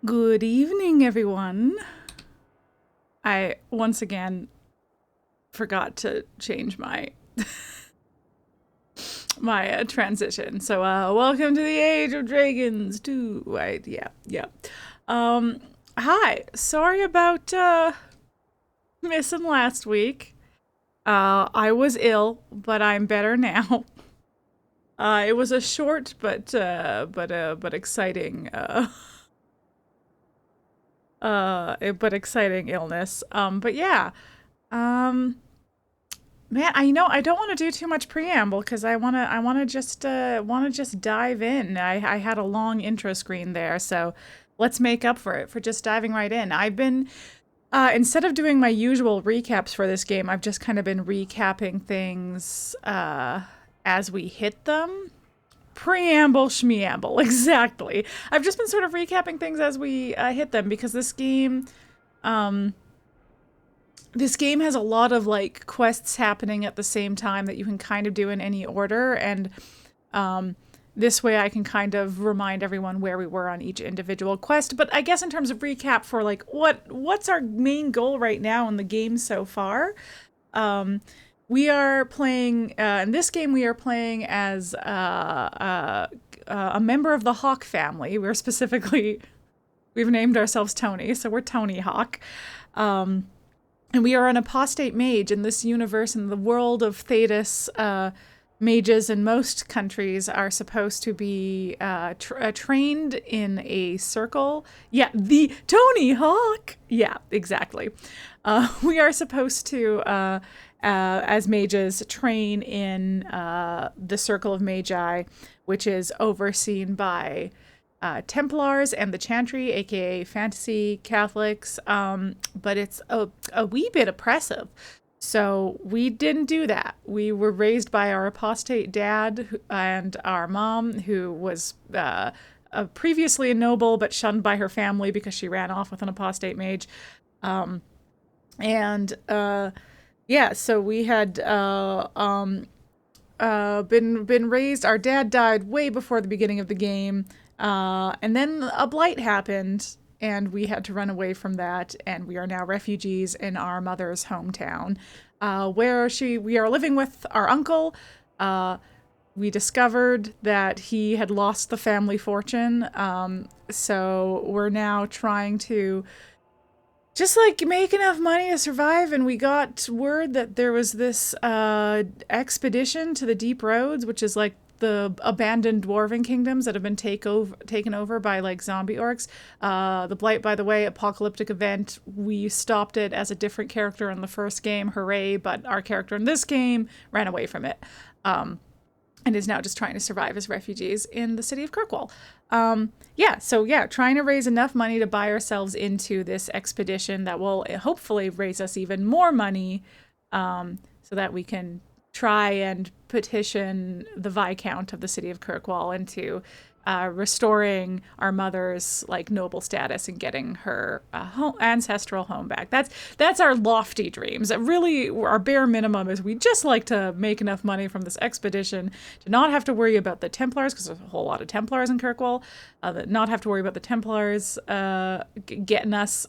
Good evening, everyone. I once again forgot to change my transition. So welcome to the Age of Dragons 2. Right, yeah. Hi. Sorry about missing last week. I was ill, but I'm better now. It was a short but exciting exciting illness. But yeah. Man, I don't want to do too much preamble because I want to just dive in. I had a long intro screen there, so let's make up for it for just diving right in. I've been instead of doing my usual recaps for this game, I've just kind of been recapping things as we hit them. Preamble, schmeamble, exactly. I've just been sort of recapping things as we hit them because this game has a lot of like quests happening at the same time that you can kind of do in any order, and this way I can kind of remind everyone where we were on each individual quest. But I guess in terms of recap for like what's our main goal right now in the game so far, we are playing in this game. We are playing as a member of the Hawke family. We've named ourselves Toni, so we're Toni Hawke. And we are an apostate mage in this universe. In the world of Thetis, mages in most countries are supposed to be trained in a circle. Yeah, the Toni Hawke! Yeah, exactly. We are supposed to, as mages, train in the Circle of Magi, which is overseen by Templars and the Chantry, aka fantasy Catholics, but it's a wee bit oppressive. So we didn't do that. We were raised by our apostate dad and our mom, who was previously a noble but shunned by her family because she ran off with an apostate mage. Yeah, so we had been raised. Our dad died way before the beginning of the game. And then a blight happened, and we had to run away from that, and we are now refugees in our mother's hometown, where we are living with our uncle. We discovered that he had lost the family fortune, so we're now trying to just like make enough money to survive, and we got word that there was this expedition to the Deep Roads, which is like the abandoned dwarven kingdoms that have been taken over by like zombie orcs. The Blight, by the way, apocalyptic event. We stopped it as a different character in the first game, hooray! But our character in this game ran away from it, and is now just trying to survive as refugees in the city of Kirkwall. Trying to raise enough money to buy ourselves into this expedition that will hopefully raise us even more money, so that we can try and petition the Viscount of the city of Kirkwall into restoring our mother's like noble status and getting her ancestral home back. That's our lofty dreams. Really, our bare minimum is we just like to make enough money from this expedition to not have to worry about the Templars, because there's a whole lot of Templars in Kirkwall. Not have to worry about the Templars getting us.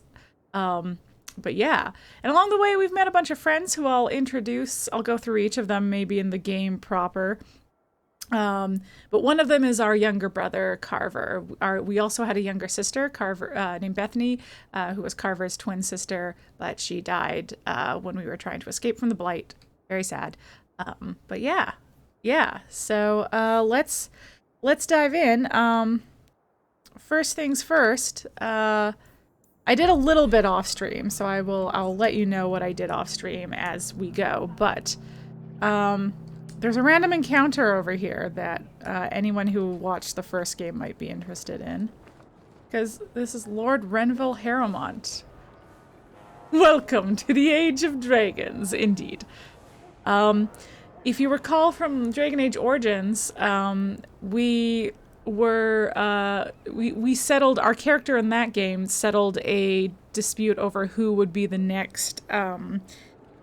But yeah, and along the way, we've met a bunch of friends who I'll introduce. I'll go through each of them maybe in the game proper. But one of them is our younger brother, Carver. We also had a younger sister, Carver, named Bethany, who was Carver's twin sister, but she died when we were trying to escape from the Blight. Very sad. But yeah. So let's dive in. First things first. I did a little bit off stream, so I'll let you know what I did off stream as we go. But there's a random encounter over here that anyone who watched the first game might be interested in, because this is Lord Renville Harrowmont. Welcome to the Age of Dragons, indeed. If you recall from Dragon Age Origins, we settled, our character in that game settled a dispute over who would be the next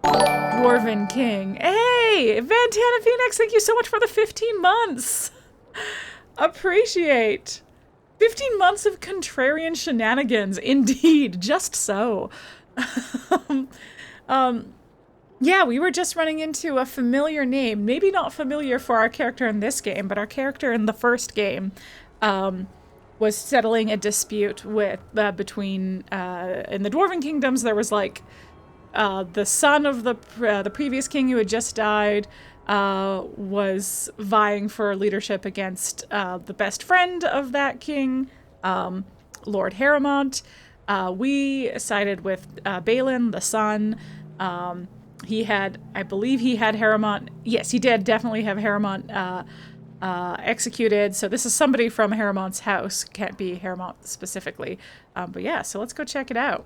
Dwarven King. Hey, Vantana Phoenix, thank you so much for the 15 months. Appreciate 15 months of contrarian shenanigans, indeed, just so. Yeah, we were just running into a familiar name. Maybe not familiar for our character in this game, but our character in the first game was settling a dispute with between in the Dwarven Kingdoms. There was like the son of the previous king who had just died was vying for leadership against the best friend of that king, Lord Harrowmont. We sided with Balin, the son. He had, I believe he had Harrowmont. Yes, he did definitely have Harrowmont executed. So this is somebody from Harrowmont's house. Can't be Harrowmont specifically. But yeah, so let's go check it out.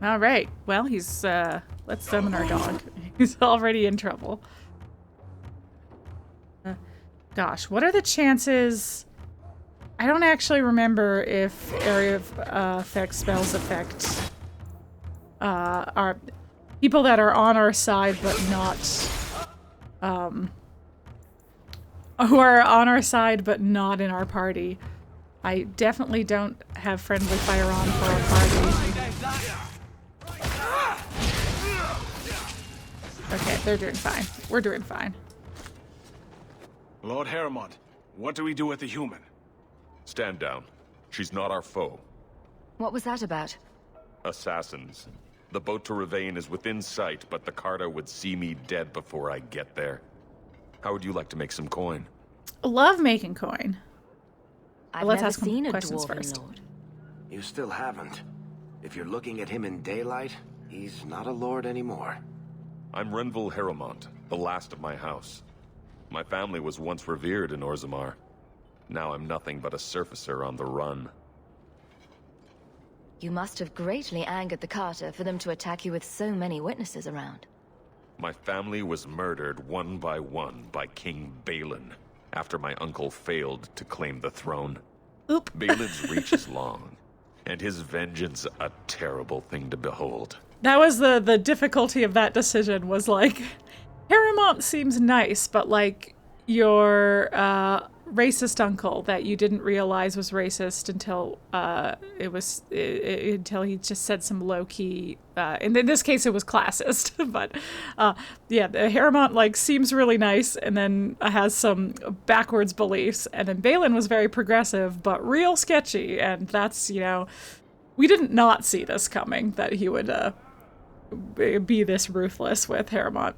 All right. Well, he's, let's summon our dog. He's already in trouble. Gosh, what are the chances? I don't actually remember if area of effect spells affect our people that are on our side but not who are on our side but not in our party. I definitely don't have friendly fire on for our party. Okay, they're doing fine. We're doing fine. Lord Harrowmont, what do we do with the human? Stand down. She's not our foe. What was that about? Assassins. The boat to Ravane is within sight, but the Carter would see me dead before I get there. How would you like to make some coin? Love making coin. I've Let's never ask seen a questions dwarven first. lord. You still haven't. If you're looking at him in daylight, he's not a lord anymore. I'm Renville Harrowmont, the last of my house. My family was once revered in Orzammar. Now I'm nothing but a surfacer on the run. You must have greatly angered the Carter for them to attack you with so many witnesses around. My family was murdered one by King Balin, after my uncle failed to claim the throne. Oop. Balin's reach is long, and his vengeance a terrible thing to behold. That was the difficulty of that decision, was like, Harrowmont seems nice, but like your racist uncle that you didn't realize was racist until until he just said some low-key, in this case it was classist, but yeah, the Harrowmont like seems really nice and then has some backwards beliefs, and then Balin was very progressive but real sketchy, and that's, you know, we didn't not see this coming, that he would be this ruthless with Harrowmont.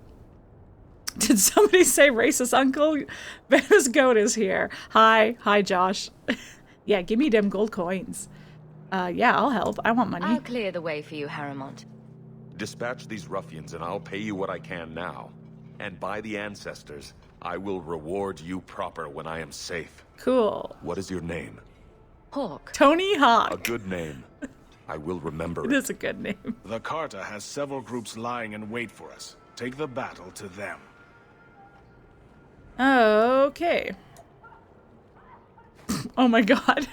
Did somebody say racist uncle? Venomous Goat is here. Hi Josh. Yeah, give me them gold coins. Yeah, I'll help. I want money. I'll clear the way for you, Harrowmont. Dispatch these ruffians and I'll pay you what I can now. And by the ancestors, I will reward you proper when I am safe. Cool. What is your name? Hawke. Toni Hawke. A good name. I will remember It is a good name. The Carter has several groups lying in wait for us. Take the battle to them. Okay. Oh my god.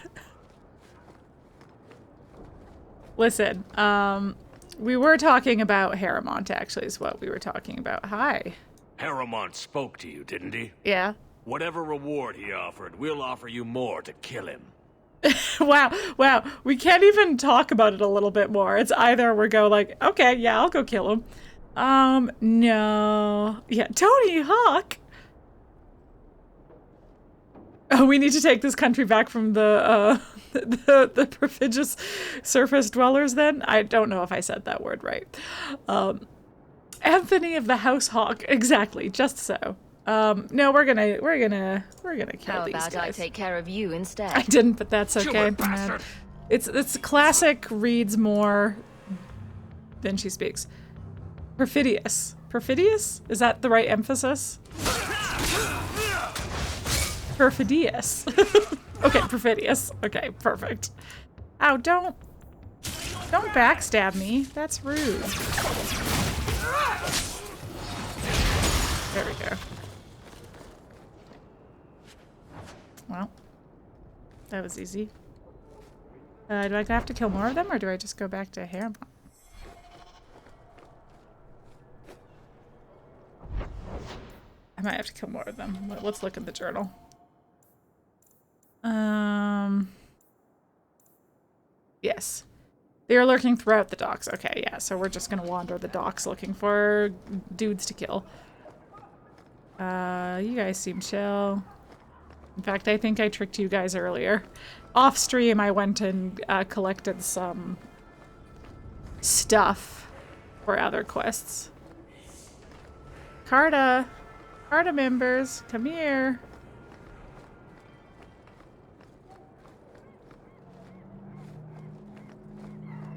Listen, we were talking about Harrowmont, actually, is what we were talking about. Hi. Harrowmont spoke to you, didn't he? Yeah. Whatever reward he offered, we'll offer you more to kill him. Wow. We can't even talk about it a little bit more. It's either we go like, okay, yeah, I'll go kill him. No. Yeah, Toni Hawke. Oh, we need to take this country back from the perfidious surface dwellers then? I don't know if I said that word right. Anthony of the House Hawke. Exactly, just so. No, we're gonna kill How these about guys. I take care of you I instead? didn't, but that's okay. bastard. It's classic, reads more than she speaks. Perfidious. Perfidious? Is that the right emphasis? Perfidious. Okay, perfidious. Okay, perfect. Ow, don't backstab me. That's rude. There we go. Well, that was easy. Do I have to kill more of them, or do I just go back to Harrowmont? might have to kill more of them. Let's look at the journal. Yes. They are lurking throughout the docks. Okay, yeah, so we're just gonna wander the docks looking for dudes to kill. You guys seem chill. In fact, I think I tricked you guys earlier. Off stream, I went and collected some stuff for other quests. Carta members, come here.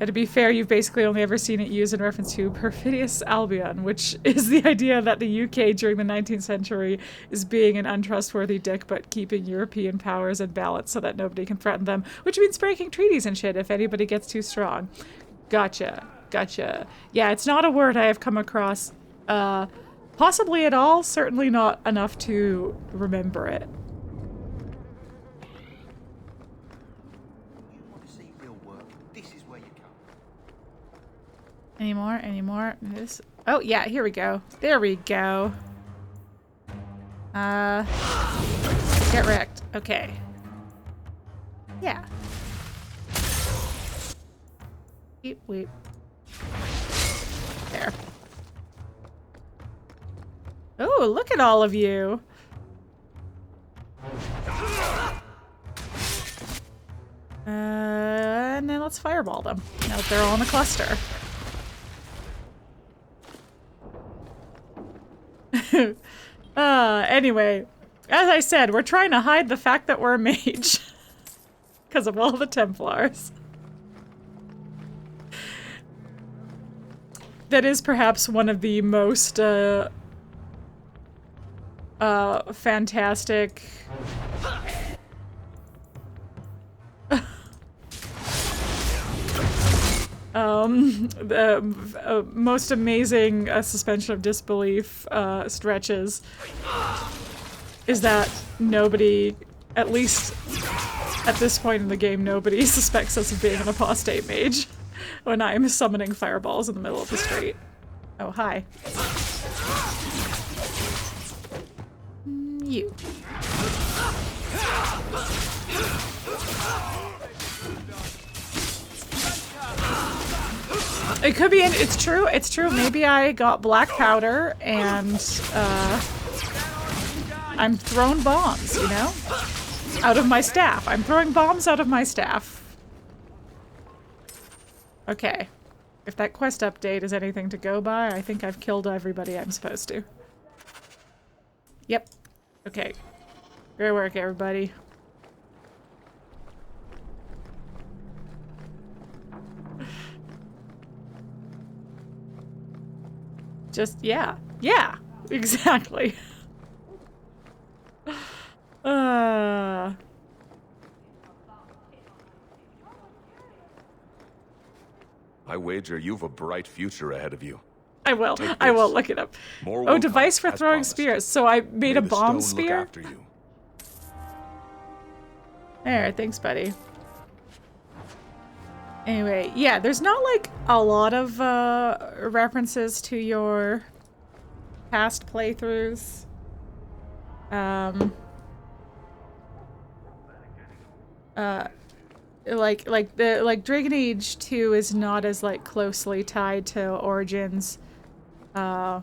And to be fair, you've basically only ever seen it used in reference to perfidious Albion, which is the idea that the UK during the 19th century is being an untrustworthy dick but keeping European powers in balance so that nobody can threaten them, which means breaking treaties and shit if anybody gets too strong. Gotcha. Yeah, it's not a word I have come across possibly at all, certainly not enough to remember it. Any more? This. Oh, yeah, here we go. There we go. Get wrecked. Okay. Yeah. Weep. There. Oh, look at all of you. And then let's fireball them. Now that they're all in a cluster. Anyway, as I said, we're trying to hide the fact that we're a mage. Because of all the Templars. That is perhaps one of the most, fantastic... the most amazing suspension of disbelief stretches is that nobody, at least at this point in the game, nobody suspects us of being an apostate mage when I'm summoning fireballs in the middle of the street. Oh, hi. You. It could be, it's true, maybe I got black powder and, I'm throwing bombs, you know? Out of my staff. I'm throwing bombs out of my staff. Okay. If that quest update is anything to go by, I think I've killed everybody I'm supposed to. Yep. Okay. Great work, everybody. Just, yeah, exactly. I wager you've a bright future ahead of you. I will look it up. Oh, device for throwing spears. So I made a bomb spear? Look after you. There, thanks, buddy. Anyway, yeah, there's not like a lot of references to your past playthroughs. Like Dragon Age 2 is not as like closely tied to Origins. Well,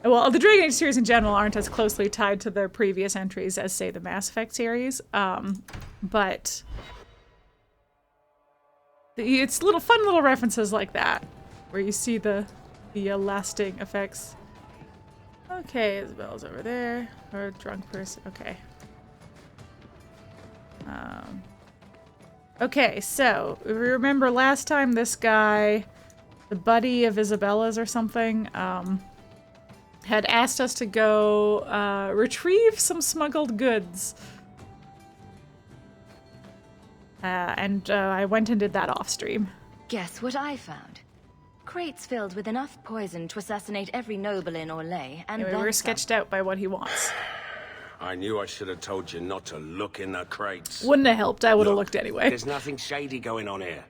the Dragon Age series in general aren't as closely tied to their previous entries as, say, the Mass Effect series. But it's fun little references like that, where you see the lasting effects. Okay, Isabel's over there. Or drunk person. Okay. Okay, so if you remember last time, this guy, the buddy of Isabella's or something, had asked us to go retrieve some smuggled goods. And I went and did that off stream. Guess what I found? Crates filled with enough poison to assassinate every noble in Orlais, and Anyway, we're sketched out by what he wants. I knew I should have told you not to look in the crates. Wouldn't have helped. I would have looked anyway. There's nothing shady going on here.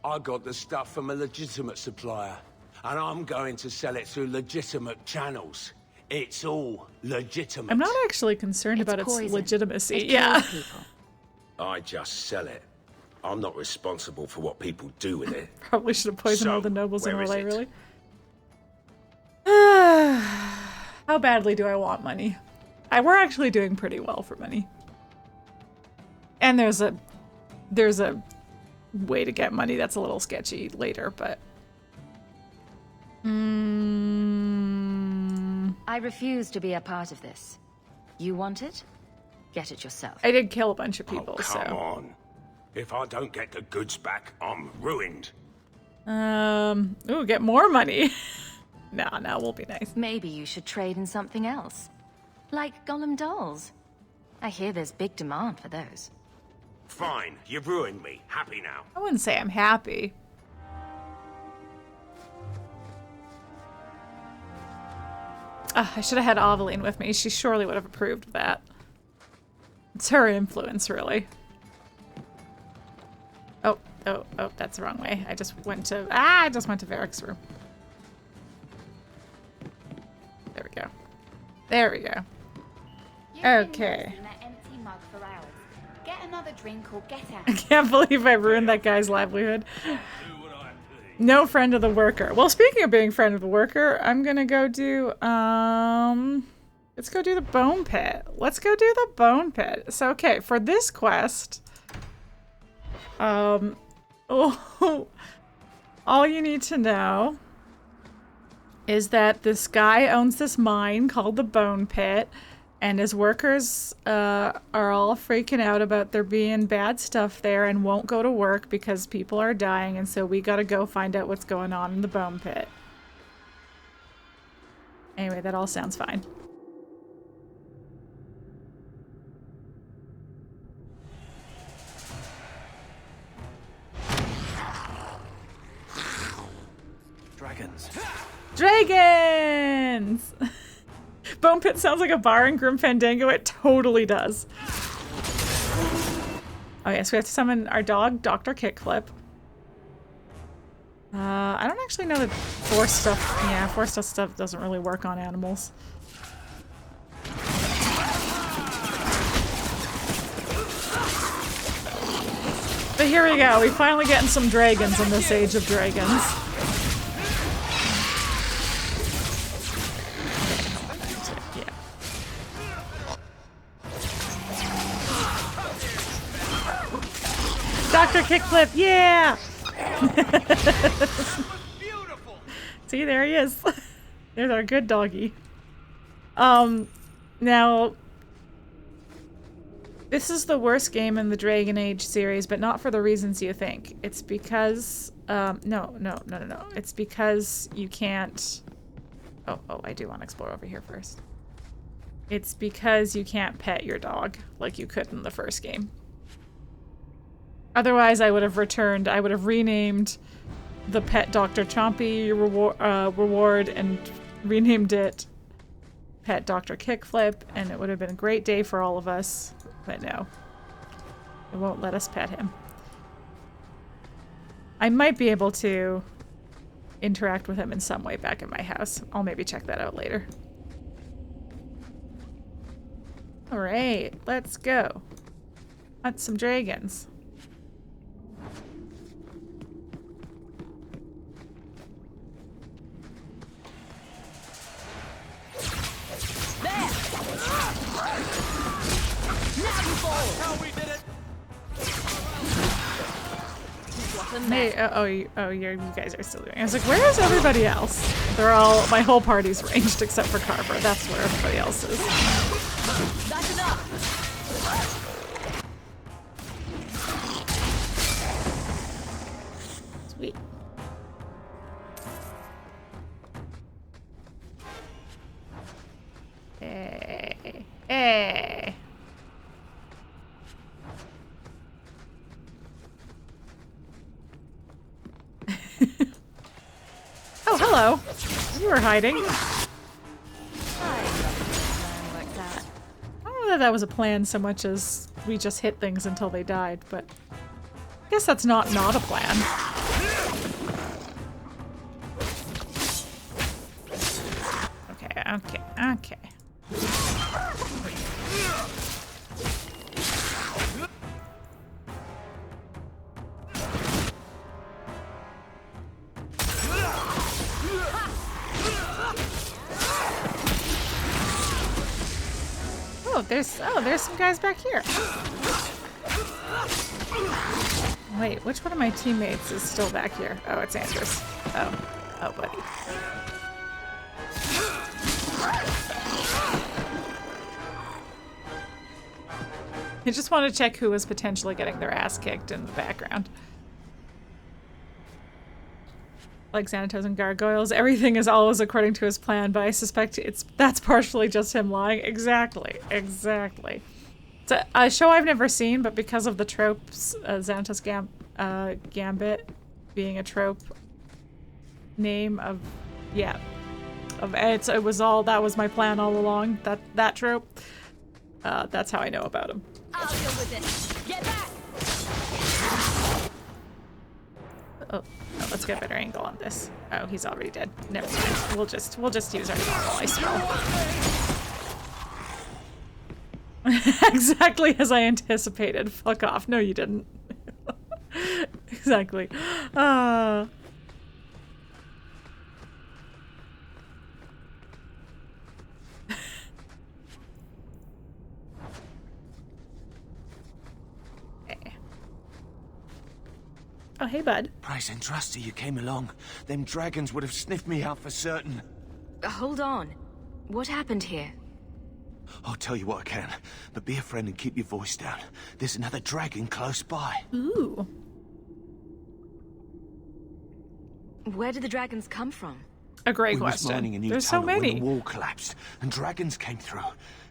I got the stuff from a legitimate supplier. and I'm going to sell it through legitimate channels. It's all legitimate. I'm not actually concerned about its poison. legitimacy. It Yeah. kills people. I just sell it. I'm not responsible for what people do with it. Probably should have poisoned all So, the nobles in where is LA, it? really. How badly do I want money? We're actually doing pretty well for money. And there's a way to get money that's a little sketchy later, but I refuse to be a part of this. You want it? Get it yourself. I did kill a bunch of people, Oh, come so. on. If I don't get the goods back, I'm ruined. Ooh, get more money. No, we'll be nice. Maybe you should trade in something else. Like Gollum dolls. I hear there's big demand for those. Fine, you've ruined me. Happy now. I wouldn't say I'm happy. I should have had Aveline with me. She surely would have approved of that. It's her influence, really. Oh, that's the wrong way. I just went to Varric's room. There we go. There we go. Okay. Empty mug for hours. Get another drink or get out. I can't believe I ruined that guy's livelihood. No friend of the worker. Well, speaking of being friend of the worker, I'm gonna go do, let's go do the bone pit. Let's go do the bone pit. So, okay, for this quest, all you need to know is that this guy owns this mine called the Bone Pit, and his workers are all freaking out about there being bad stuff there and won't go to work because people are dying, and so we gotta go find out what's going on in the Bone Pit. Anyway, that all sounds fine. Dragons. Dragons! Bone Pit sounds like a bar in Grim Fandango. It totally does. Okay, so we have to summon our dog, Dr. Kickflip. I don't actually know that force stuff... Yeah, force stuff doesn't really work on animals. But here we go. We're finally getting some dragons in this Age of Dragons. Dr. Kickflip, yeah! See, there he is. There's our good doggy. Now, this is the worst game in the Dragon Age series, but not for the reasons you think. It's because, no. It's because you can't... Oh, I do want to explore over here first. It's because you can't pet your dog like you could in the first game. Otherwise, I would have renamed the pet Dr. Chompy reward and renamed it Pet Dr. Kickflip, and it would have been a great day for all of us. But no, it won't let us pet him. I might be able to interact with him in some way back at my house. I'll maybe check that out later. All right, let's go. Hunt some dragons. Hey, you guys are still doing it. I was like, where is everybody else? My whole party's ranged except for Carver. That's where everybody else is. That's enough. Sweet. Hey. Oh, hello. You were hiding. I don't know that that was a plan so much as we just hit things until they died, but I guess that's not a plan. Okay. There's some guys back here. Wait, which one of my teammates is still back here? Oh, it's Andrews. Oh, buddy. I just want to check who was potentially getting their ass kicked in the background. Like Xanatos and gargoyles, everything is always according to his plan, but I suspect that's partially just him lying. Exactly. It's a show I've never seen, but because of the tropes, Xanatos Gambit being a trope name of, yeah, that was my plan all along. That trope. That's how I know about him. I'll deal with it. Get back. Oh, let's get a better angle on this. Oh, he's already dead. Never mind. We'll just use our normal ice spell. Exactly as I anticipated. Fuck off. No, you didn't. Exactly. Oh, hey, bud. Price and trusty, you came along. Them dragons would have sniffed me out for certain. Hold on. What happened here? I'll tell you what I can, but be a friend and keep your voice down. There's another dragon close by. Ooh. Where did the dragons come from? A great We was question. mining a new There's so tunnel when many. the wall collapsed, and dragons came through.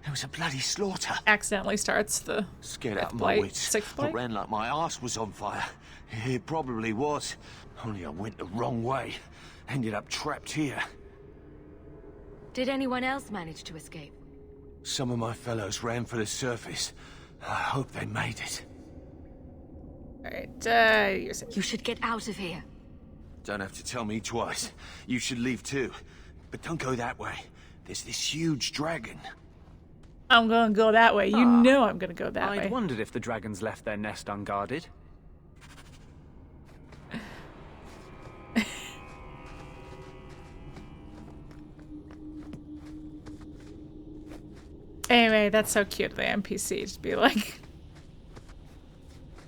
There was a bloody slaughter. Accidentally starts the Scared fifth out of my blight, wits. sixth I blight. ran like my arse was on fire. It probably was. Only I went the wrong way. Ended up trapped here. Did anyone else manage to escape? Some of my fellows ran for the surface. I hope they made it. Alright, you're safe. You should get out of here. Don't have to tell me twice. You should leave too. But don't go that way. There's this huge dragon. I'm gonna go that way. You know I'm gonna go that way. I'd wondered if the dragons left their nest unguarded. Anyway, that's so cute, the NPC just be like,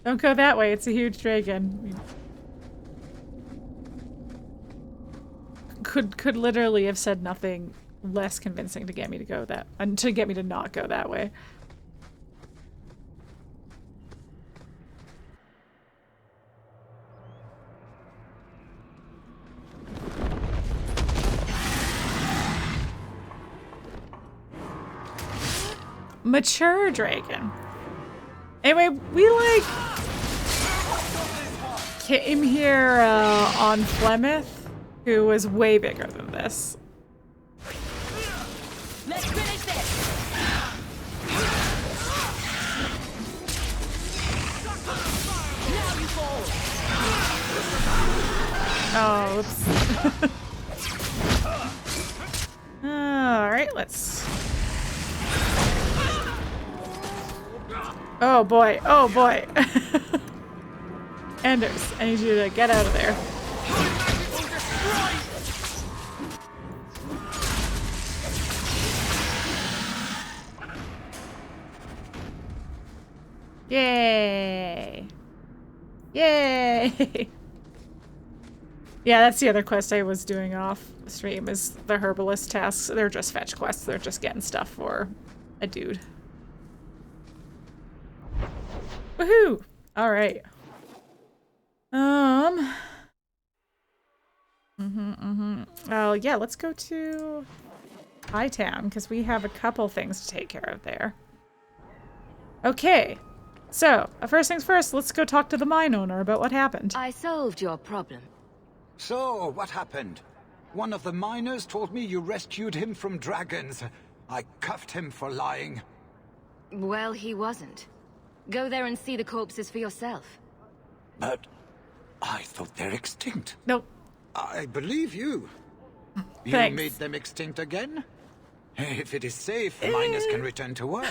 don't go that way, it's a huge dragon. Could literally have said nothing less convincing to get me to go that, to get me to not go that way. Mature dragon. Anyway, we like came here on Flemeth, who was way bigger than this. Let's finish this. Now you fall. Oh, oops. All right, let's. Oh boy, oh boy. Anders, I need you to get out of there. Yay! Yay! Yeah, that's the other quest I was doing off stream, is the herbalist tasks. They're just fetch quests. They're just getting stuff for a dude. Woohoo! All right. Oh yeah, let's go to Hightown because we have a couple things to take care of there. Okay, so first things first, let's go talk to the mine owner about what happened. I solved your problem. So, what happened? One of the miners told me you rescued him from dragons. I cuffed him for lying. Well, he wasn't. Go there and see the corpses for yourself. But I thought they're extinct. Nope. I believe you. You Thanks. made them extinct again? If it is safe, miners can return to work.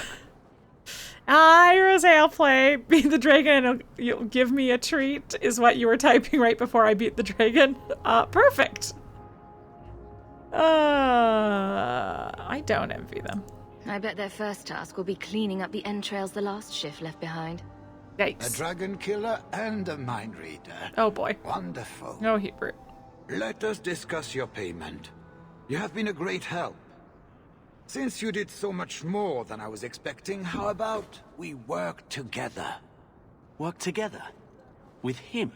Hi, Rose, I'll play. Beat the dragon and you'll give me a treat, is what you were typing right before I beat the dragon. Perfect. I don't envy them. I bet their first task will be cleaning up the entrails the last shift left behind. Yikes. A dragon killer and a mind reader. Oh boy. Wonderful. Oh, Hubert. Let us discuss your payment. You have been a great help. Since you did so much more than I was expecting, how about we work together? Work together? With him?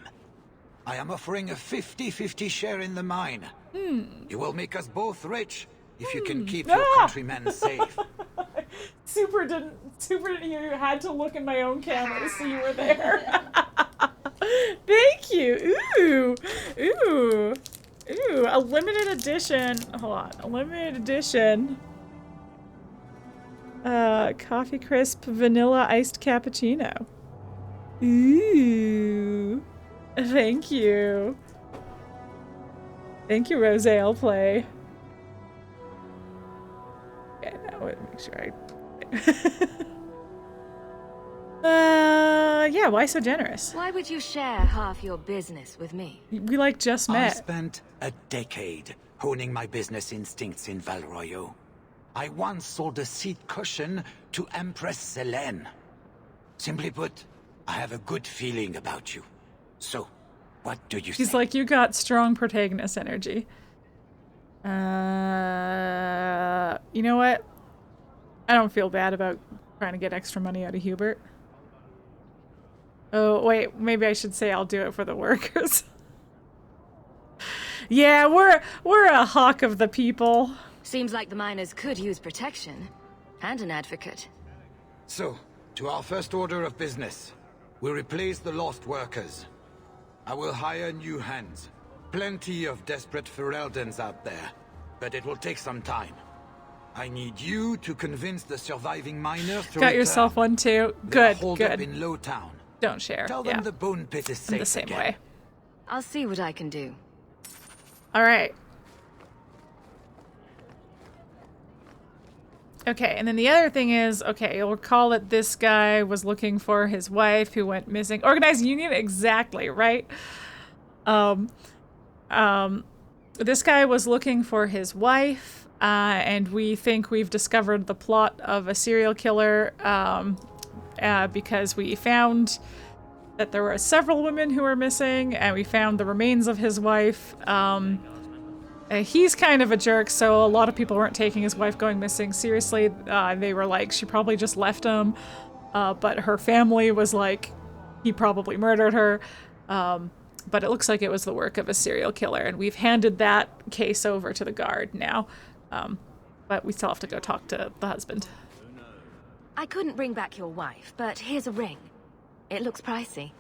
I am offering a 50-50 share in the mine. You will make us both rich if you can keep your countrymen safe. Super didn't hear you. Had to look in my own camera to see you were there. Thank you. Ooh. A limited edition. Hold on. A limited edition. Coffee crisp vanilla iced cappuccino. Ooh. Thank you. Thank you, Rose. I'll play. Yeah, now make sure yeah, why so generous? Why would you share half your business with me? We like just I met. spent a decade honing my business instincts in Val Royeaux. I once sold a seat cushion to Empress Selene. Simply put, I have a good feeling about you. So, what do you He's say? like, you got strong protagonist energy. You know what? I don't feel bad about trying to get extra money out of Hubert. Oh, wait, maybe I should say I'll do it for the workers. Yeah, we're a hawk of the people. Seems like the miners could use protection. And an advocate. So, to our first order of business. We'll replace the lost workers. I will hire new hands. Plenty of desperate Fereldans out there. But it will take some time. I need you to convince the surviving miners to Got return. yourself one too. They're Good, holed up good. in Lowtown. Don't share. Tell them the bone pit is safe I'm the same again. way. I'll see what I can do. All right. Okay, and then the other thing is, okay, you'll recall that this guy was looking for his wife who went missing. Organized union, exactly, right? This guy was looking for his wife, and we think we've discovered the plot of a serial killer, because we found that there were several women who were missing, and we found the remains of his wife. He's kind of a jerk, so a lot of people weren't taking his wife going missing seriously. They were like, she probably just left him, but her family was like, he probably murdered her. But it looks like it was the work of a serial killer, and we've handed that case over to the guard now. But we still have to go talk to the husband. I couldn't bring back your wife, but here's a ring. It looks pricey.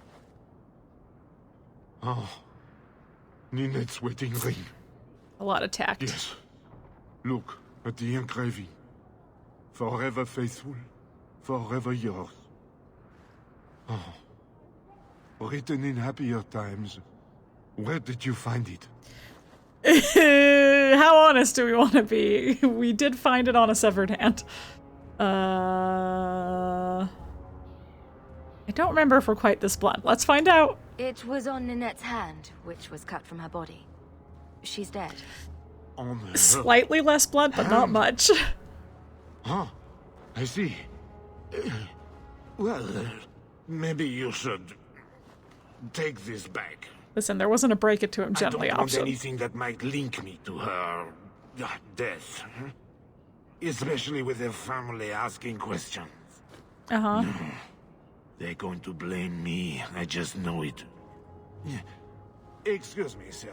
Oh, Ninette's wedding ring. A lot of tact. Yes. Look at the engraving. Forever faithful, forever yours. Oh. Written in happier times. Where did you find it? How honest do we want to be? We did find it on a severed hand. I don't remember if we're quite this blunt. Let's find out. It was on Ninette's hand, which was cut from her body. She's dead. Slightly less blunt, but not much. Huh. I see. Well, maybe you should take this back. Listen, there wasn't a break it to him gently I don't option. want anything that might link me to her death. Especially with her family asking questions. Uh-huh. They're going to blame me. I just know it. Excuse me, sir.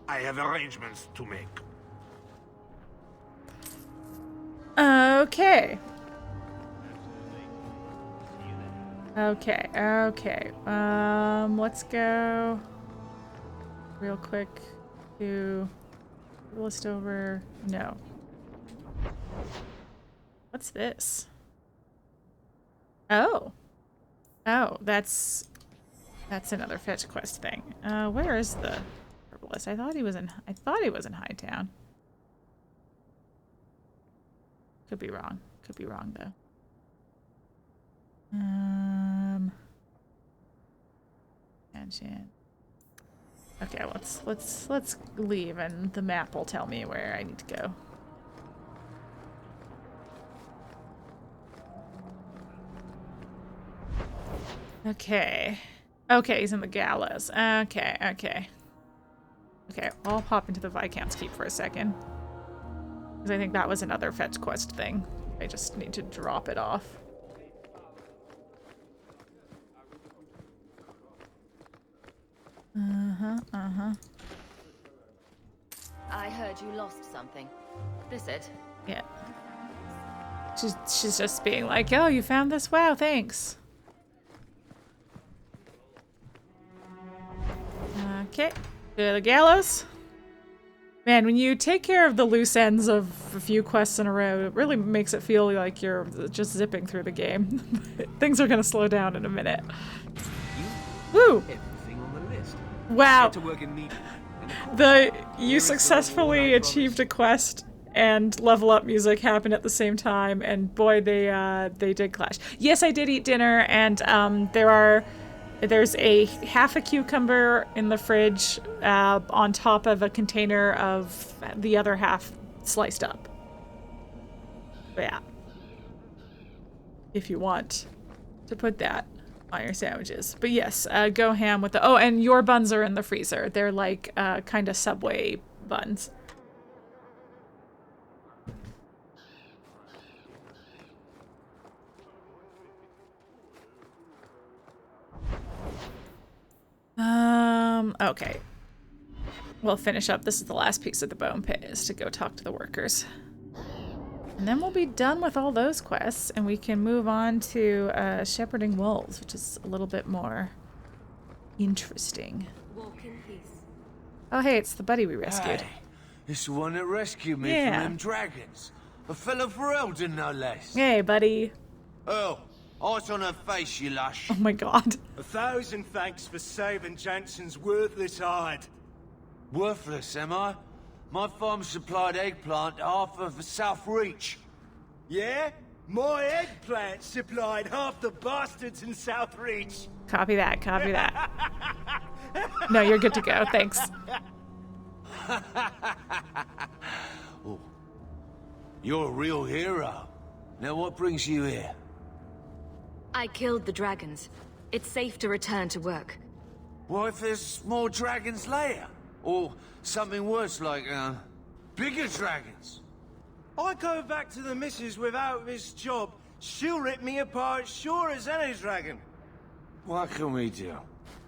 I have arrangements to make. Okay. Okay. Let's go real quick to list over. No. What's this? Oh, that's another fetch quest thing. Where is the herbalist? I thought he was in Hightown. Could be wrong. Could be wrong though. Engine. Okay, let's leave, and the map will tell me where I need to go. Okay. Okay, he's in the gallows. Okay, okay. Okay, I'll hop into the Viscount's Keep for a second. Because I think that was another fetch quest thing. I just need to drop it off. I heard you lost something. This it? Yeah. She's just being like, oh, you found this? Wow, thanks. Okay. To the gallows. Man, when you take care of the loose ends of a few quests in a row, it really makes it feel like you're just zipping through the game. Things are gonna slow down in a minute. Woo! Everything on the list. Wow. To work in You successfully achieved a quest and level up music happened at the same time, and boy, they did clash. Yes, I did eat dinner, and there's a half a cucumber in the fridge on top of a container of the other half sliced up. But yeah, if you want to put that on your sandwiches. But yes, go ham with the... Oh, and your buns are in the freezer. They're like kind of Subway buns. Okay. We'll finish up. This is the last piece of the bone pit, is to go talk to the workers. And then we'll be done with all those quests, and we can move on to shepherding wolves, which is a little bit more interesting. Walk in peace. Oh, hey, it's the buddy we rescued. Hey, it's the one that rescued me from them dragons. A fellow Ferelden, no less. Hey, buddy. Oh, eyes on her face, you lush. Oh my god. 1,000 thanks for saving Jansen's worthless hide. Worthless, am I? My farm supplied eggplant to half of South Reach. Yeah? My eggplant supplied half the bastards in South Reach. Copy that, copy that. No, you're good to go, thanks. Oh, you're a real hero. Now what brings you here? I killed the dragons. It's safe to return to work. What if there's more dragons later? Or something worse, like, bigger dragons? I go back to the missus without this job. She'll rip me apart sure as any dragon. What can we do?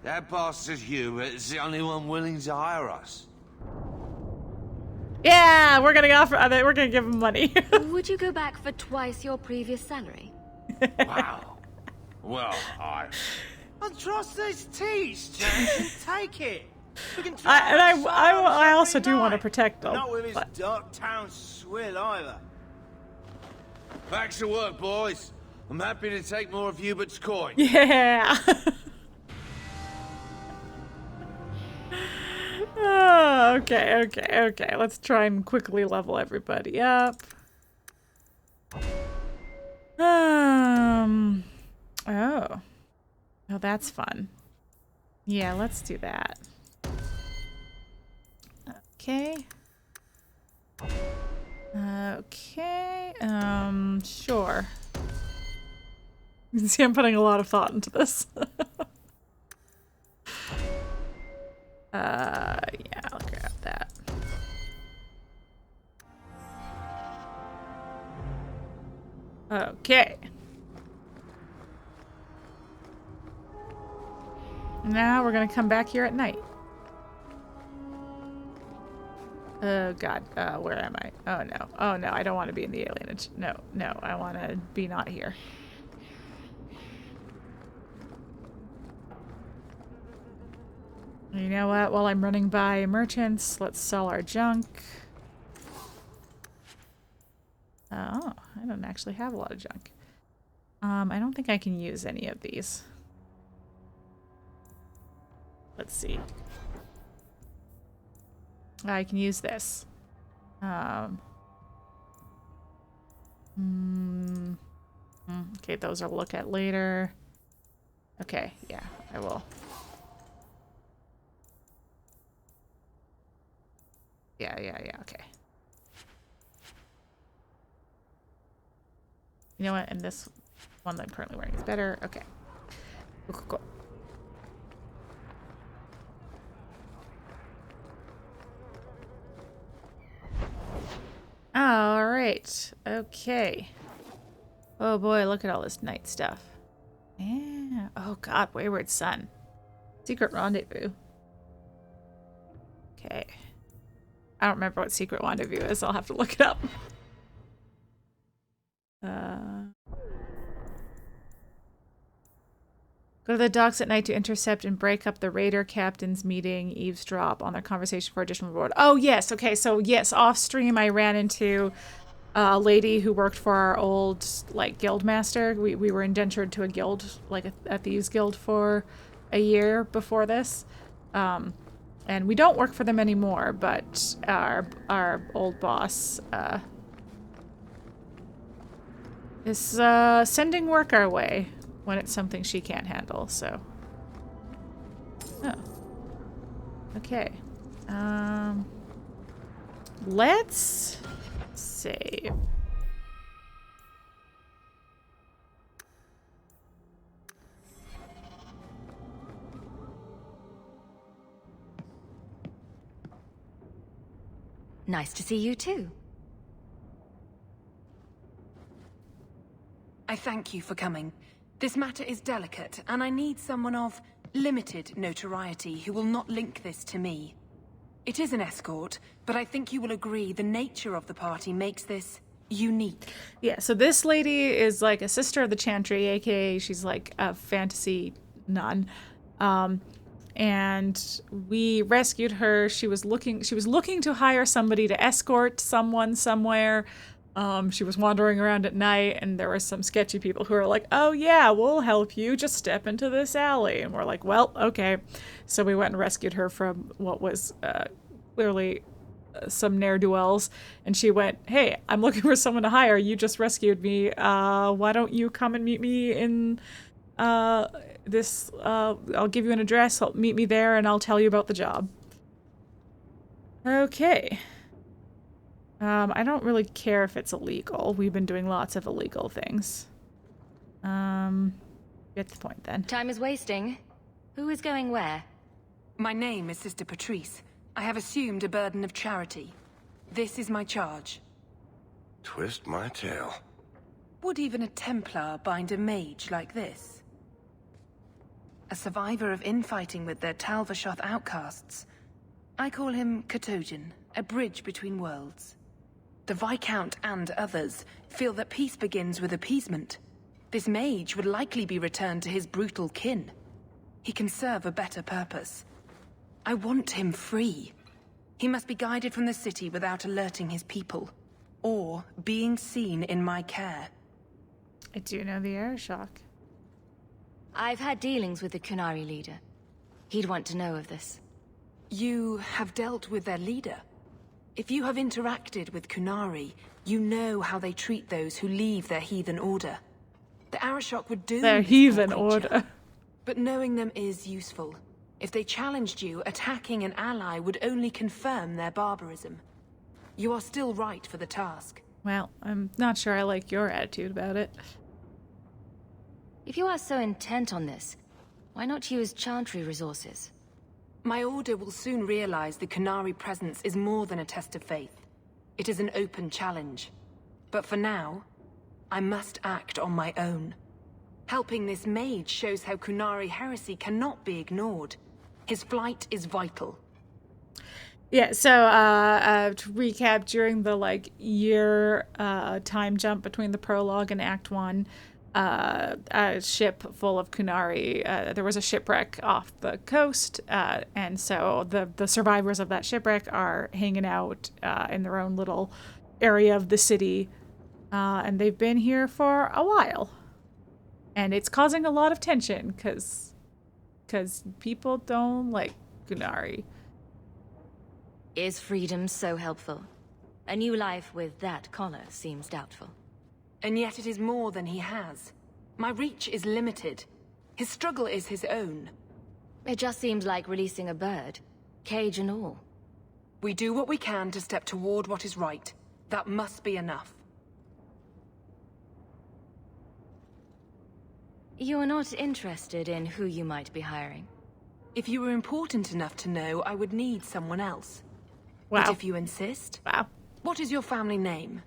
That bastard Hubert is the only one willing to hire us. Yeah, we're gonna give him money. Would you go back for twice your previous salary? Wow. Well, I trust these teas, Jansen. Take it. We can I also do want to protect them. Not with his dark town swill either. Back to work, boys. I'm happy to take more of Hubert's coin. Yeah. Oh, okay. Let's try and quickly level everybody up. Oh, that's fun. Yeah, let's do that. Okay. Okay. Sure. You can see I'm putting a lot of thought into this. Yeah, I'll grab that. Okay. Now we're gonna come back here at night. Oh god, where am I? Oh no, I don't want to be in the alienage. No, I want to be not here. You know what, while I'm running by merchants, let's sell our junk. Oh, I don't actually have a lot of junk. I don't think I can use any of these. Let's see. I can use this. Okay, those I'll look at later. Okay, yeah, I will. Yeah, okay. You know what? And this one that I'm currently wearing is better. Okay. Cool. All right. Okay. Oh boy, look at all this night stuff. Yeah. Oh god, Wayward Son. Secret Rendezvous. Okay. I don't remember what Secret Rendezvous is. I'll have to look it up. Go to the docks at night to intercept and break up the raider captain's meeting, eavesdrop on their conversation for additional reward. Oh, yes. Okay, so yes, off stream I ran into a lady who worked for our old, like, guild master. We were indentured to a guild, like a thieves guild for a year before this. And we don't work for them anymore, but our old boss is sending work our way when it's something she can't handle, so. Oh. Okay. Let's save. Nice to see you too. I thank you for coming. This matter is delicate, and I need someone of limited notoriety who will not link this to me. It is an escort, but I think you will agree the nature of the party makes this unique. Yeah, so this lady is like a sister of the Chantry, aka she's like a fantasy nun. And we rescued her. She was looking to hire somebody to escort someone somewhere. She was wandering around at night, and there were some sketchy people who were like, oh yeah, we'll help you, just step into this alley. And we're like, well, okay. So we went and rescued her from what was clearly some ne'er-do-wells. And she went, hey, I'm looking for someone to hire. You just rescued me. Why don't you come and meet me in this, I'll give you an address. Meet me there, and I'll tell you about the job. Okay. I don't really care if it's illegal. We've been doing lots of illegal things. Get to the point then. Time is wasting. Who is going where? My name is Sister Patrice. I have assumed a burden of charity. This is my charge. Twist my tail. Would even a Templar bind a mage like this? A survivor of infighting with their Talvashoth outcasts. I call him Katojan, a bridge between worlds. The Viscount and others feel that peace begins with appeasement. This mage would likely be returned to his brutal kin. He can serve a better purpose. I want him free. He must be guided from the city without alerting his people, or being seen in my care. I do know the Arishok. I've had dealings with the Qunari leader. He'd want to know of this. You have dealt with their leader? If you have interacted with Qunari, you know how they treat those who leave their heathen order. The Arishok would do their heathen order. But knowing them is useful. If they challenged you, attacking an ally would only confirm their barbarism. You are still right for the task. Well, I'm not sure I like your attitude about it. If you are so intent on this, why not use Chantry resources? My order will soon realize the Qunari presence is more than a test of faith. It is an open challenge. But for now, I must act on my own. Helping this mage shows how Qunari heresy cannot be ignored. His flight is vital. Yeah, so to recap, during the year time jump between the prologue and Act 1, a ship full of Qunari, there was a shipwreck off the coast, and so the survivors of that shipwreck are hanging out in their own little area of the city, and they've been here for a while. And it's causing a lot of tension, because people don't like Qunari. Is freedom so helpful? A new life with that collar seems doubtful. and yet it is more than he has. My reach is limited. His struggle is his own. It just seems like releasing a bird, cage and all. We do what we can to step toward what is right. That must be enough. You are not interested in who you might be hiring? If you were important enough to know, I would need someone else. Wow. But if you insist... Wow. What is your family name?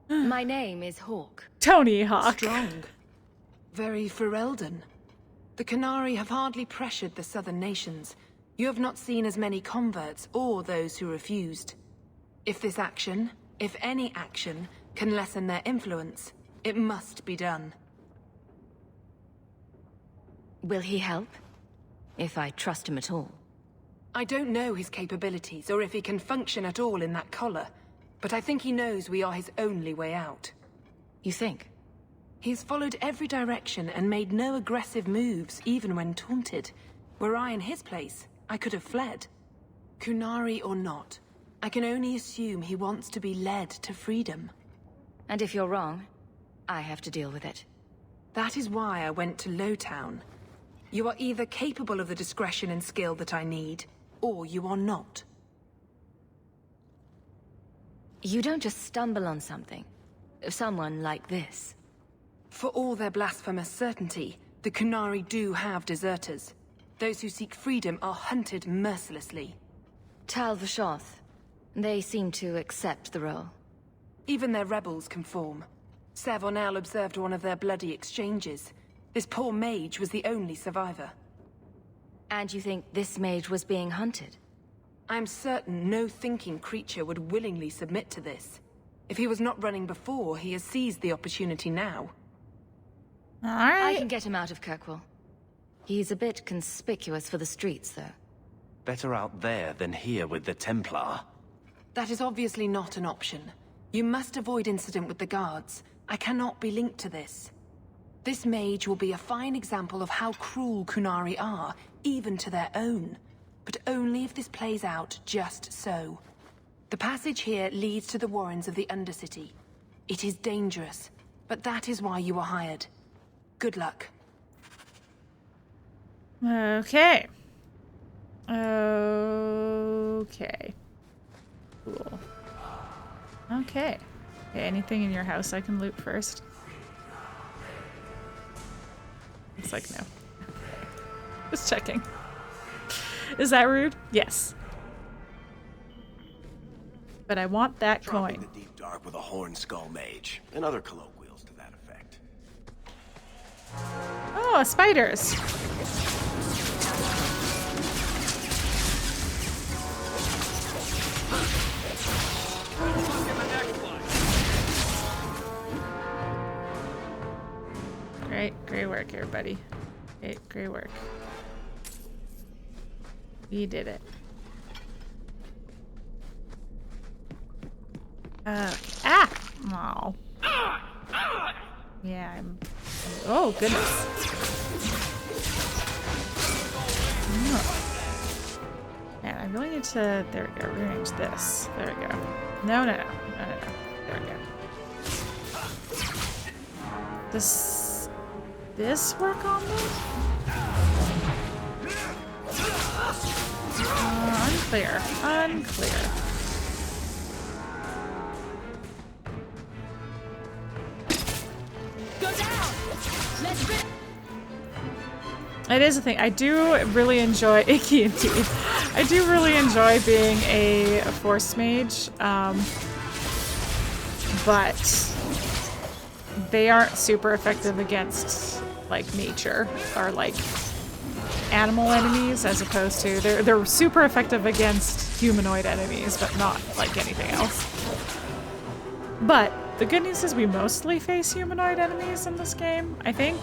My name is Hawke. Toni Hawke. Strong. Very Ferelden. The Qunari have hardly pressured the southern nations. You have not seen as many converts or those who refused. If this action, if any action, can lessen their influence, it must be done. Will he help? If I trust him at all. I don't know his capabilities, or if he can function at all in that collar, but I think he knows we are his only way out. You think? He's followed every direction and made no aggressive moves, even when taunted. Were I in his place, I could have fled. Qunari or not, I can only assume he wants to be led to freedom. And if you're wrong, I have to deal with it. That is why I went to Lowtown. You are either capable of the discretion and skill that I need, or you are not. You don't just stumble on something. Someone like this. For all their blasphemous certainty, the Qunari do have deserters. Those who seek freedom are hunted mercilessly. Tal Vashoth. They seem to accept the role. Even their rebels conform. Savonel observed one of their bloody exchanges. This poor mage was the only survivor. And you think this mage was being hunted? I'm certain no thinking creature would willingly submit to this. If he was not running before, he has seized the opportunity now. Alright. I can get him out of Kirkwall. He's a bit conspicuous for the streets, though. Better out there than here with the Templar. That is obviously not an option. You must avoid incident with the guards. I cannot be linked to this. This mage will be a fine example of how cruel Qunari are, even to their own. But only if this plays out just so. The passage here leads to the warrens of the Undercity. It is dangerous, but that is why you were hired. Good luck. Okay. Okay. Cool. Okay. Okay, anything in your house I can loot first? It's like no. Just checking. Is that rude? Yes. But I want that coin. In the deep dark with a horn skull mage and other colloquials to that effect. Oh, spiders. Great work here, buddy. Great work. We did it. Okay. Ah! Oh. Yeah, I'm... Oh, goodness. Oh. Man, I really need to... There we go. Rearrange this. There we go. No. There we go. Does this work on me? Unclear. Go down. Let's It is a thing. I do really enjoy Icky indeed. I do really enjoy being a force mage, but they aren't super effective against like nature or like animal enemies, as opposed to they're super effective against humanoid enemies, but not like anything else. But the good news is we mostly face humanoid enemies in this game, I think.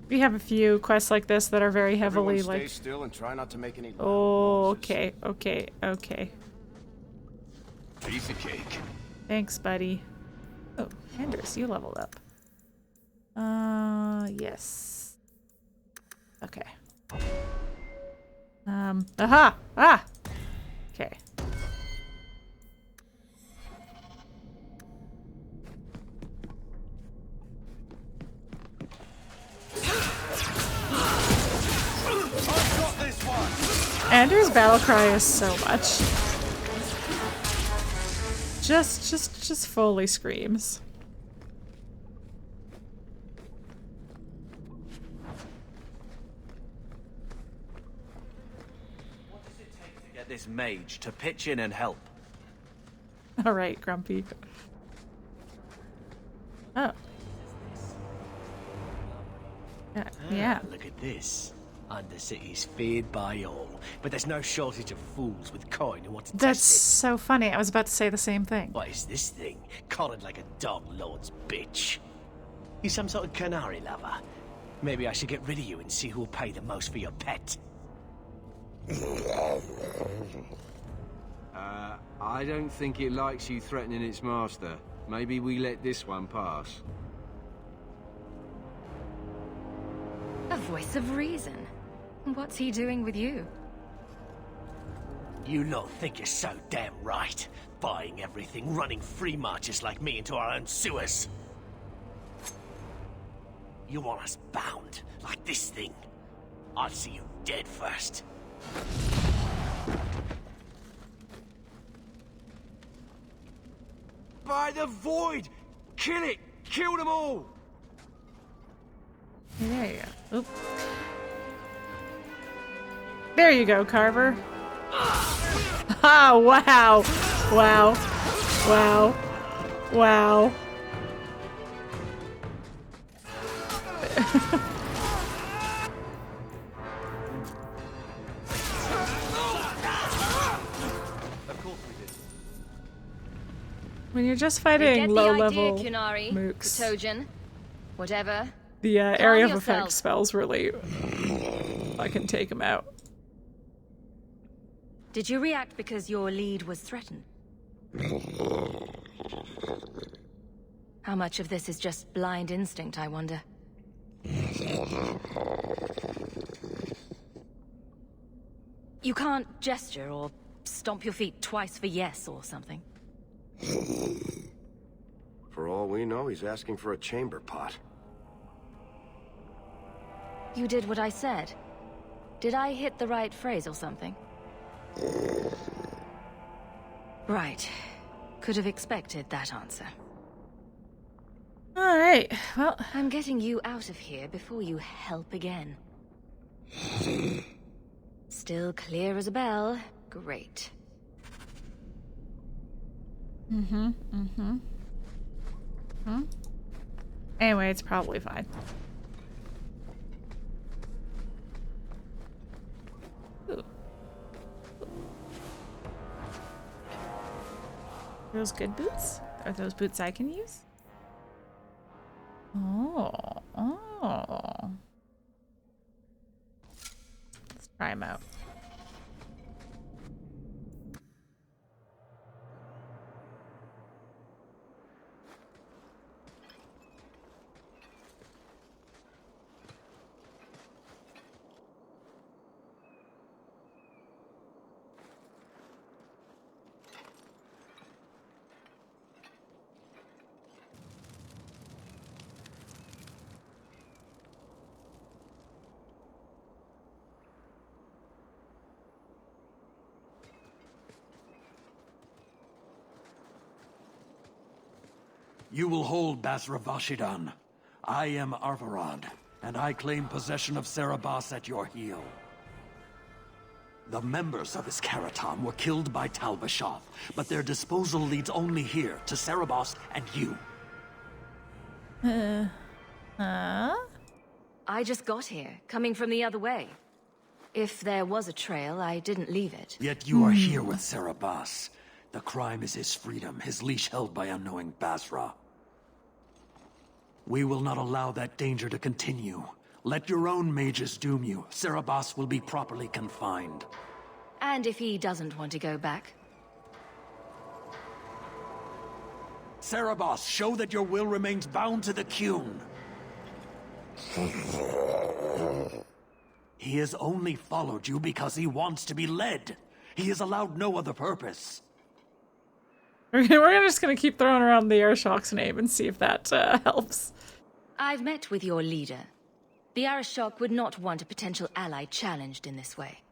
We have a few quests like this that are very heavily Everyone like... stay still and try not to make any... Oh, okay. Piece of cake. Thanks, buddy. Oh, Anders, you leveled up. Yes. Okay. Aha! Ah! Okay. Andrew's battle cry is so much. Just fully screams. What does it take to get this mage to pitch in and help? All right, Grumpy. Oh. Yeah. Look at this. Undercity's feared by all, but there's no shortage of fools with coin who want to That's test it. so funny. I was about to say the same thing. What is this thing? Collared like a dog lord's bitch. You some sort of canary lover? Maybe I should get rid of you and see who'll pay the most for your pet. I don't think it likes you threatening its master. Maybe we let this one pass. A voice of reason. What's he doing with you? You lot think you're so damn right. Buying everything, running free marches like me into our own sewers. You want us bound, like this thing? I'll see you dead first. By the void! Kill it! Kill them all! There you go. Oop. There you go, Carver. Ah, wow. Wow. Wow. Wow. When you're just fighting low-level mooks, Tojin. Whatever. the area of yourself. effect spells really I can take them out. Did you react because your lead was threatened? How much of this is just blind instinct, I wonder? You can't gesture or stomp your feet twice for yes or something. For all we know, he's asking for a chamber pot. You did what I said. Did I hit the right phrase or something? Right. Could have expected that answer. Alright, well... I'm getting you out of here before you help again. Still clear as a bell. Great. Anyway, it's probably fine. Ooh. Those good boots? Are those boots I can use? Oh. Let's try them out. You will hold Basra Vashidan. I am Arvarad, and I claim possession of Serabas at your heel. The members of Iskaratam were killed by Tal-Vashoth, but their disposal leads only here, to Serabas and you. I just got here, coming from the other way. If there was a trail, I didn't leave it. Yet you are here with Serabas. The crime is his freedom, his leash held by unknowing Basra. We will not allow that danger to continue. Let your own mages doom you. Serabas will be properly confined. And if he doesn't want to go back? Serabas, show that your will remains bound to the Qun. He has only followed you because he wants to be led. He has allowed no other purpose. We're just gonna keep throwing around the Arashok's name and see if that helps. I've met with your leader. The Arashok would not want a potential ally challenged in this way.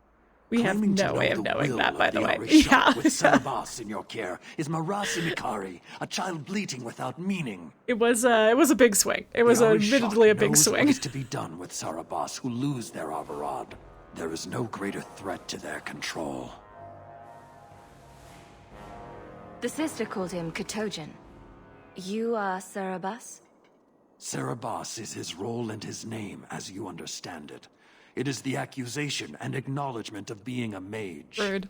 We have Claiming to no know way of the knowing will that, by of the way. Arishok Yeah. With Cerebas in your care is Marasi Mikari, a child bleating without meaning. It was a big swing. It was The admittedly a Arishok big knows swing. what is to be done with Cerebas who lose their Avarad. There is no greater threat to their control. The sister called him Katojan. You are Cerebas? Cerebas is his role and his name, as you understand it. It is the accusation and acknowledgement of being a mage. Bird.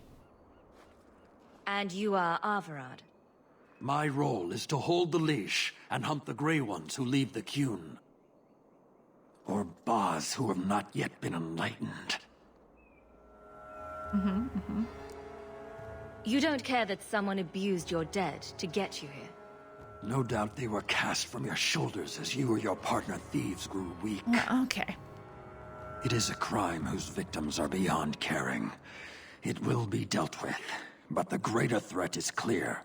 And you are Avarad? My role is to hold the leash and hunt the Grey Ones who leave the Qun. Or Baz who have not yet been enlightened. You don't care that someone abused your dead to get you here? No doubt they were cast from your shoulders as you or your partner thieves grew weak. Okay. It is a crime whose victims are beyond caring. It will be dealt with, but the greater threat is clear.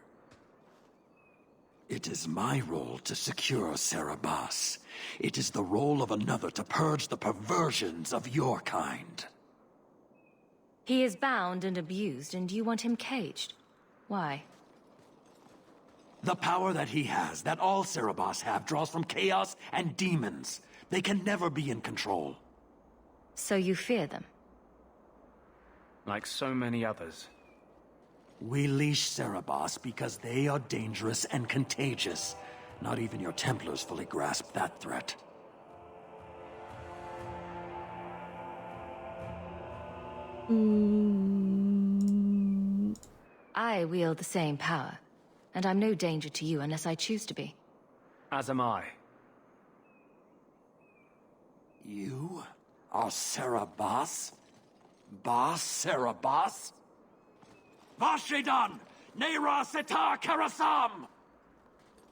It is my role to secure Cerebas. It is the role of another to purge the perversions of your kind. He is bound and abused, and you want him caged. Why? The power that he has, that all Cerebas have, draws from chaos and demons. They can never be in control. So you fear them? Like so many others. We leash Cerebas because they are dangerous and contagious. Not even your Templars fully grasp that threat. I wield the same power, and I'm no danger to you unless I choose to be. As am I. You are Cerebas? Bas Cerebas? Vashidan! Neira Setar Karasam!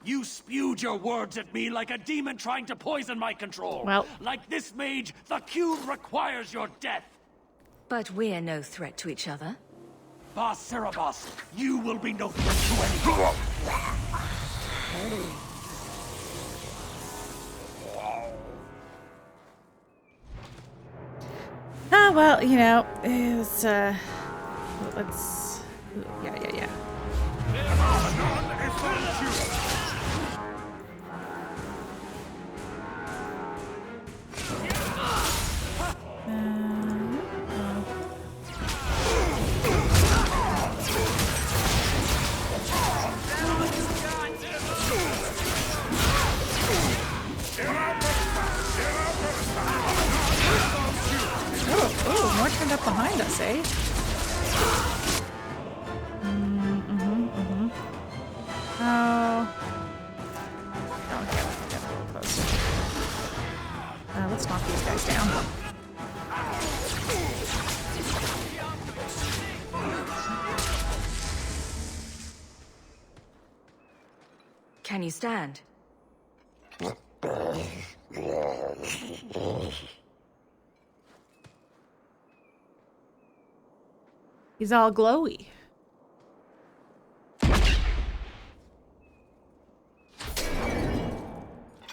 You spewed your words at me like a demon trying to poison my control. Well. Like this mage, the Qun requires your death. But we're no threat to each other. Bas Cerebas, you will be no threat to anyone. Ah, well, you know, it was, let's, yeah. Oh, more turned up behind us, eh? Oh. Okay, let's get a little closer. Let's knock these guys down. Can you stand? He's all glowy.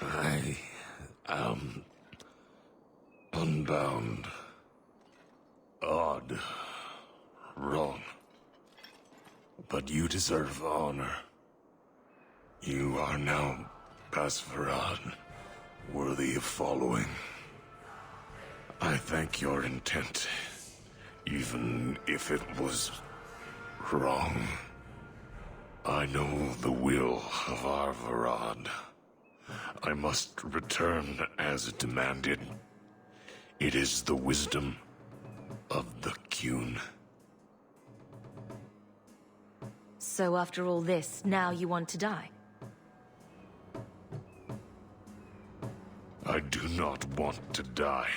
I am unbound. Odd. Wrong. But you deserve honor. You are now Basvarad, worthy of following. I thank your intent, even if it was wrong. I know the will of Arvarad. I must return as demanded. It is the wisdom of the Qun. So after all this, now you want to die? I do not want to die.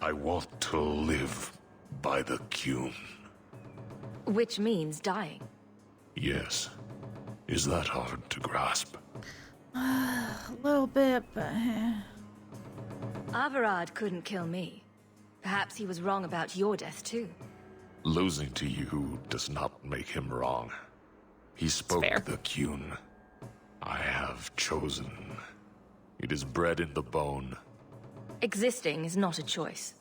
I want to live by the Qun. Which means dying. Yes. Is that hard to grasp? A little bit, but... Avarad couldn't kill me. Perhaps he was wrong about your death, too. Losing to you does not make him wrong. He spoke the Qun. I have chosen. It is bred in the bone. Existing is not a choice.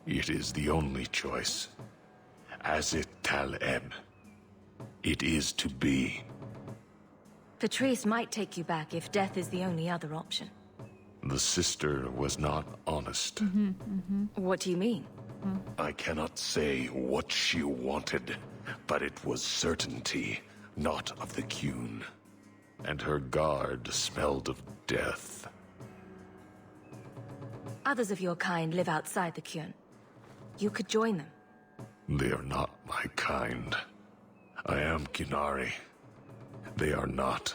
It is the only choice. As it Taleb. It is to be. Patrice might take you back if death is the only other option. The sister was not honest. What do you mean? I cannot say what she wanted, but it was certainty, not of the Qun. And her guard smelled of death. Others of your kind live outside the Qun. You could join them. They are not my kind. I am Qunari. They are not.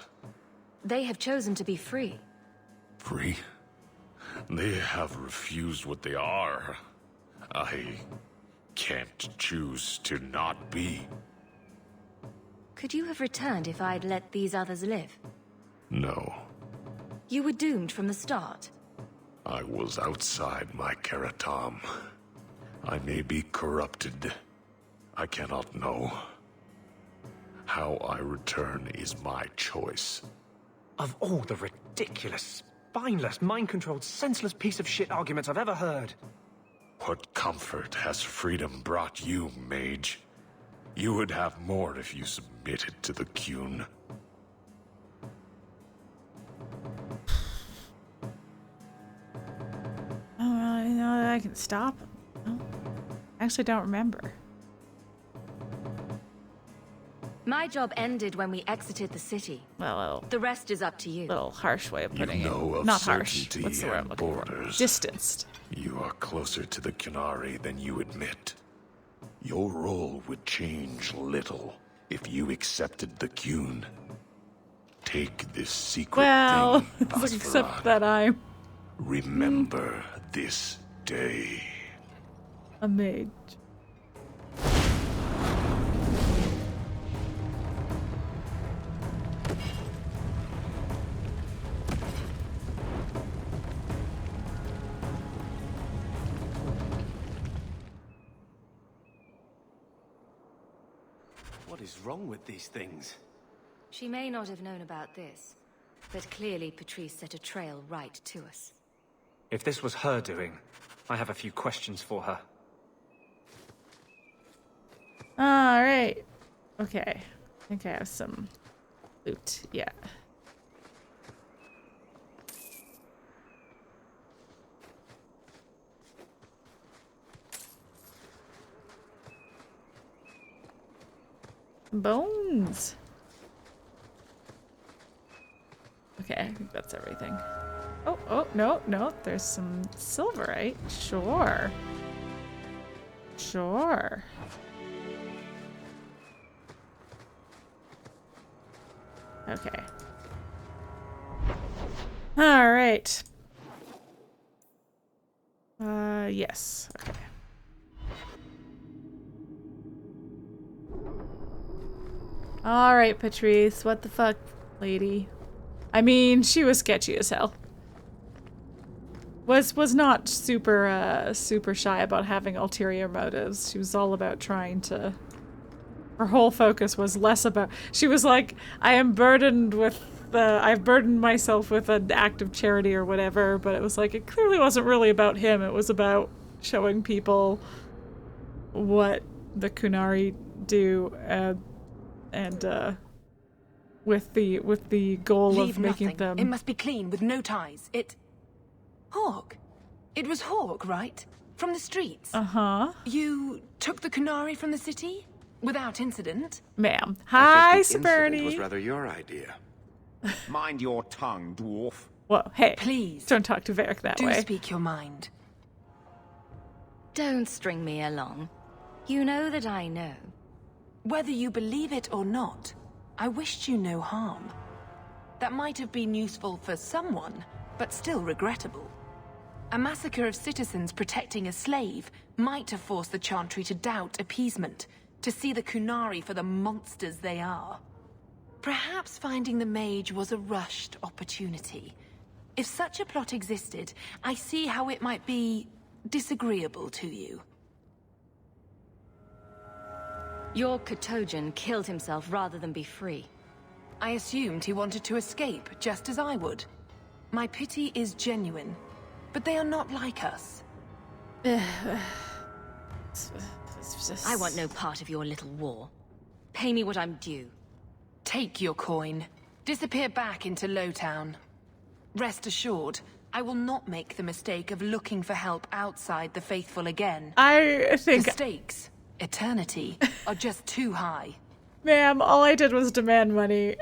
They have chosen to be free. Free? They have refused what they are. I can't choose to not be. Could you have returned if I'd let these others live? No. You were doomed from the start. I was outside my Karatam. I may be corrupted. I cannot know. How I return is my choice. Of all the ridiculous, spineless, mind-controlled, senseless piece of shit arguments I've ever heard. What comfort has freedom brought you, mage? You would have more if you submitted to the Qun. Oh, you know that I can stop him. No. I actually don't remember. My job ended when we exited the city. Well, the rest is up to you. Little harsh way of putting it. Of Not harsh. What's the word I'm looking borders. for? Distanced. You are closer to the Qunari than you admit. Your role would change little if you accepted the Qun. Take this secret thing, let's accept that I'm... Remember this day. A mage. What is wrong with these things? She may not have known about this, but clearly Patrice set a trail right to us. If this was her doing, I have a few questions for her. Alright. Okay. I think I have some loot. Yeah. Bones. Okay, I think that's everything. Oh, no, there's some silverite. Sure. Okay. All right. Yes. Okay. All right, Patrice. What the fuck, lady? I mean, she was sketchy as hell. Was not super shy about having ulterior motives. She was all about trying to... Her whole focus was less about... She was like, I've burdened myself with an act of charity or whatever, but it was like, it clearly wasn't really about him. It was about showing people what the Qunari do, and with the goal of making them... It must be clean with no ties. Hawke. It was Hawke, right? From the streets. Uh-huh. You took the Qunari from the city? Without incident? Ma'am. Hi, I think the incident Saberni. was rather your idea. Mind your tongue, dwarf. Whoa, hey. Please. Don't talk to Varric that way. Do speak your mind. Don't string me along. You know that I know. Whether you believe it or not, I wished you no harm. That might have been useful for someone, but still regrettable. A massacre of citizens protecting a slave might have forced the Chantry to doubt appeasement, to see the Qunari for the monsters they are. Perhaps finding the mage was a rushed opportunity. If such a plot existed, I see how it might be disagreeable to you. Your Katojan killed himself rather than be free. I assumed he wanted to escape, just as I would. My pity is genuine, but they are not like us. It's I want no part of your little war. Pay me what I'm due. Take your coin. Disappear back into Lowtown. Rest assured, I will not make the mistake of looking for help outside the faithful again. I think... The stakes, eternity, are just too high. Ma'am, all I did was demand money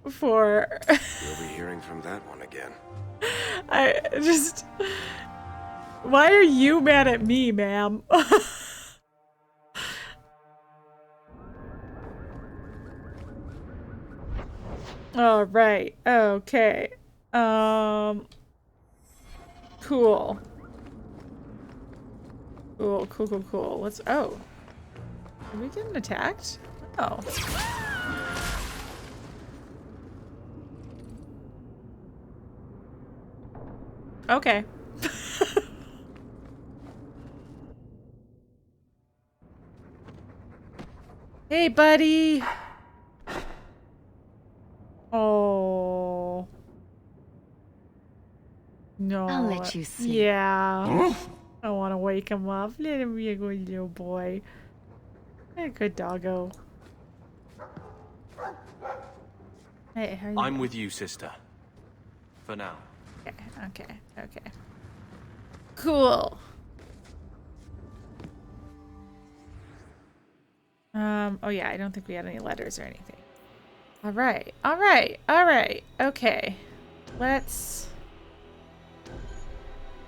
for... We'll be hearing from that one again. I just... Why are you mad at me, ma'am? All right. Okay. Cool. Cool. Let's... Oh. Are we getting attacked? Oh. Okay. Hey, buddy. Oh. No. I'll let you sleep. Yeah. I want to wake him up. Let him be a good little boy. A good doggo. Hey, how are you? I'm with you, sister. For now. Okay. Cool. Oh yeah, I don't think we had any letters or anything. All right. Okay. Let's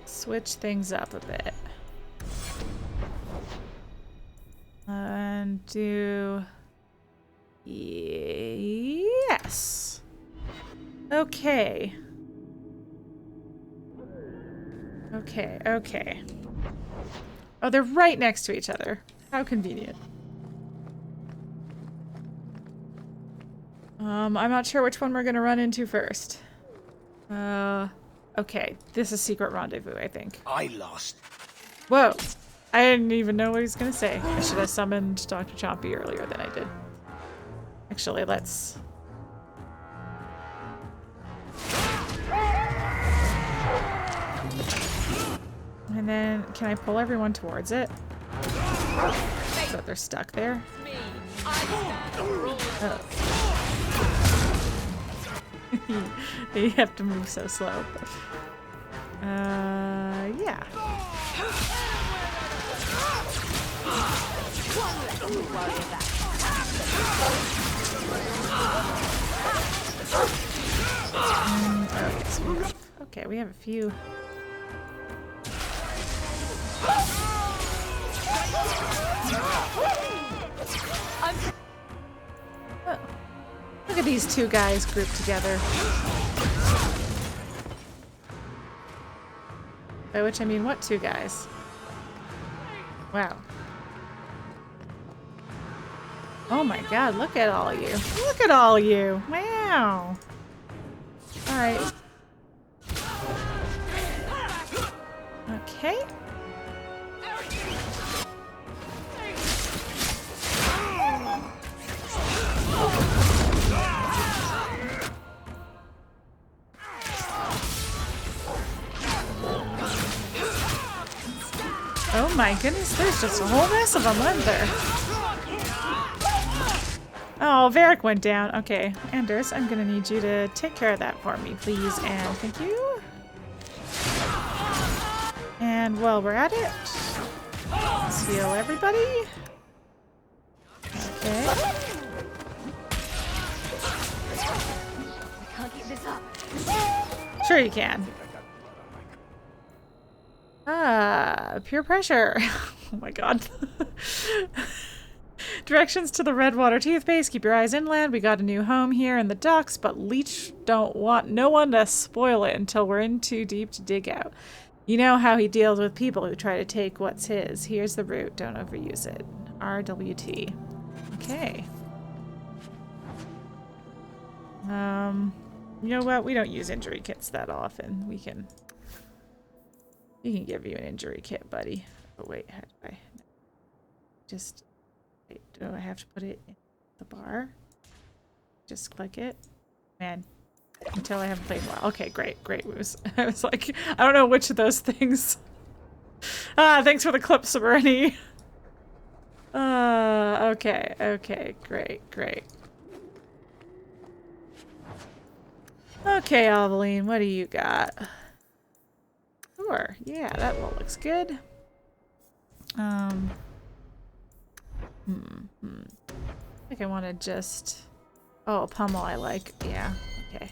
switch things up a bit. And do... Yes. Okay. Oh, they're right next to each other. How convenient. I'm not sure which one we're gonna run into first. Okay. This is Secret Rendezvous, I think. I lost. Whoa. I didn't even know what he was gonna say. I should have summoned Dr. Chompy earlier than I did. Actually, let's... And then, can I pull everyone towards it? So that they're stuck there? Oh. You have to move so slow. Yeah. Okay, we have a few. Oh. Look at these two guys grouped together. By which I mean, what two guys? Wow. Oh my god, look at all of you. Look at all of you. Wow. Alright. Okay. Oh my goodness, there's just a whole mess of them, aren't there? Oh, Varric went down. Okay, Anders, I'm gonna need you to take care of that for me, please, and thank you. And while we're at it, let's heal everybody. Okay. I can't keep this up. Sure you can. Pure pressure. Oh my god. Directions to the Redwater Teeth Base. Keep your eyes inland. We got a new home here in the docks, but Leech don't want no one to spoil it until we're in too deep to dig out. You know how he deals with people who try to take what's his. Here's the route. Don't overuse it. RWT. Okay. You know what? We don't use injury kits that often. We can give you an injury kit, buddy. Oh wait, how do I just wait, do I have to put it in the bar? Just click it. Man. Until I haven't played in a while. Okay, great moves. I was like, I don't know which of those things. Thanks for the clip, Sabrina. Okay, great. Okay, Aveline, what do you got? Sure, yeah, that one looks good. I think I want to just... Oh, a pummel I like. Yeah, okay.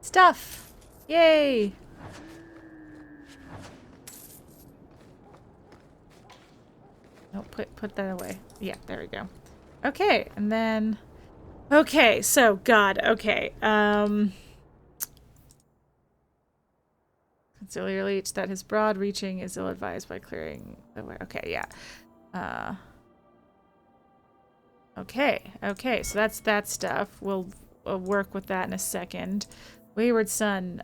Stuff! Yay! Oh, put that away. Yeah, there we go. Okay, and then... Okay, so, God, okay. Consider Leech that his broad reaching is ill-advised by clearing the way. Okay, yeah. Okay, so that's that stuff. We'll work with that in a second. Wayward Son.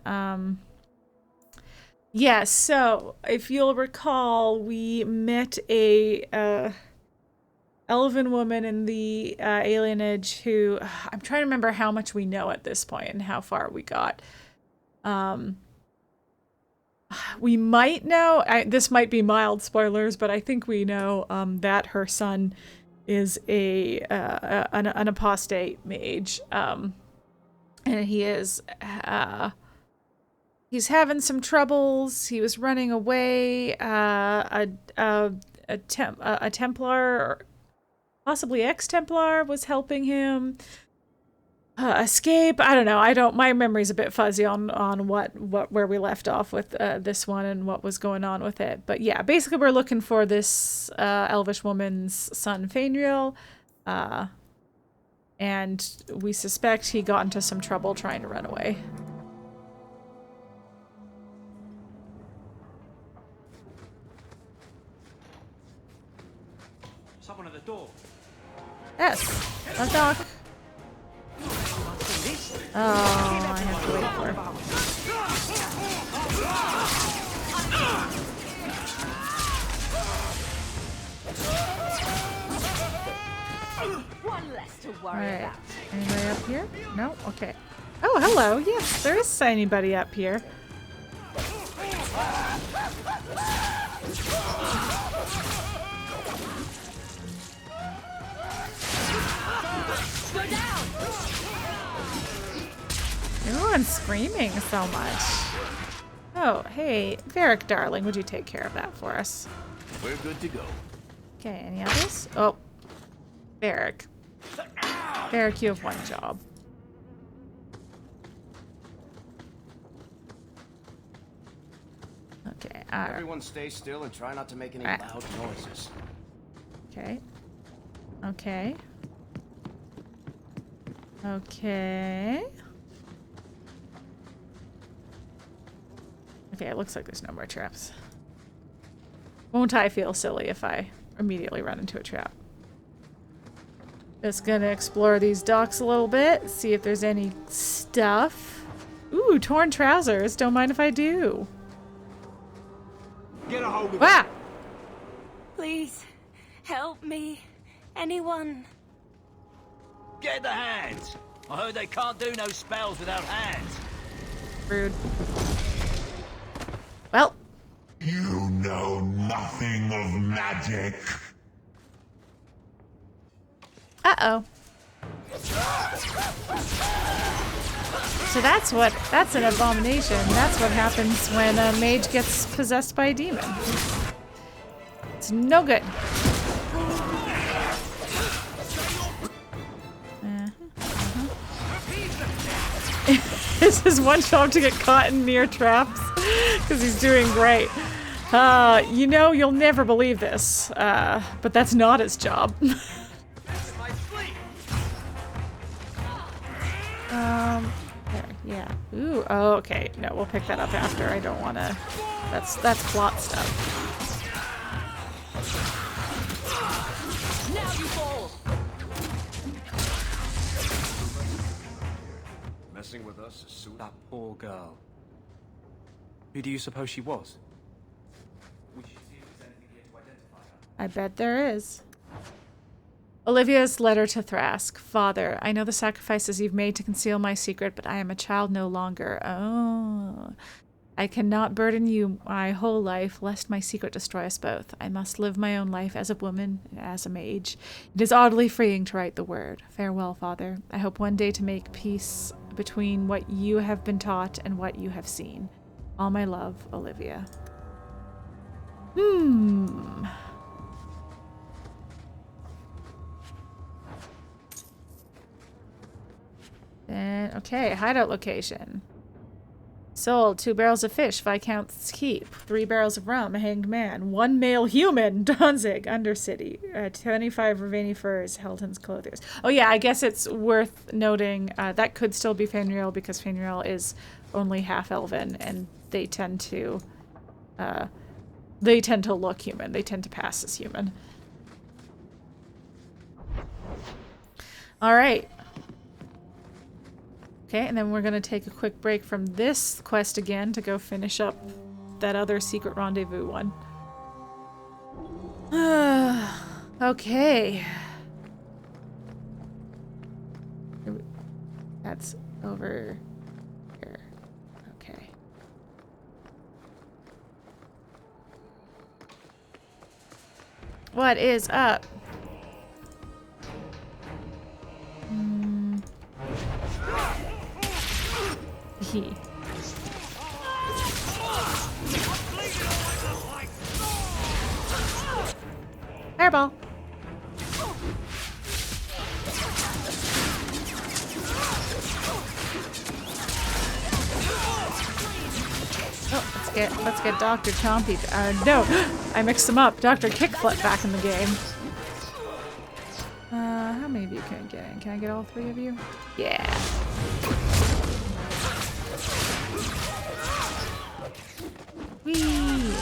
Yeah, so if you'll recall, we met a elven woman in the alienage who I'm trying to remember how much we know at this point and how far we got. We might know, this might be mild spoilers, but I think we know that her son is an apostate mage, and he is he's having some troubles. He was running away. A Templar, possibly ex-Templar, was helping him escape. I don't know. My memory's a bit fuzzy on where we left off with this one and what was going on with it. But yeah, basically we're looking for this elvish woman's son, Fainriel, and we suspect he got into some trouble trying to run away. Someone at the door. Yes. Knock knock. Oh, I have to wait for it. One less to worry about. Anybody up here? No? Okay. Oh, hello. Yes, there is anybody up here. Go down! Everyone's screaming so much. Oh, hey, Varric, darling, would you take care of that for us? We're good to go. Okay, any others? Oh, Varric. Varric, you have one job. Okay, Everyone stay still and try not to make any loud noises. Okay. Okay. Okay. Okay, it looks like there's no more traps. Won't I feel silly if I immediately run into a trap? Just gonna explore these docks a little bit, see if there's any stuff. Ooh, torn trousers. Don't mind if I do. Get a hold of it. Please, help me. Anyone? Get the hands! I heard they can't do no spells without hands. Rude. Well. You know nothing of magic. Uh-oh. So that's an abomination. That's what happens when a mage gets possessed by a demon. It's no good. It's his one job to get caught in near traps because he's doing great. You know, you'll never believe this, but that's not his job. There, yeah. Ooh, oh, okay. No, we'll pick that up after. I don't want to. That's plot stuff. Now you fall. Messing with us is soon. That poor girl. Who do you suppose she was? I bet there is. Olivia's letter to Thrask. Father, I know the sacrifices you've made to conceal my secret, but I am a child no longer. Oh. I cannot burden you my whole life, lest my secret destroy us both. I must live my own life as a woman and as a mage. It is oddly freeing to write the word. Farewell, Father. I hope one day to make peace between what you have been taught and what you have seen. All my love, Olivia. And, okay, hideout location. Sold 2 barrels of fish, Viscount's Keep, 3 barrels of rum, a hanged man, 1 male human, Danzig, Undercity, 25 Ravani furs, Helton's clothiers. Oh yeah, I guess it's worth noting that could still be Fanriel because Fanriel is only half elven and they tend to look human. They tend to pass as human. All right. Okay, and then we're going to take a quick break from this quest again to go finish up that other secret rendezvous one. Okay. That's over here. Okay. What is up? Fireball. Oh, let's get Dr. Chompy. No, I mixed them up. Dr. Kickflip back in the game. How many of you can I get in? Can I get all 3 of you? Yeah. Whee!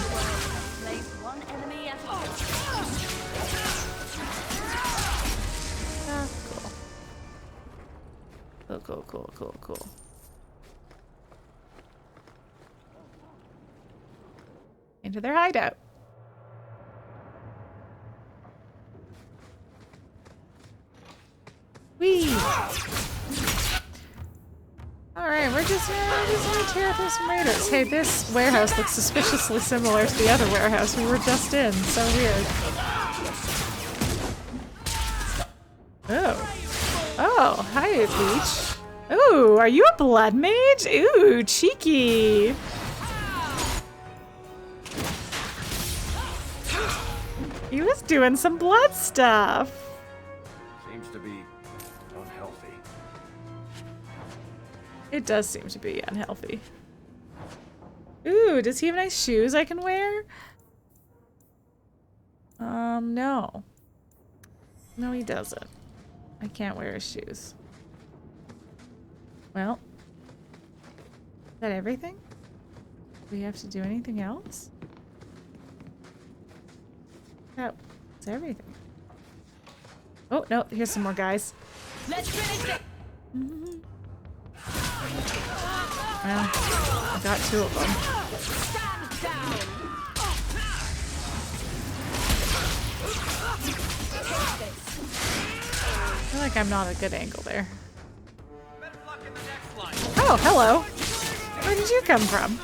Cool. Into their hideout. Whee! Alright, we're just gonna tear through some raiders. Hey, this warehouse looks suspiciously similar to the other warehouse we were just in. So weird. Oh, hi, Leech. Ooh, are you a blood mage? Ooh, cheeky. He was doing some blood stuff. Seems to be unhealthy. It does seem to be unhealthy. Ooh, does he have nice shoes I can wear? No. No, he doesn't. I can't wear his shoes. Well, is that everything? Do we have to do anything else? That's everything. Oh, no, here's some more guys. Let's finish it. Well, I got 2 of them. I feel like I'm not a good angle there. Oh, hello. Where did you come from?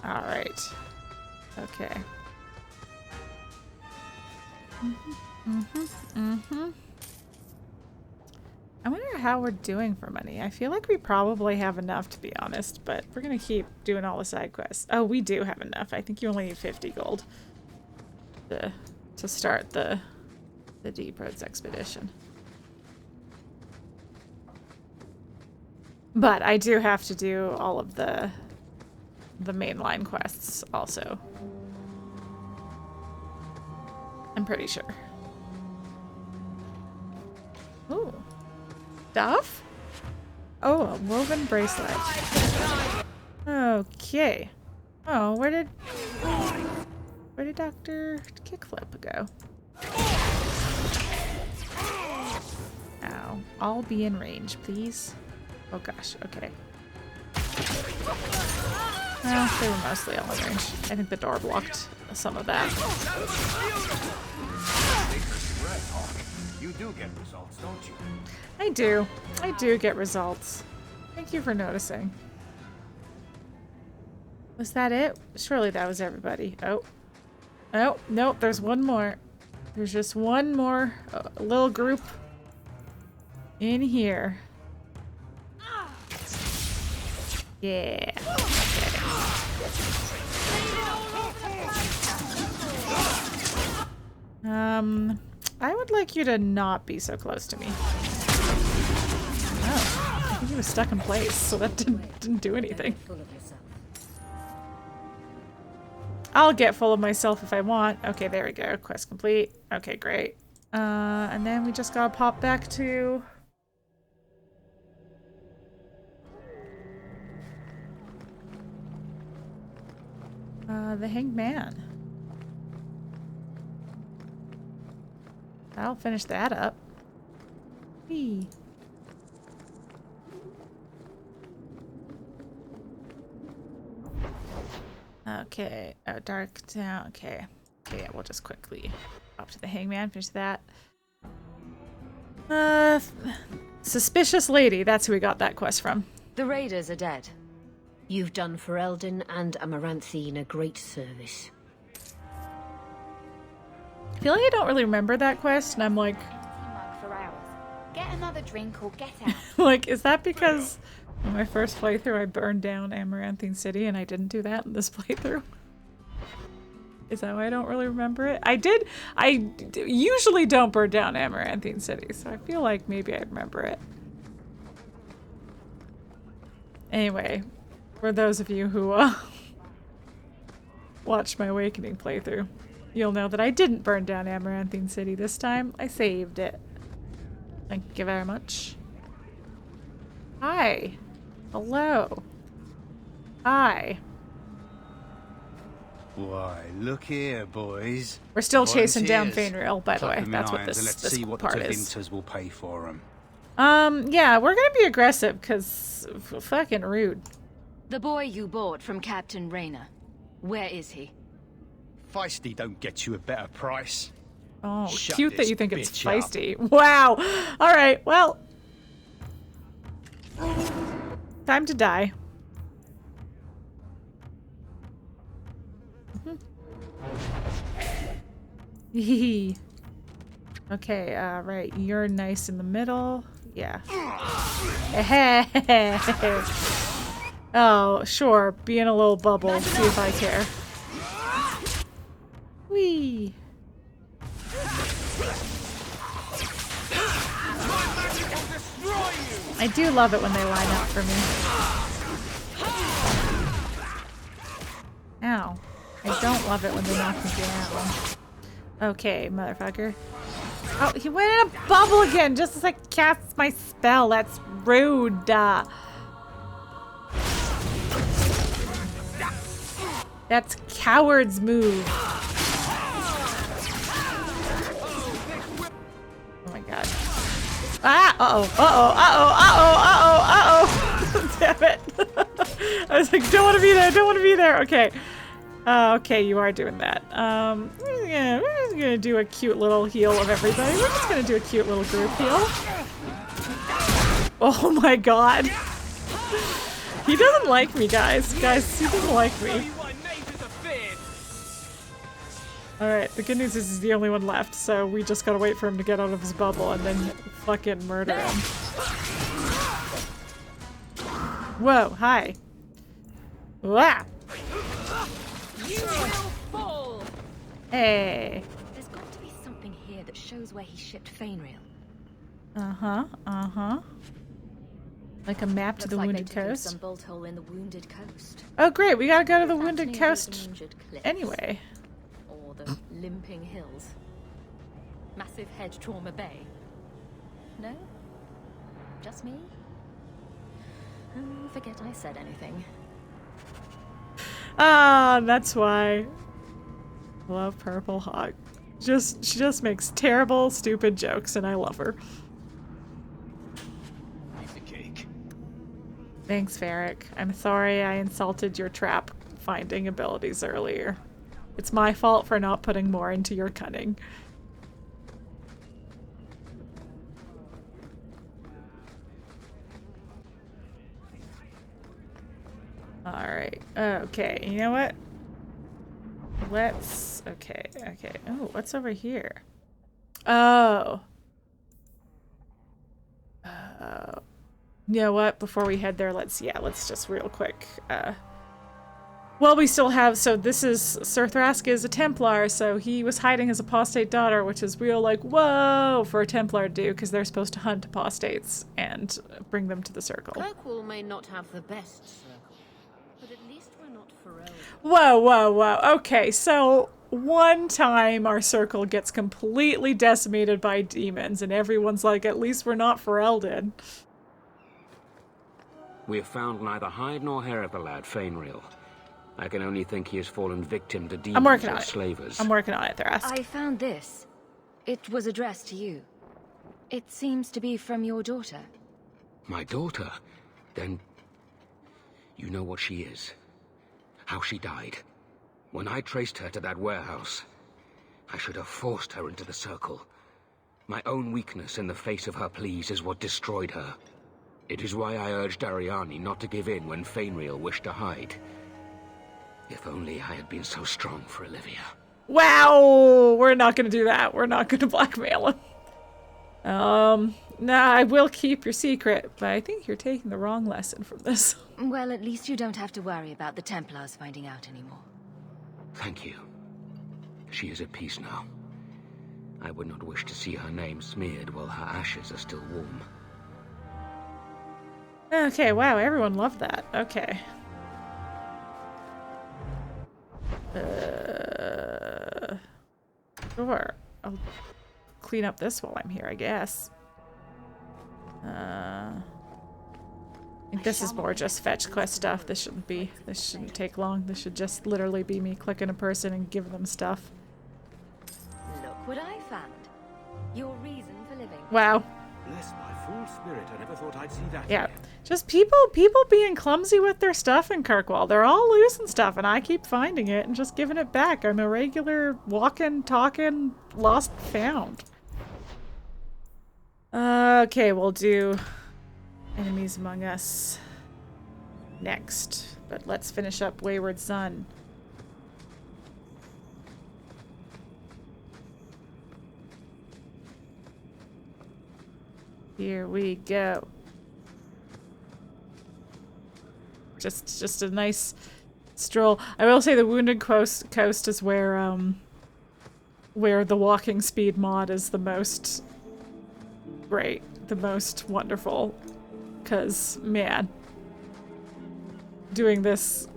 All right. Okay. I wonder how we're doing for money. I feel like we probably have enough, to be honest, but we're gonna keep doing all the side quests. Oh, we do have enough. I think you only need 50 gold to start the Deep Roads expedition. But I do have to do all of the mainline quests also. I'm pretty sure. Ooh. Stuff? Oh, a woven bracelet. Okay. Oh, where did Dr. Kickflip go? Ow. I'll be in range, please. Oh gosh, okay. Well, they were mostly all in range. I think the door blocked some of that. You do get results, don't you? I do. I do get results. Thank you for noticing. Was that it? Surely that was everybody. Oh. Oh, nope, there's one more. There's just one more little group in here. Yeah. Okay. I would like you to not be so close to me. Oh, I think he was stuck in place, so that didn't do anything. I'll get full of myself if I want. Okay, there we go. Quest complete. Okay, great. And then we just gotta pop back to... the Hanged Man. I'll finish that up. Whee. Okay. Oh, dark down. Okay. Okay, yeah, we'll just quickly hop to the Hangman, finish that. Suspicious Lady. That's who we got that quest from. The raiders are dead. You've done Ferelden and Amaranthine a great service. I feel like I don't really remember that quest, and I'm like... Get another drink or get out. Like, is that because in my first playthrough I burned down Amaranthine City and I didn't do that in this playthrough? Is that why I don't really remember it? I usually don't burn down Amaranthine City, so I feel like maybe I remember it. Anyway, for those of you who watched my Awakening playthrough, you'll know that I didn't burn down Amaranthine City this time. I saved it. Thank you very much. Hi. Hello. Hi. Why, look here, boys. We're still chasing down Volunteers. Fainrail, by the Clap way. them in That's what irons and this let's see what part the is. Vinters will pay for them. Yeah, we're gonna be aggressive, because fucking rude. The boy you bought from Captain Rayner. Where is he? Feisty don't get you a better price. Oh, Shut cute that this you think it's bitch up. feisty. Wow. All right, well. Time to die. Okay, right. You're nice in the middle. Yeah. Oh, sure. Be in a little bubble. See if I care. Whee. I do love it when they line up for me. Ow. I don't love it when they knock me down. Okay, motherfucker. Oh, he went in a bubble again just as I cast my spell. That's rude. That's coward's move. Oh my god. Ah! Uh-oh. Damn it. I was like, don't want to be there, don't want to be there. Okay. Okay, you are doing that. We're just gonna do a cute little heal of everybody. We're just gonna do a cute little group heal. Oh my god. He doesn't like me, guys. Guys, he doesn't like me. Alright, the good news is he's the only one left, so we just gotta wait for him to get out of his bubble and then fucking murder him. Whoa, hi. Wow. Hey. There's got to be something here that shows where he shipped Fainrail. Like a map to the Wounded Looks like they took him Coast? some bolt hole in the Wounded Coast. Oh great, we gotta go to the Wounded Near Coast Injured Cliffs. anyway. Or the Limping Hills. Massive Hedge Trauma Bay. No? Just me? Forget I said anything. Ah, that's why. I love Purple Hawk. She just makes terrible, stupid jokes, and I love her. Piece of cake. Thanks, Varric. I'm sorry I insulted your trap finding abilities earlier. It's my fault for not putting more into your cunning. Alright. Okay, you know what? Let's... Okay. Oh, what's over here? Oh. You know what? Before we head there, let's just real quick. Well, we still have... So this is... Sir Thrask is a Templar, so he was hiding his apostate daughter, which is real, like, whoa, for a Templar to do, because they're supposed to hunt apostates and bring them to the circle. Kirkwall may not have the best circle, but at least we're not forever. Whoa. Okay, so one time our circle gets completely decimated by demons, and everyone's like, at least we're not Ferelden. We have found neither hide nor hair of the lad, Fainreal. I can only think he has fallen victim to demons or slavers. I'm working on it, Thrask. I found this. It was addressed to you. It seems to be from your daughter. My daughter? Then... you know what she is. How she died. When I traced her to that warehouse, I should have forced her into the circle. My own weakness in the face of her pleas is what destroyed her. It is why I urged Ariani not to give in when Fainreal wished to hide. If only I had been so strong for Olivia. Wow! We're not gonna do that. We're not gonna blackmail him. Nah, I will keep your secret, but I think you're taking the wrong lesson from this. Well, at least you don't have to worry about the Templars finding out anymore. Thank you. She is at peace now. I would not wish to see her name smeared while her ashes are still warm. Okay, wow, everyone loved that. Okay. Sure. I'll clean up this while I'm here, I guess. I think this is more just fetch quest stuff. This shouldn't take long. This should just literally be me clicking a person and give them stuff. Look what I found. Your reason for living. Wow. Bless my full spirit, I never thought I'd see that. Yeah. Just people being clumsy with their stuff in Kirkwall. They're all losing stuff and I keep finding it and just giving it back. I'm a regular walking, talking, lost found. Okay, we'll do Enemies Among Us next. But let's finish up Wayward Son. Here we go. Just a nice stroll. I will say the Wounded Coast is where the walking speed mod is the most great, the most wonderful. 'Cause man, doing this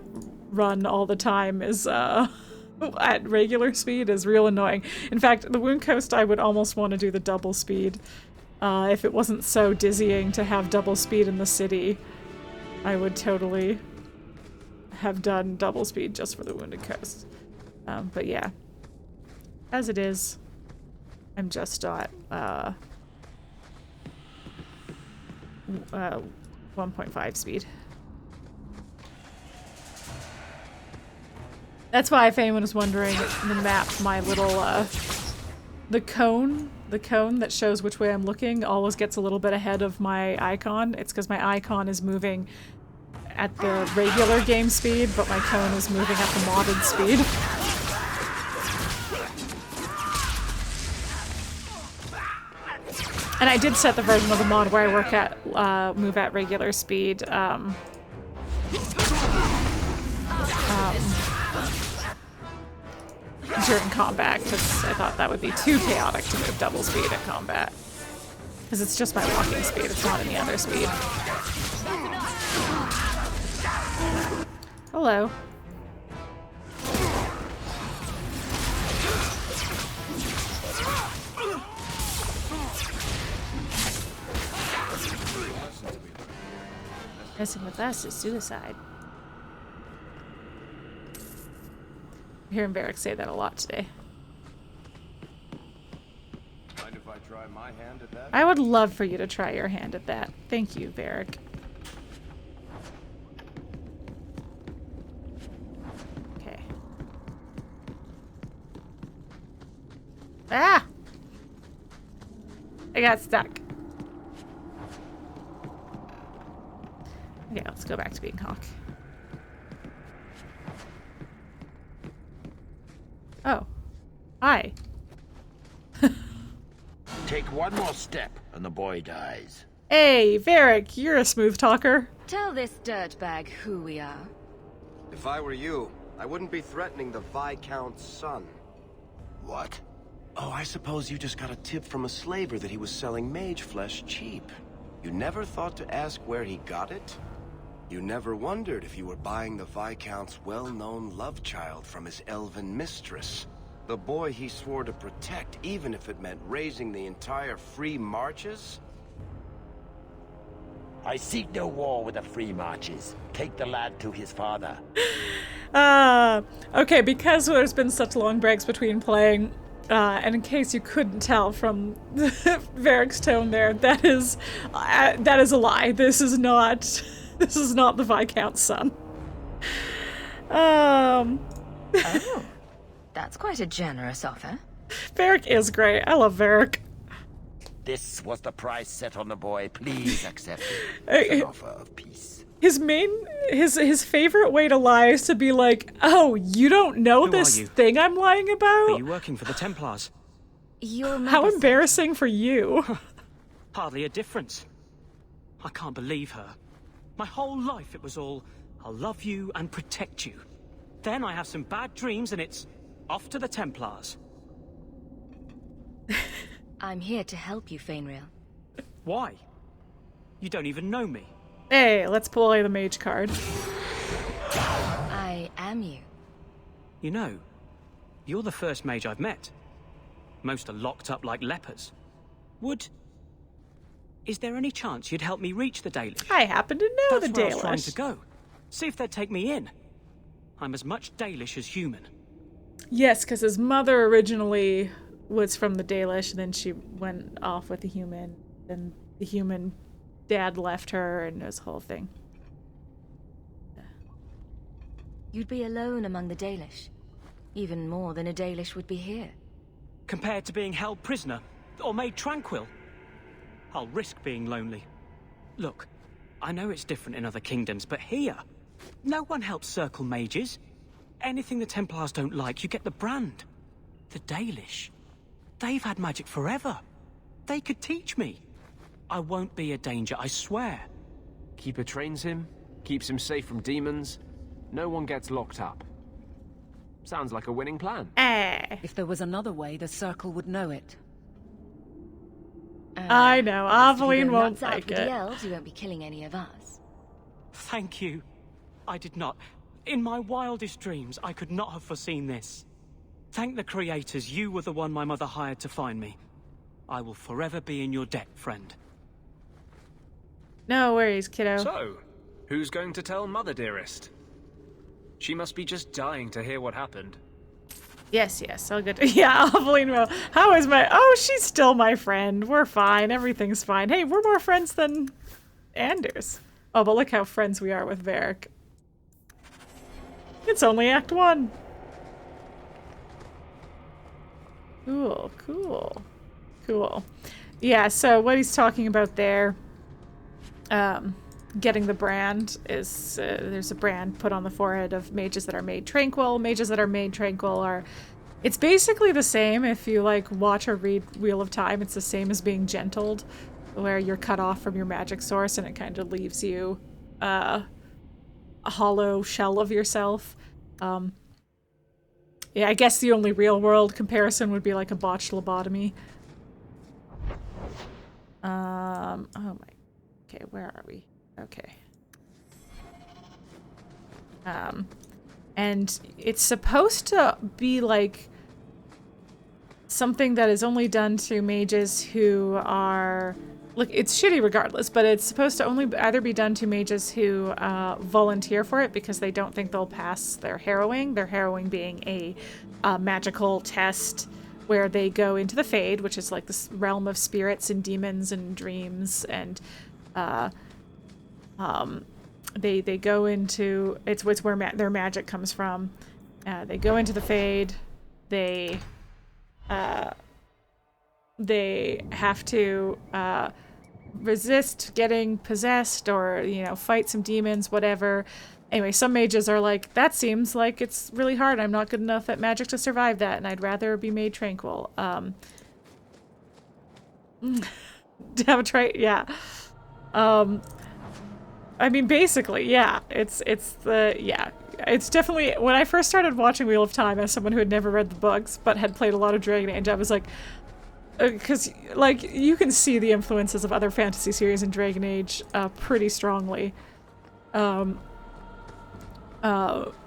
run all the time is at regular speed is real annoying. In fact, the Wound Coast I would almost want to do the double speed. If it wasn't so dizzying to have double speed in the city, I would totally have done double speed just for the Wounded Coast. But yeah, as it is, I'm just at 1.5 speed. That's why if anyone was wondering, the map, my little the cone that shows which way I'm looking always gets a little bit ahead of my icon. It's because my icon is moving at the regular game speed, but my cone is moving at the modded speed. And I did set the version of the mod where I move at regular speed. During combat, because I thought that would be too chaotic to move double speed at combat. Because it's just my walking speed, it's not any other speed. Hello. Messing with us is suicide. I'm hearing Varric say that a lot today. Mind if I try my hand at that? I would love for you to try your hand at that. Thank you, Varric. Ah! I got stuck. Okay, let's go back to being Hawke. Oh. Hi. Take one more step and the boy dies. Hey, Varric, you're a smooth talker. Tell this dirtbag who we are. If I were you, I wouldn't be threatening the Viscount's son. What? Oh, I suppose you just got a tip from a slaver that he was selling mage flesh cheap. You never thought to ask where he got it? You never wondered if you were buying the Viscount's well-known love child from his elven mistress? The boy he swore to protect, even if it meant raising the entire Free Marches? I seek no war with the Free Marches. Take the lad to his father. Okay, because there's been such long breaks between playing, and in case you couldn't tell from Varric's tone there, that is a lie. This is not the Viscount's son. Oh, that's quite a generous offer. Varric is great. I love Varric. This was the price set on the boy. Please accept it. It's an offer of peace. His favorite way to lie is to be like, oh, you don't know Who this are you? thing I'm lying about? Are you working for the Templars? How embarrassing for you. Hardly a difference. I can't believe her. My whole life it was all, I'll love you and protect you. Then I have some bad dreams and it's off to the Templars. I'm here to help you, Fainrail. Why? You don't even know me. Hey, let's play the mage card. I am you. You know, you're the first mage I've met. Most are locked up like lepers. Is there any chance you'd help me reach the Dalish? I happen to know That's the where I was trying Dalish. to go. See if they'd take me in. I'm as much Dalish as human. Yes, because his mother originally was from the Dalish, and then she went off with the human, and the human dad left her, and this whole thing. You'd be alone among the Dalish. Even more than a Dalish would be here. Compared to being held prisoner, or made tranquil, I'll risk being lonely. Look, I know it's different in other kingdoms, but here, no one helps circle mages. Anything the Templars don't like, you get the brand. The Dalish, they've had magic forever. They could teach me. I won't be a danger, I swear. Keeper trains him, keeps him safe from demons. No one gets locked up. Sounds like a winning plan. If there was another way, the Circle would know it. I know, Aveline won't Nuts out like with the it. elves, you won't be killing any of us. Thank you. I did not. In my wildest dreams, I could not have foreseen this. Thank the creators, you were the one my mother hired to find me. I will forever be in your debt, friend. No worries, kiddo. So, who's going to tell Mother Dearest? She must be just dying to hear what happened. Yes, I'll get to... Yeah, Aveline will. How is my... Oh, she's still my friend. We're fine. Everything's fine. Hey, we're more friends than Anders. Oh, but look how friends we are with Varric. It's only Act 1. Cool. Yeah, so what he's talking about there, getting the brand is, there's a brand put on the forehead of mages that are made tranquil. Mages that are made tranquil are, it's basically the same if you like watch or read Wheel of Time. It's the same as being gentled, where you're cut off from your magic source and it kind of leaves you a hollow shell of yourself. Yeah, I guess the only real world comparison would be like a botched lobotomy. Oh my, okay, where are we? Okay. And it's supposed to be like something that is only done to mages who are, look, it's shitty regardless, but it's supposed to only either be done to mages who volunteer for it because they don't think they'll pass their harrowing being a magical test where they go into the Fade, which is like this realm of spirits and demons and dreams, and they go into, it's where their magic comes from. They go into the Fade, they they have to resist getting possessed or, you know, fight some demons, whatever. Anyway, some mages are like, that seems like it's really hard. I'm not good enough at magic to survive that, and I'd rather be made tranquil. Have a try, yeah. I mean, basically, yeah. It's definitely, when I first started watching Wheel of Time as someone who had never read the books but had played a lot of Dragon Age, I was like, because like you can see the influences of other fantasy series in Dragon Age pretty strongly. But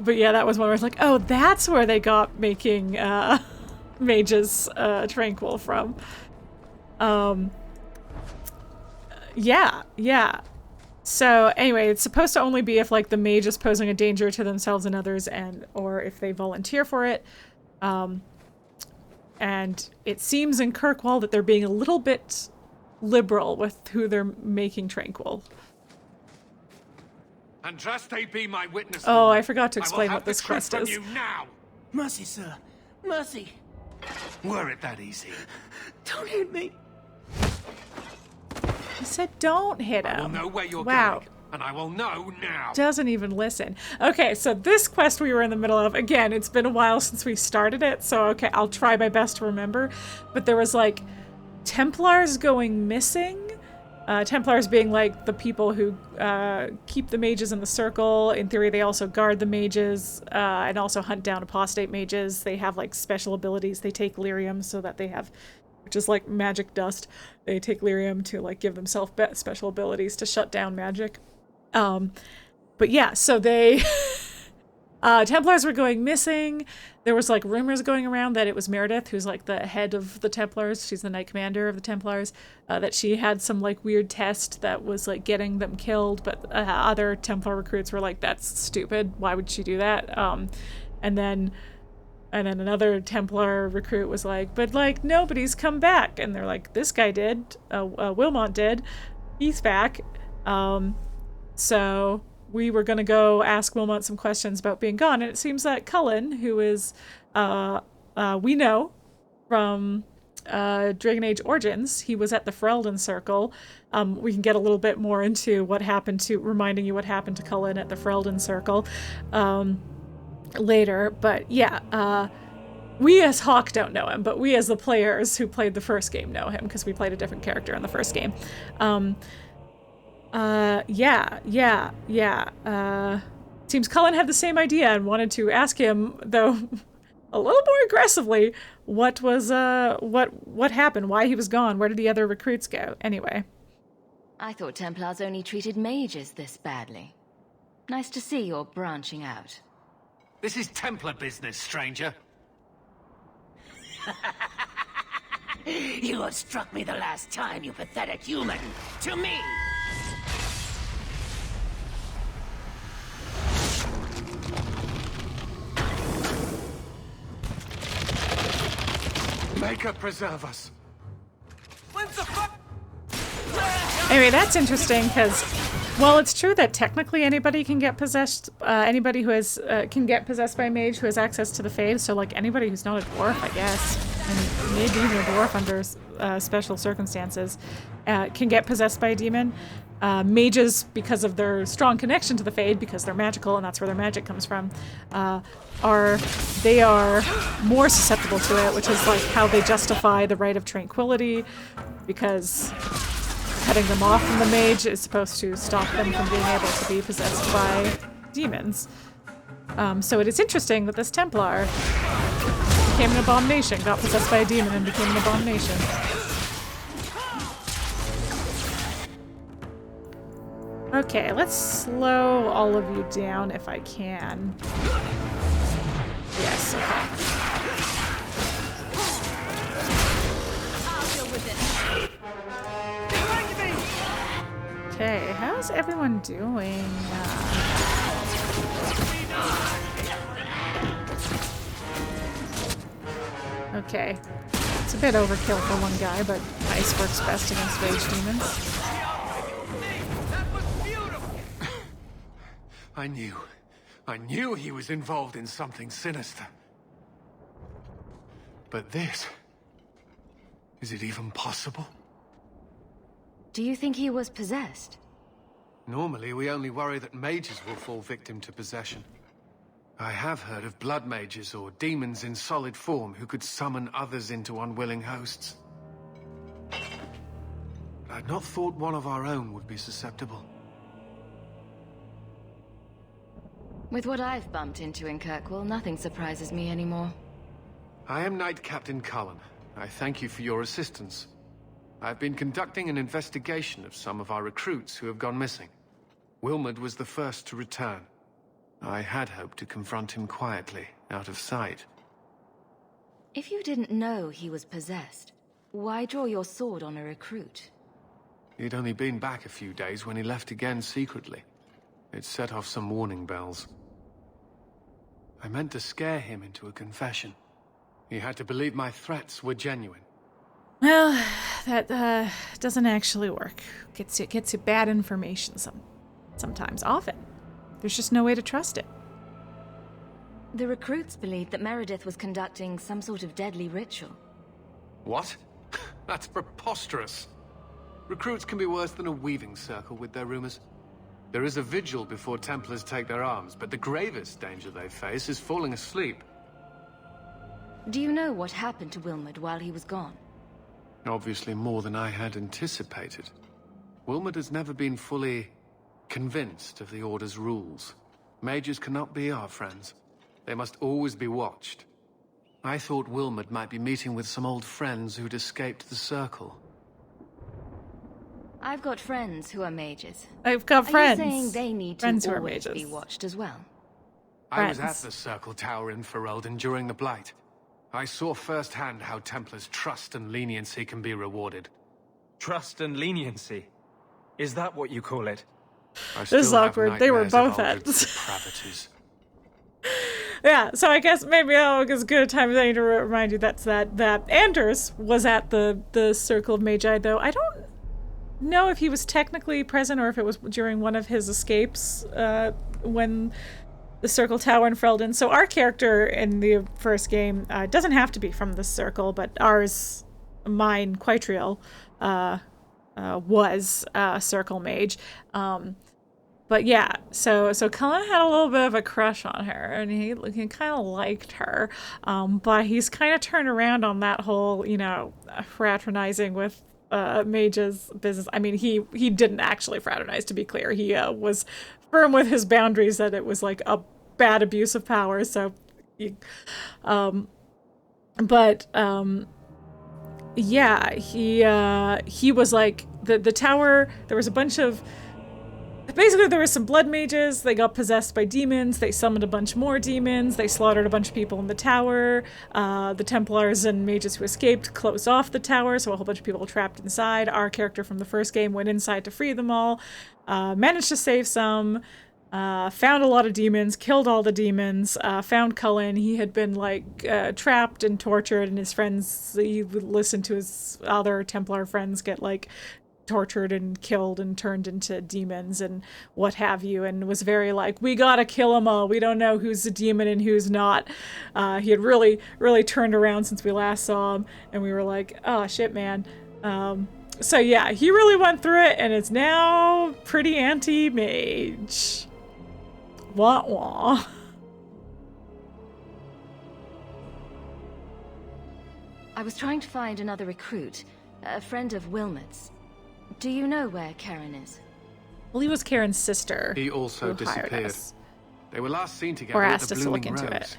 yeah, that was one where I was like, oh, that's where they got making mages tranquil from. Yeah. So anyway, it's supposed to only be if like the mage is posing a danger to themselves and others, and or if they volunteer for it. And it seems in Kirkwall that they're being a little bit liberal with who they're making tranquil. Andraste be my witness. Oh, I forgot to explain what this quest is. You now. Mercy, sir. Mercy. Were it that easy? Don't hit me. He said don't hit him. I will know where you're wow. going, and I will know now. Doesn't even listen. Okay, so this quest we were in the middle of, again, it's been a while since we started it, so okay, I'll try my best to remember. But there was like Templars going missing. Templars being like the people who keep the mages in the circle. In theory, they also guard the mages and also hunt down apostate mages. They have like special abilities. They take lyrium so that they have, which is like magic dust. They take lyrium to like give themselves special abilities to shut down magic. But yeah, so they Templars were going missing. There was like rumors going around that it was Meredith, who's like the head of the Templars. She's the Knight Commander of the Templars. That she had some like weird test that was like getting them killed. But other Templar recruits were like, "That's stupid. Why would she do that?" And then another Templar recruit was like, "But like nobody's come back." And they're like, "This guy did. Wilmot did. He's back." So we were going to go ask Wilmot some questions about being gone, and it seems that Cullen, who is, we know from Dragon Age Origins, he was at the Ferelden Circle. We can get a little bit more into what happened to, reminding you what happened to Cullen at the Ferelden Circle later, but yeah, we as Hawke don't know him, but we as the players who played the first game know him, because we played a different character in the first game. Seems Cullen had the same idea and wanted to ask him, though a little more aggressively, what was, what happened, why he was gone, where did the other recruits go, anyway. I thought Templars only treated mages this badly. Nice to see you're branching out. This is Templar business, stranger. You have struck me the last time, you pathetic human. To me! Maker preserve us. Anyway, that's interesting because, well, it's true that technically anybody can get possessed. Anybody who has can get possessed by a mage who has access to the Fade. So, like anybody who's not a dwarf, I guess, and maybe even a dwarf under special circumstances, can get possessed by a demon. Mages, because of their strong connection to the Fade, because they're magical and that's where their magic comes from, they are more susceptible to it, which is like how they justify the right of tranquility, because cutting them off from the mage is supposed to stop them from being able to be possessed by demons. So it is interesting that this Templar became an abomination, got possessed by a demon and became an abomination. Okay, let's slow all of you down if I can. Yes, okay. Okay, how's everyone doing? Okay, it's a bit overkill for one guy, but ice works best against rage demons. I knew he was involved in something sinister. But this Is it even possible? Do you think he was possessed? Normally, we only worry that mages will fall victim to possession. I have heard of blood mages or demons in solid form who could summon others into unwilling hosts. But I'd not thought one of our own would be susceptible. With what I've bumped into in Kirkwall, nothing surprises me anymore. I am Knight Captain Cullen. I thank you for your assistance. I've been conducting an investigation of some of our recruits who have gone missing. Wilmot was the first to return. I had hoped to confront him quietly, out of sight. If you didn't know he was possessed, why draw your sword on a recruit? He'd only been back a few days when he left again secretly. It set off some warning bells. I meant to scare him into a confession. He had to believe my threats were genuine. Well, that doesn't actually work. Gets you bad information sometimes. Often. There's just no way to trust it. The recruits believed that Meredith was conducting some sort of deadly ritual. What? That's preposterous. Recruits can be worse than a weaving circle with their rumors. There is a vigil before Templars take their arms, but the gravest danger they face is falling asleep. Do you know what happened to Wilmot while he was gone? Obviously more than I had anticipated. Wilmot has never been fully convinced of the Order's rules. Mages cannot be our friends. They must always be watched. I thought Wilmot might be meeting with some old friends who'd escaped the Circle. I've got friends who are mages. I've got friends. Are you saying they need to always be watched as well? I was at the Circle Tower in Ferelden during the Blight. I saw firsthand how Templars' trust and leniency can be rewarded. Trust and leniency? Is that what you call it? This is awkward. They were both at. Yeah, so I guess maybe it's a good time to remind you that Anders was at the Circle of Magi, though I don't know if he was technically present or if it was during one of his escapes when the Circle Tower in Ferelden. So our character in the first game doesn't have to be from the Circle, but mine, Quaitriel, was a Circle mage. But yeah, so Cullen had a little bit of a crush on her, and he kind of liked her. But he's kind of turned around on that whole, fraternizing with mages business. I mean, he didn't actually fraternize, to be clear. He was firm with his boundaries that it was like a bad abuse of power. So, yeah, he was like the tower. There was a bunch of. Basically, there were some blood mages. They got possessed by demons. They summoned a bunch more demons. They slaughtered a bunch of people in the tower. The Templars and mages who escaped closed off the tower, so a whole bunch of people were trapped inside. Our character from the first game went inside to free them all. Managed to save some. Found a lot of demons. Killed all the demons. Found Cullen. He had been, trapped and tortured, and his friends, he would listen to his other Templar friends get, tortured and killed and turned into demons and what have you, and was very we gotta kill them all. We don't know who's a demon and who's not. He had really turned around since we last saw him, and we were like, oh shit, man. So yeah, he really went through it, and it's now pretty anti-mage. Wah wah. I was trying to find another recruit, a friend of Wilmot's. Do you know where Karen is? Well, he was Karen's sister. He also disappeared. They were last seen together or at asked the us to look Blooming into Rose. it.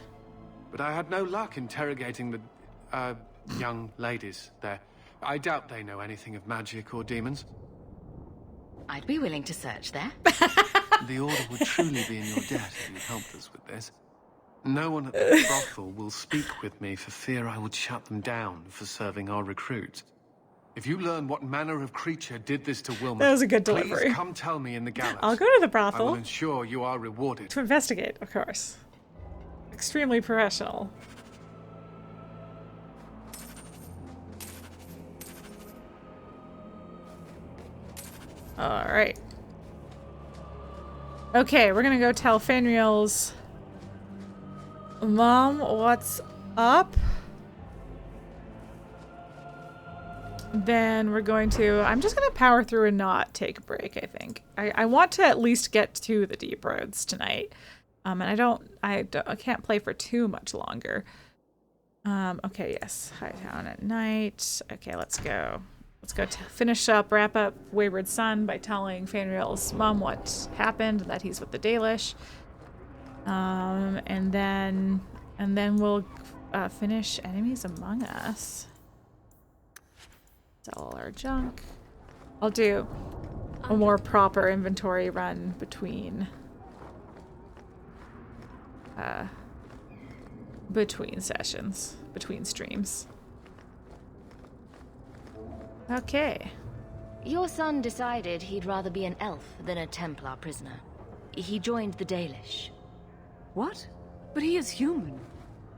But I had no luck interrogating the young ladies there. I doubt they know anything of magic or demons. I'd be willing to search there. The Order would truly be in your debt if you helped us with this. No one at the brothel will speak with me for fear I would shut them down for serving our recruits. If you learn what manner of creature did this to Wilmot, that was a good delivery. Please come tell me in the gallows. I'll go to the brothel. I will ensure you are rewarded. To investigate, of course. Extremely professional. Alright. Okay, we're gonna go tell Fenriel's mom what's up. then we're going to... I'm just going to power through and not take a break, I think. I want to at least get to the deep roads tonight. And I can't play for too much longer. Okay, yes. Hightown at night. Okay, let's go. Let's go wrap up Wayward Son by telling Fanriel's mom what happened, that he's with the Dalish. And then we'll finish Enemies Among Us. Sell all our junk. I'll do a more proper inventory run between sessions, between streams. Okay. Your son decided he'd rather be an elf than a Templar prisoner. He joined the Dalish. What? But he is human.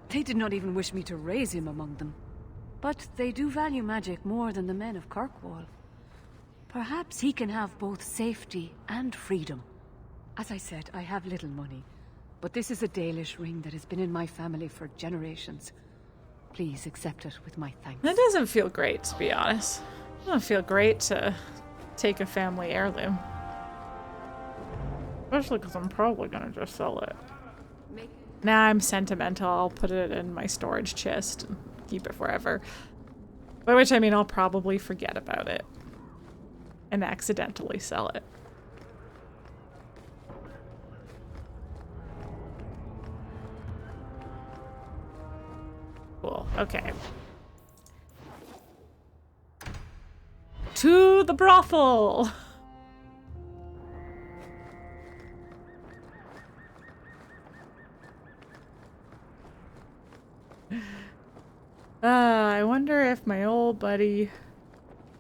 They did not even wish me to raise him among them. But they do value magic more than the men of Kirkwall. Perhaps he can have both safety and freedom. As I said, I have little money. But this is a Dalish ring that has been in my family for generations. Please accept it with my thanks. That doesn't feel great, to be honest. It doesn't feel great to take a family heirloom. Especially because I'm probably going to just sell it. Nah, I'm sentimental. I'll put it in my storage chest and keep it forever. By which I mean I'll probably forget about it and accidentally sell it. Cool. Okay. To the brothel! I wonder if my old buddy...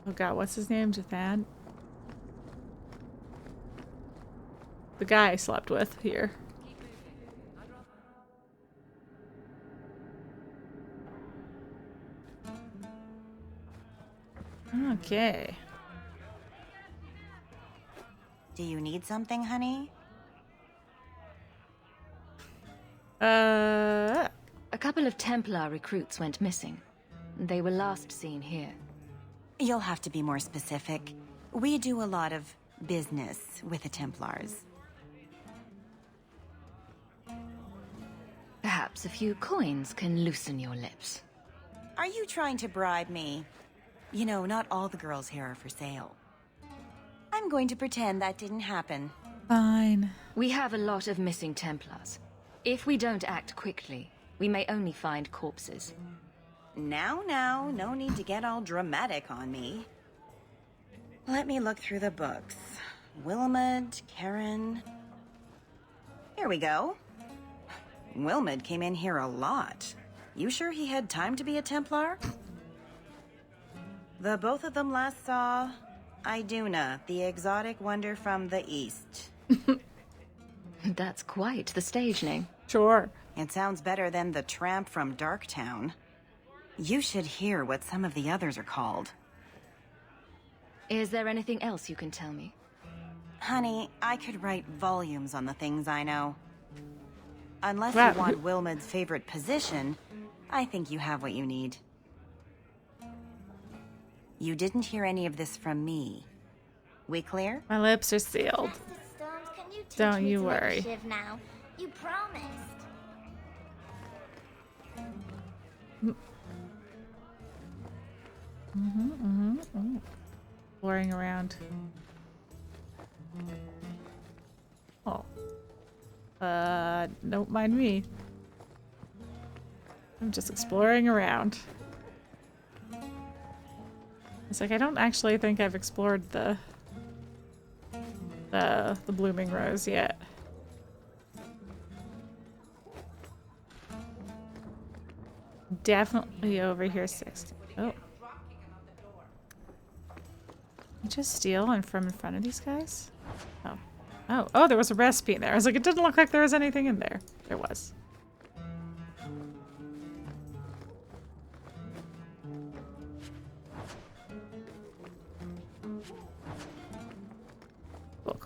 Oh god, what's his name? Jathan? The guy I slept with here. Okay. Do you need something, honey? A couple of Templar recruits went missing. They were last seen here. You'll have to be more specific. We do a lot of business with the Templars. Perhaps a few coins can loosen your lips. Are you trying to bribe me? You know, not all the girls here are for sale. I'm going to pretend that didn't happen. Fine. We have a lot of missing Templars. If we don't act quickly, we may only find corpses. Now, no need to get all dramatic on me. Let me look through the books. Wilmot, Karen... Here we go. Wilmot came in here a lot. You sure he had time to be a Templar? The both of them last saw Iduna, the exotic wonder from the east. That's quite the stage name. Sure. It sounds better than the tramp from Darktown. You should hear what some of the others are called. Is there anything else you can tell me? Honey, I could write volumes on the things I know. Unless Wow. you want Wilmot's favorite position, I think you have what you need. You didn't hear any of this from me. We clear? My lips are sealed. Don't you worry. Shiv now. You promised. Exploring around. Oh. Don't mind me. I'm just exploring around. It's like I don't actually think I've explored the blooming rose yet. Definitely over here 60. Oh. You just steal and from in front of these guys? Oh. Oh, there was a recipe in there. I was like, it didn't look like there was anything in there. There was.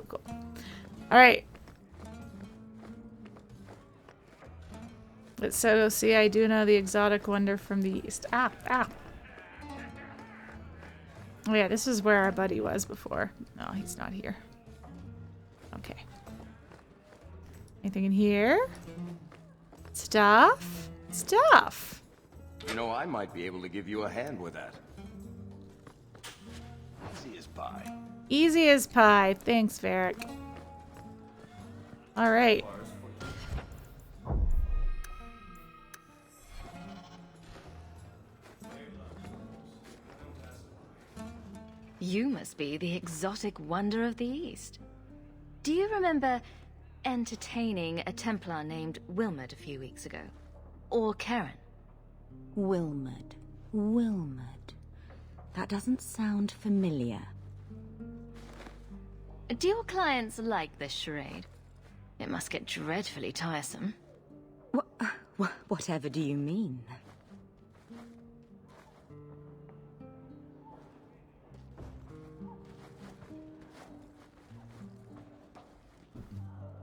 Cool. All right. So, see, I do know the exotic wonder from the east. Ah. Oh yeah, this is where our buddy was before. No, he's not here. Okay. Anything in here? Stuff? Stuff. You know, I might be able to give you a hand with that. Easy as pie. Easy as pie. Thanks, Varric. All right. You must be the exotic wonder of the East. Do you remember entertaining a Templar named Wilmot a few weeks ago? Or Karen? Wilmot. Wilmot. That doesn't sound familiar. Do your clients like this charade? It must get dreadfully tiresome. Whatever do you mean?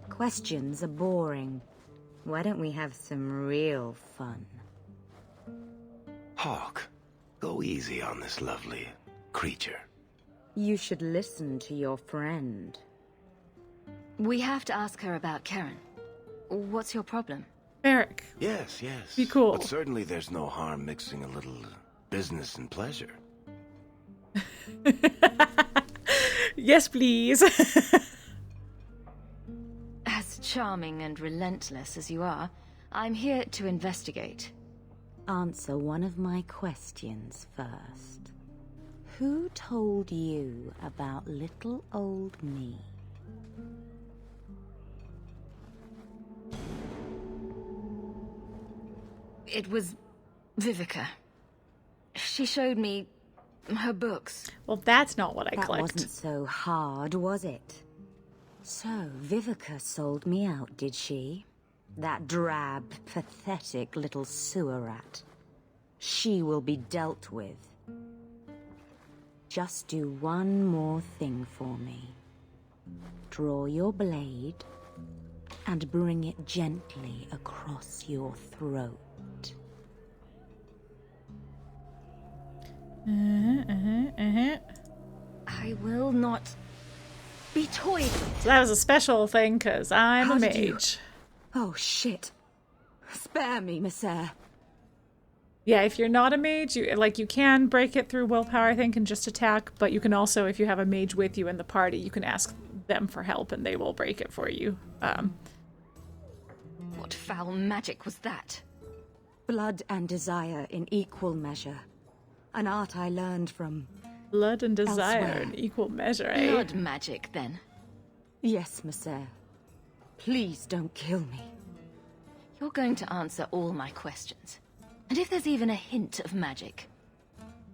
Questions are boring. Why don't we have some real fun? Hawke, go easy on this lovely creature. You should listen to your friend. We have to ask her about Karen. What's your problem? Varric. Yes, yes. Be cool. But certainly there's no harm mixing a little business and pleasure. Yes, please. As charming and relentless as you are, I'm here to investigate. Answer one of my questions first. Who told you about little old me? It was Vivica. She showed me her books. Well, that's not what I That clicked. wasn't so hard, was it? So, Vivica sold me out, did she? That drab, pathetic little sewer rat. She will be dealt with. Just do one more thing for me. Draw your blade and bring it gently across your throat. I will not be toyed with. So that was a special thing, because I'm How a did you- mage. Oh, shit. Spare me, Messere. Yeah, if you're not a mage, you can break it through willpower, I think, and just attack, but you can also, if you have a mage with you in the party, you can ask them for help and they will break it for you. What foul magic was that? Blood and desire in equal measure. An art I learned from... Blood and desire elsewhere. in equal measure, eh? Blood magic, then? Yes, Messere. Please don't kill me. You're going to answer all my questions. And if there's even a hint of magic...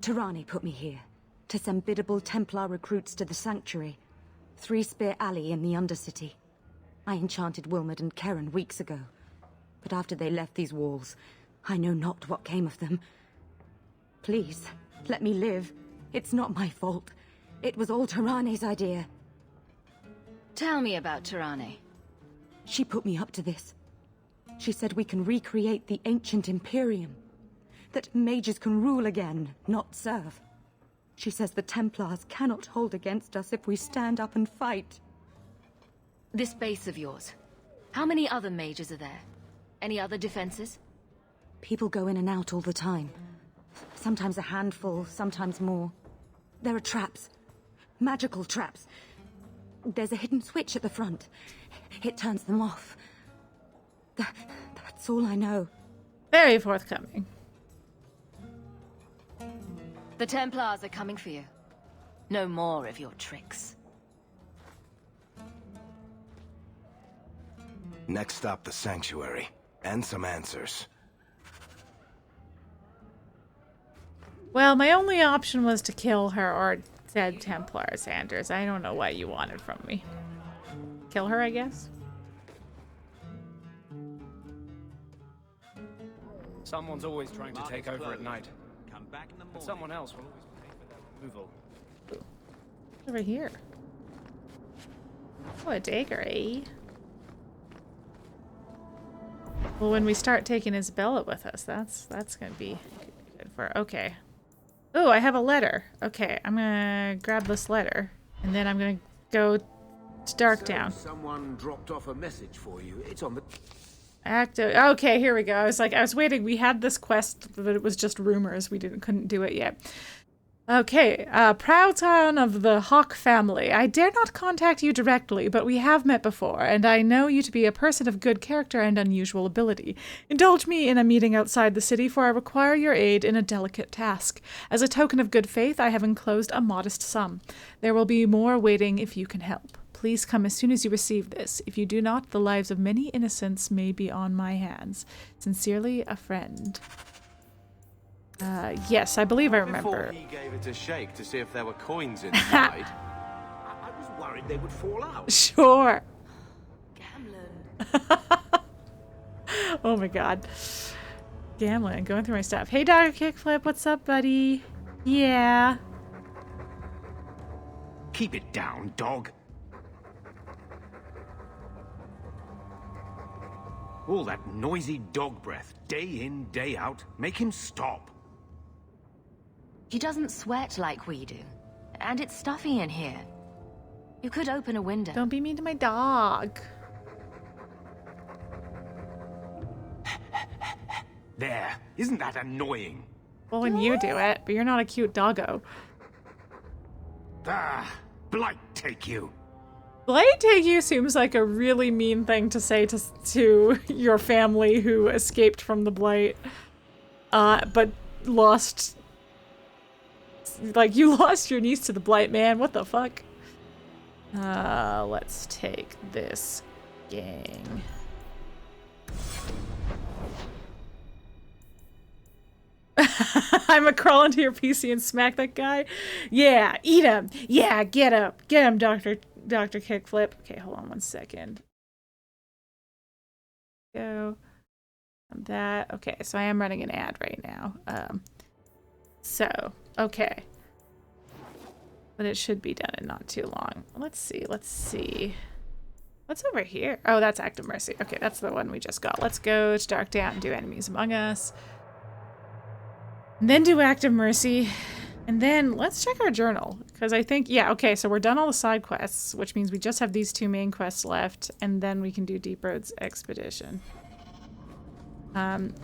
Tirani put me here, to send biddable Templar recruits to the Sanctuary. 3 Spear Alley in the Undercity. I enchanted Wilmot and Karen weeks ago. But after they left these walls, I know not what came of them. Please, let me live. It's not my fault. It was all Tirani's idea. Tell me about Tirani. She put me up to this. She said we can recreate the ancient Imperium. That mages can rule again, not serve. She says the Templars cannot hold against us if we stand up and fight. This base of yours, how many other mages are there? Any other defenses? People go in and out all the time. Sometimes a handful, sometimes more. There are traps. Magical traps. There's a hidden switch at the front. It turns them off. That's all I know. Very forthcoming. The Templars are coming for you. No more of your tricks. Next stop, the Sanctuary. And some answers. Well, my only option was to kill her or said Templar, Sanders. I don't know what you wanted from me. Kill her, I guess? Someone's always trying to take over at night. Come back in the morning. And someone else will always pay for their removal. Over here. Oh, a dagger, eh? Well, when we start taking Isabella with us, that's gonna be good for... Okay. Oh, I have a letter. Okay, I'm gonna grab this letter, and then I'm gonna go to Darktown. Someone dropped off a message for you. It's on the... Okay, here we go. I was waiting. We had this quest, but it was just rumors. We couldn't do it yet. Okay, proud son of the Hawke family. I dare not contact you directly, but we have met before, and I know you to be a person of good character and unusual ability. Indulge me in a meeting outside the city, for I require your aid in a delicate task. As a token of good faith, I have enclosed a modest sum. There will be more waiting if you can help. Please come as soon as you receive this. If you do not, the lives of many innocents may be on my hands. Sincerely, a friend. Yes, I believe I remember. Before he gave it a shake to see if there were coins inside. I was worried they would fall out. Sure. Oh my god. Gambling, going through my stuff. Hey, Dr. Kickflip, what's up, buddy? Yeah. Keep it down, dog. All that noisy dog breath, day in, day out. Make him stop. He doesn't sweat like we do. And it's stuffy in here. You could open a window. Don't be mean to my dog. There. Isn't that annoying? Well, when you do it, but you're not a cute doggo. Ah, blight take you. Blight take you seems like a really mean thing to say to your family who escaped from the blight. But lost... Like, you lost your niece to the blight, man. What the fuck? Let's take this gang. I'm gonna crawl into your PC and smack that guy. Yeah, eat him. Yeah, get up. Get him, Dr. Kickflip. Okay, hold on one second. Go. That. Okay, so I am running an ad right now. Okay. But it should be done in not too long. Let's see. What's over here? Oh, that's Act of Mercy. Okay, that's the one we just got. Let's go to Darktown and do Enemies Among Us. And then do Act of Mercy. And then let's check our journal. Because I think, yeah, okay, so we're done all the side quests, which means we just have these 2 main quests left. And then we can do Deep Roads Expedition.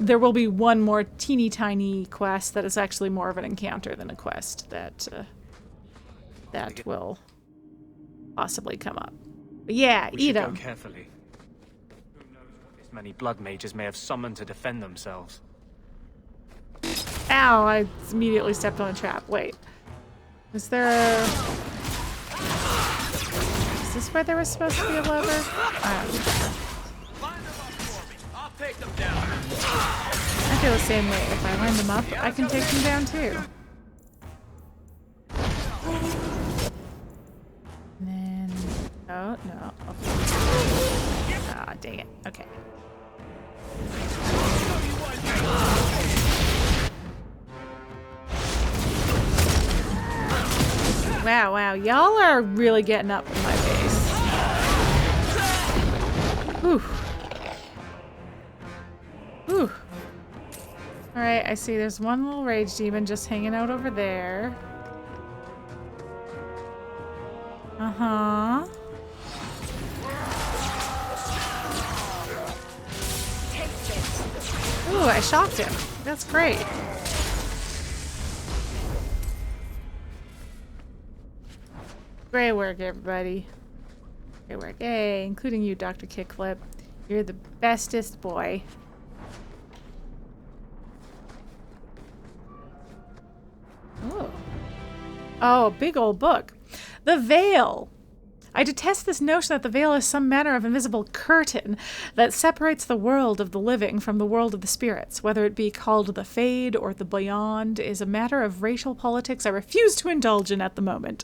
There will be one more teeny tiny quest that is actually more of an encounter than a quest that will possibly come up. But yeah, eat them. Go carefully. Who knows what this many blood mages may have summoned to defend themselves. Ow, I immediately stepped on a trap. Wait. Is there a... Is this where there was supposed to be a lever? Take them down. I feel the same way. If I line them up, I can take them down too. And then... Oh, no. Ah, dang it. Okay. Wow. Y'all are really getting up in my face. Whew. Whew. Alright, I see there's one little rage demon just hanging out over there. Uh-huh. Ooh, I shocked him. That's great. Great work, everybody. Great work. Hey, including you, Dr. Kickflip. You're the bestest boy. Oh, big old book. The Veil. I detest this notion that the veil is some manner of invisible curtain that separates the world of the living from the world of the spirits. Whether it be called the Fade or the Beyond is a matter of racial politics I refuse to indulge in at the moment.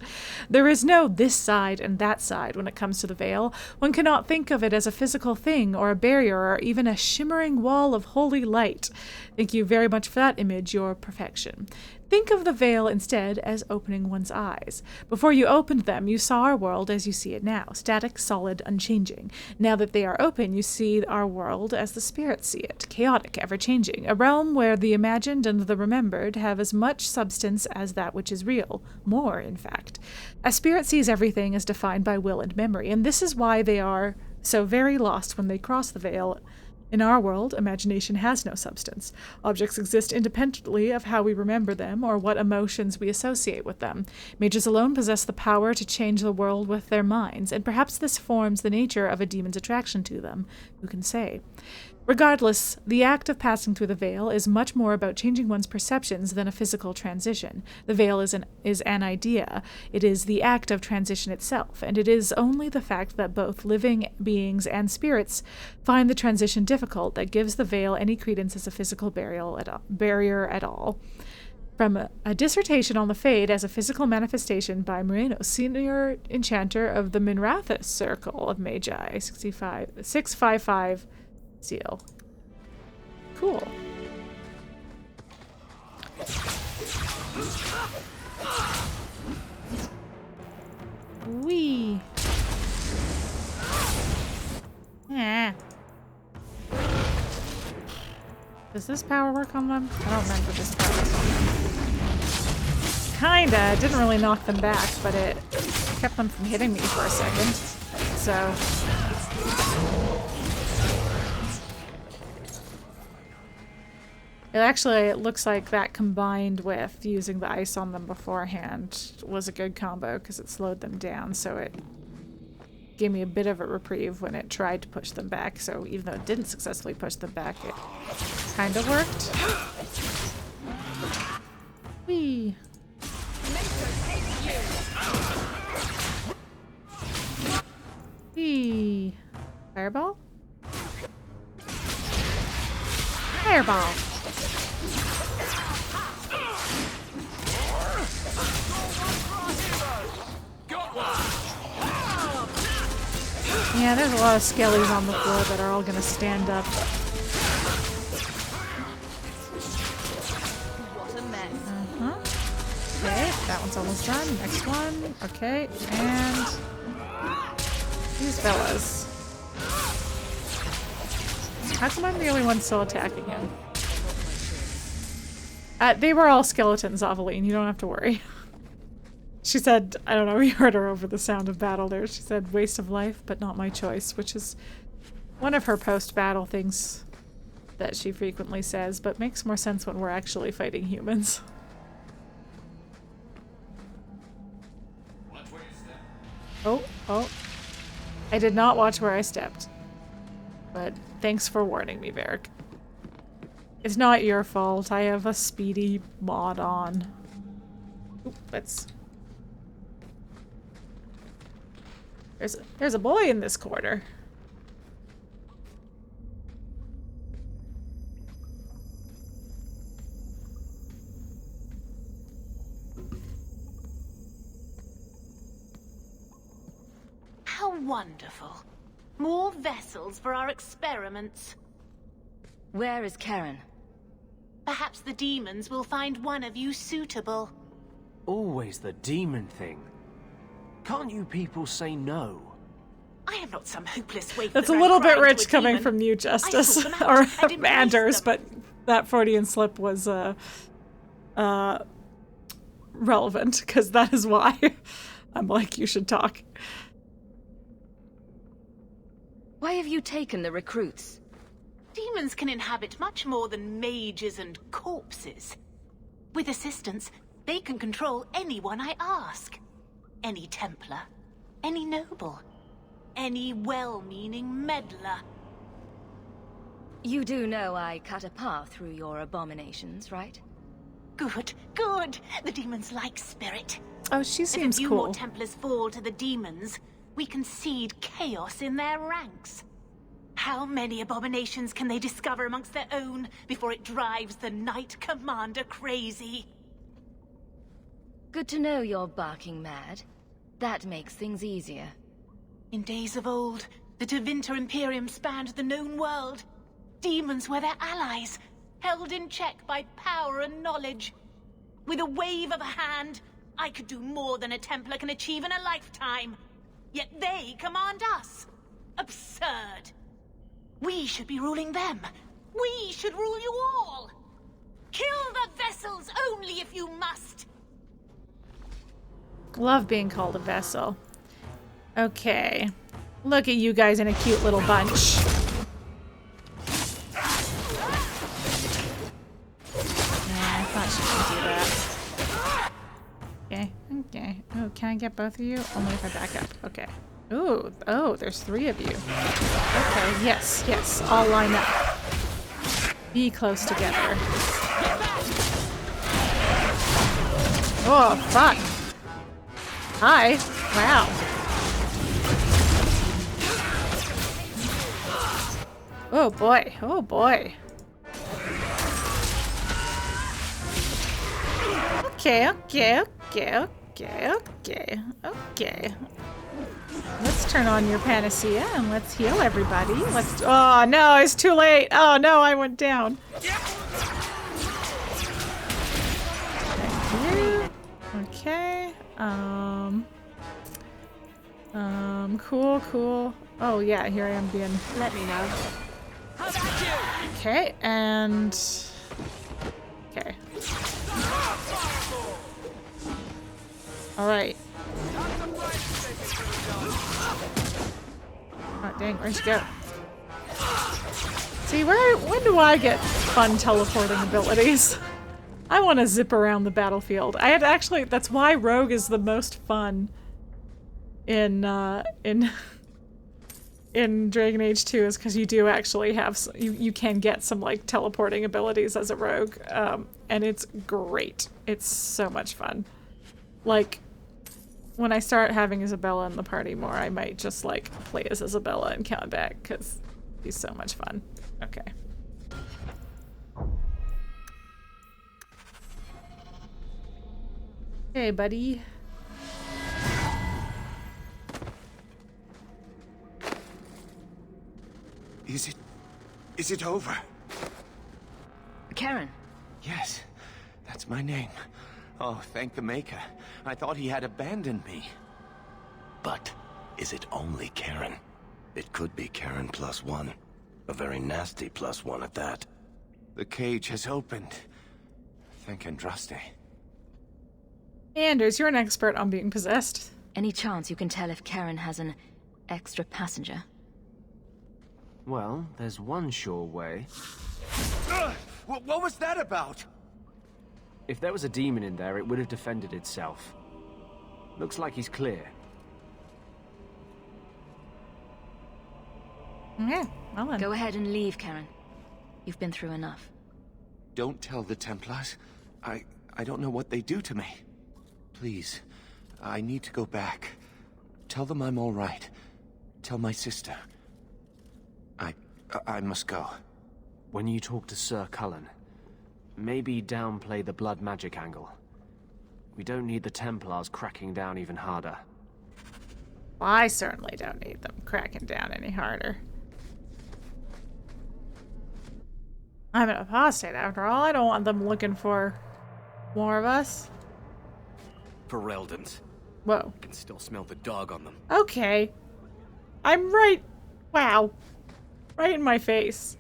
There is no this side and that side when it comes to the veil. One cannot think of it as a physical thing or a barrier or even a shimmering wall of holy light. Thank you very much for that image, your perfection. Think of the veil instead as opening one's eyes. Before you opened them, you saw our world as you see it now, static, solid, unchanging. Now that they are open, you see our world as the spirits see it, chaotic, ever-changing, a realm where the imagined and the remembered have as much substance as that which is real, more, in fact. A spirit sees everything as defined by will and memory, and this is why they are so very lost when they cross the veil. In our world, imagination has no substance. Objects exist independently of how we remember them or what emotions we associate with them. Mages alone possess the power to change the world with their minds, and perhaps this forms the nature of a demon's attraction to them. Who can say? Regardless, the act of passing through the veil is much more about changing one's perceptions than a physical transition. The veil is an idea. It is the act of transition itself, and it is only the fact that both living beings and spirits find the transition difficult that gives the veil any credence as a physical barrier at all. From a dissertation on the Fade as a physical manifestation by Moreno, senior enchanter of the Minrathous Circle of Magi, 655 seal. Cool. Wee. Yeah. Does this power work on them? I don't remember this part. Kinda. It didn't really knock them back, but it kept them from hitting me for a second. So. It looks like that combined with using the ice on them beforehand was a good combo because it slowed them down, so it gave me a bit of a reprieve when it tried to push them back, so even though it didn't successfully push them back, it kind of worked. Whee! Whee! Fireball? Fireball! Yeah, there's a lot of skellies on the floor that are all gonna stand up. Okay, that one's almost done. Next one. Okay, and these fellas. How come I'm the only one still attacking him? They were all skeletons, Aveline. You don't have to worry. She said, I don't know, we heard her over the sound of battle there. She said, waste of life, but not my choice, which is one of her post-battle things that she frequently says, but makes more sense when we're actually fighting humans. Oh. I did not watch where I stepped. But thanks for warning me, Varric. It's not your fault. I have a speedy mod on. Oop, There's a boy in this corner. How wonderful. More vessels for our experiments. Where is Karen? Perhaps the demons will find one of you suitable. Always the demon thing. Can't you people say no? I am not some hopeless waif. That's a little bit rich coming from you, Justice, or Anders, but that Freudian slip was relevant, because that is why I'm like, you should talk. Why have you taken the recruits? Demons can inhabit much more than mages and corpses. With assistance, they can control anyone I ask. Any Templar, any noble, any well-meaning meddler. You do know I cut a path through your abominations, right? Good, good. The demons like spirit. Oh, she seems cool. If a few more Templars fall to the demons, we can seed chaos in their ranks. How many abominations can they discover amongst their own before it drives the Knight Commander crazy? Good to know you're barking mad. That makes things easier. In days of old, the Tevinter Imperium spanned the known world. Demons were their allies, held in check by power and knowledge. With a wave of a hand, I could do more than a Templar can achieve in a lifetime. Yet they command us. Absurd. We should be ruling them. We should rule you all. Kill the vessels only if you must. Love being called a vessel. Okay. Look at you guys in a cute little bunch. I thought she could do that. Okay, okay. Oh, can I get both of you? Only if I back up. Okay. Ooh, oh, there's 3 of you. Okay, yes, yes. All line up. Be close together. Oh, fuck. Hi. Wow. Oh boy. Oh boy. Okay, okay, okay, okay, okay, okay. Let's turn on your panacea and let's heal everybody. Let's. Oh no, it's too late. Oh no, I went down. Thank you. Okay. Cool, cool. Oh yeah, here I am being. Let me know. Okay, and. Okay. All right. Oh dang, where'd you go? See, when do I get fun teleporting abilities? I want to zip around the battlefield. I had actually, that's why Rogue is the most fun in Dragon Age 2, is because you do actually have, you can get some like teleporting abilities as a Rogue, and it's great. It's so much fun. Like, when I start having Isabella in the party more, I might just like play as Isabella and count back, because he's so much fun. Okay. Hey, buddy. Is it over? Karen. Yes, that's my name. Oh, thank the Maker. I thought he had abandoned me. But is it only Karen? It could be Karen +1. A very nasty +1 at that. The cage has opened. Thank Andraste. Anders, you're an expert on being possessed. Any chance you can tell if Karen has an extra passenger? Well, there's one sure way. What was that about? If there was a demon in there, it would have defended itself. Looks like he's clear. Yeah, well then. Go ahead and leave, Karen. You've been through enough. Don't tell the Templars. I don't know what they do to me. Please, I need to go back. Tell them I'm all right. Tell my sister. I must go. When you talk to Sir Cullen, maybe downplay the blood magic angle. We don't need the Templars cracking down even harder. Well, I certainly don't need them cracking down any harder. I'm an apostate after all. I don't want them looking for more of us. Ferelden's. Whoa. I can still smell the dog on them. Okay. I'm right. Wow. Right in my face.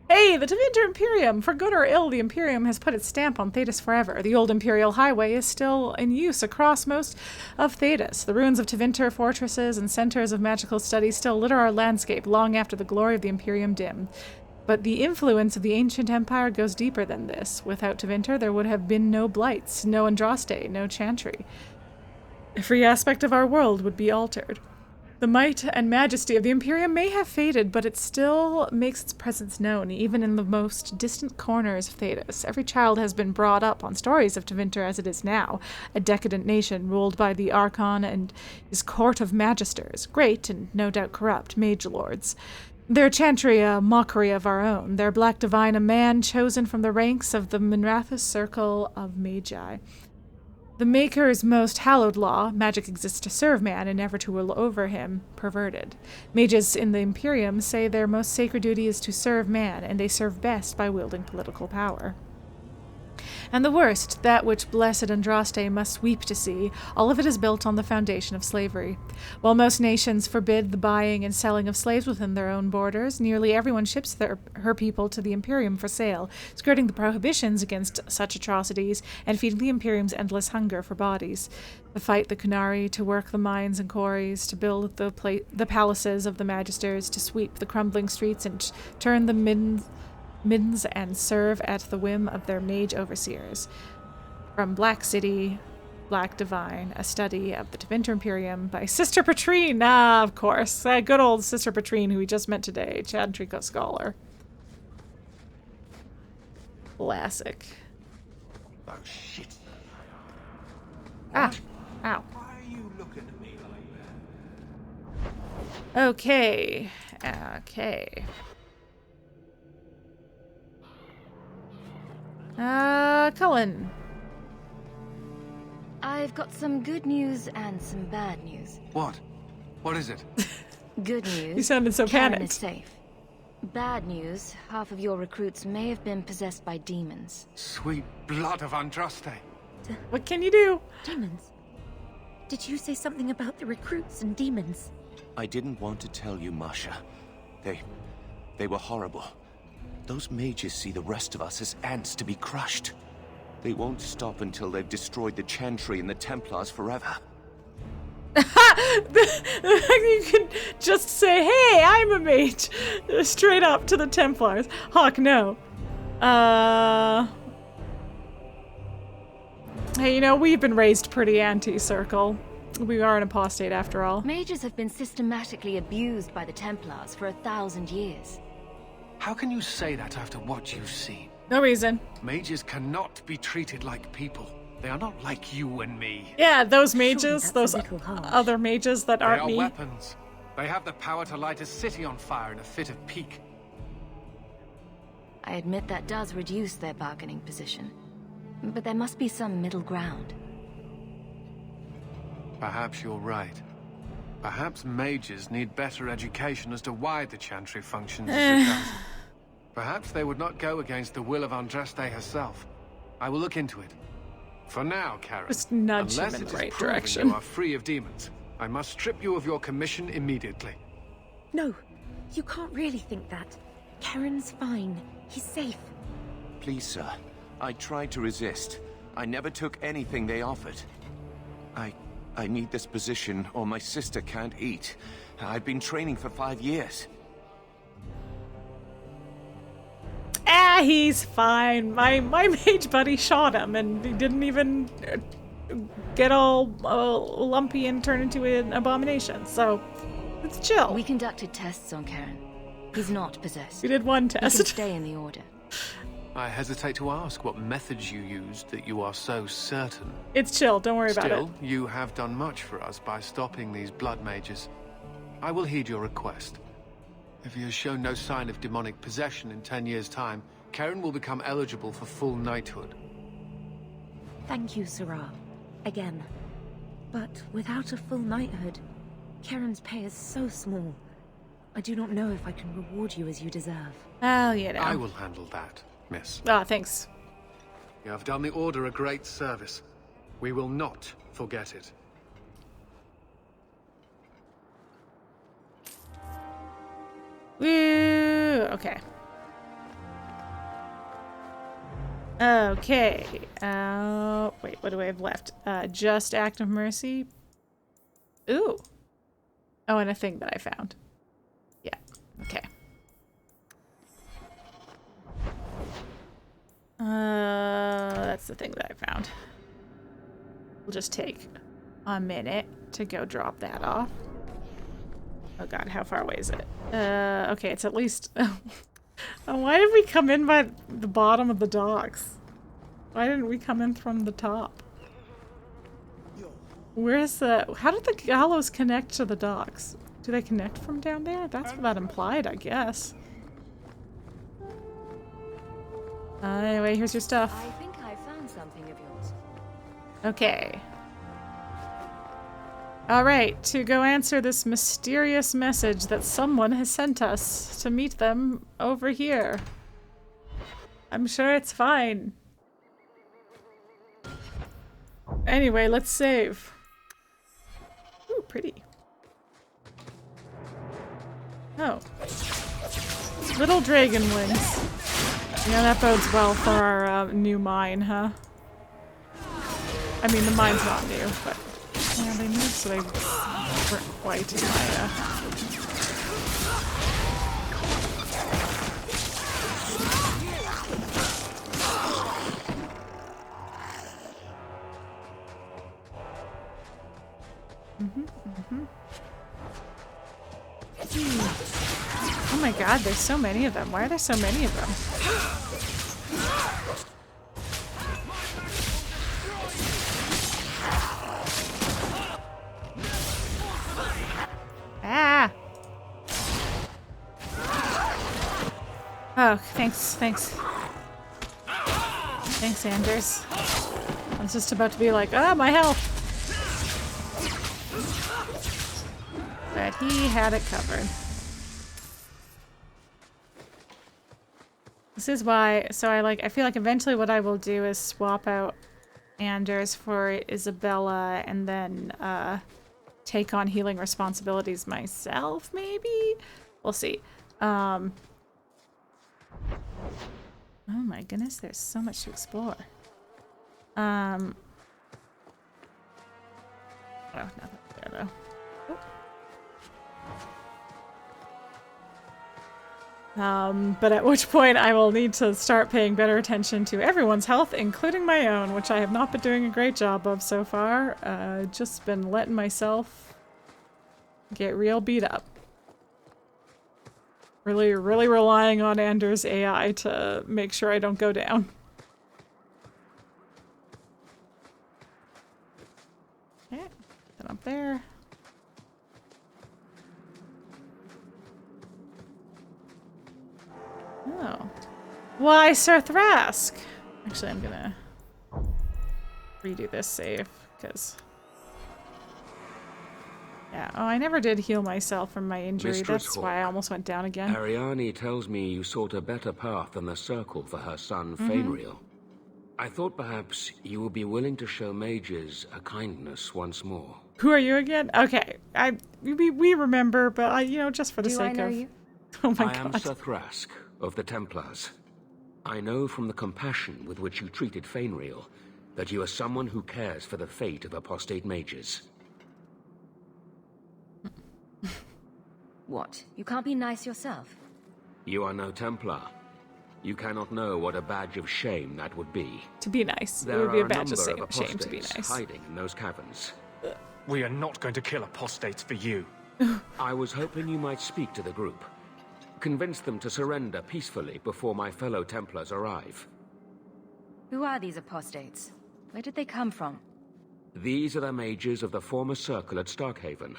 Hey, the Tevinter Imperium! For good or ill, the Imperium has put its stamp on Thedas forever. The old Imperial Highway is still in use across most of Thedas. The ruins of Tevinter fortresses and centers of magical study still litter our landscape long after the glory of the Imperium dimmed. But the influence of the ancient empire goes deeper than this. Without Tevinter, there would have been no Blights, no Andraste, no Chantry. Every aspect of our world would be altered. The might and majesty of the Imperium may have faded, but it still makes its presence known, even in the most distant corners of Thedas. Every child has been brought up on stories of Tevinter as it is now, a decadent nation ruled by the Archon and his court of magisters, great and no doubt corrupt mage lords. Their chantry a mockery of our own, their black divine a man chosen from the ranks of the Minrathous circle of magi. The Maker's most hallowed law, magic exists to serve man and never to rule over him, perverted. Mages in the Imperium say their most sacred duty is to serve man, and they serve best by wielding political power. And the worst, that which blessed Andraste must weep to see, all of it is built on the foundation of slavery. While most nations forbid the buying and selling of slaves within their own borders, nearly everyone ships her people to the Imperium for sale, skirting the prohibitions against such atrocities and feeding the Imperium's endless hunger for bodies. To fight the Qunari, to work the mines and quarries, to build the palaces of the magisters, to sweep the crumbling streets and turn the middens and serve at the whim of their mage overseers. From Black City, Black Divine, a study of the Tevinter Imperium by Sister Patrine. Ah, of course. Good old Sister Patrine, who we just met today. Chad Trico Scholar. Classic. Oh, shit. Ah. Ow. Why are you looking at me like that? Okay. Okay. Cullen. I've got some good news and some bad news. What? What is it? Good news. You sounded so Karen panicked. is safe. Bad news, half of your recruits may have been possessed by demons. Sweet blood of Andraste. What can you do? Demons? Did you say something about the recruits and demons? I didn't want to tell you, Masha. They were horrible. Those mages see the rest of us as ants to be crushed. They won't stop until they've destroyed the Chantry and the Templars forever. You can just say, hey, I'm a mage. Straight up to the Templars. Hawke, no. Hey, you know, we've been raised pretty anti-circle. We are an apostate after all. Mages have been systematically abused by the Templars for 1,000 years. How can you say that after what you've seen? No reason. Mages cannot be treated like people. They are not like you and me. Yeah, those mages, those other mages that aren't me. They are weapons. They have the power to light a city on fire in a fit of pique. I admit that does reduce their bargaining position. But there must be some middle ground. Perhaps you're right. Perhaps mages need better education as to why the Chantry functions as it does. Perhaps they would not go against the will of Andraste herself. I will look into it. For now, Karen, just nudge unless him in it the is right proven direction. you are free of demons, I must strip you of your commission immediately. No, you can't really think that. Karen's fine. He's safe. Please, sir. I tried to resist. I never took anything they offered. I need this position or my sister can't eat. I've been training for 5 years. Ah, he's fine. My mage buddy shot him and he didn't even get all lumpy and turn into an abomination. So, it's chill. We conducted tests on Karen. He's not possessed. We did one He test. can stay in the Order. I hesitate to ask what methods you used that you are so certain. It's chill, don't worry about it. Still, you have done much for us by stopping these blood mages. I will heed your request. If he has shown no sign of demonic possession in 10 years' time, Karen will become eligible for full knighthood. Thank you, Sarah. Again. But without a full knighthood, Karen's pay is so small. I do not know if I can reward you as you deserve. Oh, you know. I will handle that, miss. Ah, thanks. You have done the Order a great service. We will not forget it. Woo! Okay. Okay. Wait, what do I have left? Just Act of Mercy. Ooh. Oh, and a thing that I found. Yeah. Okay. That's the thing that I found. We'll just take a minute to go drop that off. Oh god, how far away is it? Okay, it's at least... Why did we come in by the bottom of the docks? Why didn't we come in from the top? Where's the... How did the gallows connect to the docks? Do they connect from down there? That's what that implied, I guess. Anyway, here's your stuff. I think I found something of yours. Okay. Alright, to go answer this mysterious message that someone has sent us to meet them over here. I'm sure it's fine. Anyway, let's save. Ooh, pretty. Oh. Little dragon wings. Yeah, that bodes well for our new mine, huh? I mean, the mine's not new, but yeah, they moved, so they weren't quite in my Oh my god, there's so many of them. Why are there so many of them? Ah! Oh, thanks. Thanks, Anders. I was just about to be like, ah, my health! But he had it covered. This is why, so I feel like eventually what I will do is swap out Anders for Isabella and then take on healing responsibilities myself, maybe? We'll see. Oh my goodness, there's so much to explore. Oh, nothing there though. But at which point I will need to start paying better attention to everyone's health, including my own, which I have not been doing a great job of so far. Just been letting myself get real beat up. Really relying on Anders' AI to make sure I don't go down. Okay, then up there. Oh. Why, Sir Thrask? Actually, I'm gonna redo this save, because... Yeah, oh, I never did heal myself from my injury. Mistress That's why I almost went down again. Ariane tells me you sought a better path than the Circle for her son, Fainriel. I thought perhaps you would be willing to show mages a kindness once more. Who are you again? Okay, we remember, but you know, just for the sake of... Do I know you? Oh my I god. am Sir Thrask of the Templars. I know from the compassion with which you treated Fainriel that you are someone who cares for the fate of apostate mages. What? You can't be nice yourself? You are no Templar. You cannot know what a badge of shame that would be. To be nice. There it would be a are badge of number shame to be apostates nice. hiding in those caverns. We are not going to kill apostates for you. I was hoping you might speak to the group. Convince them to surrender peacefully before my fellow Templars arrive. Who are these apostates? Where did they come from? These are the mages of the former circle at Starkhaven.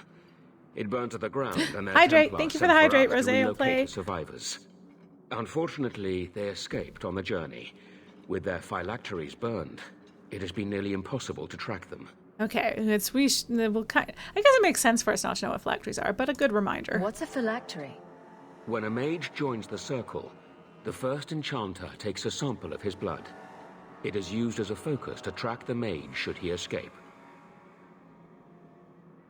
It burned to the ground, and their Hydrate. Templars Thank you for sent the hydrate, us to Rosé. relocate Play. the survivors. Unfortunately, they escaped on the journey. With their phylacteries burned, it has been nearly impossible to track them. Okay, we'll kind I guess it makes sense for us not to know what phylacteries are, but a good reminder. What's a phylactery? When a mage joins the circle, the first enchanter takes a sample of his blood. It is used as a focus to track the mage should he escape.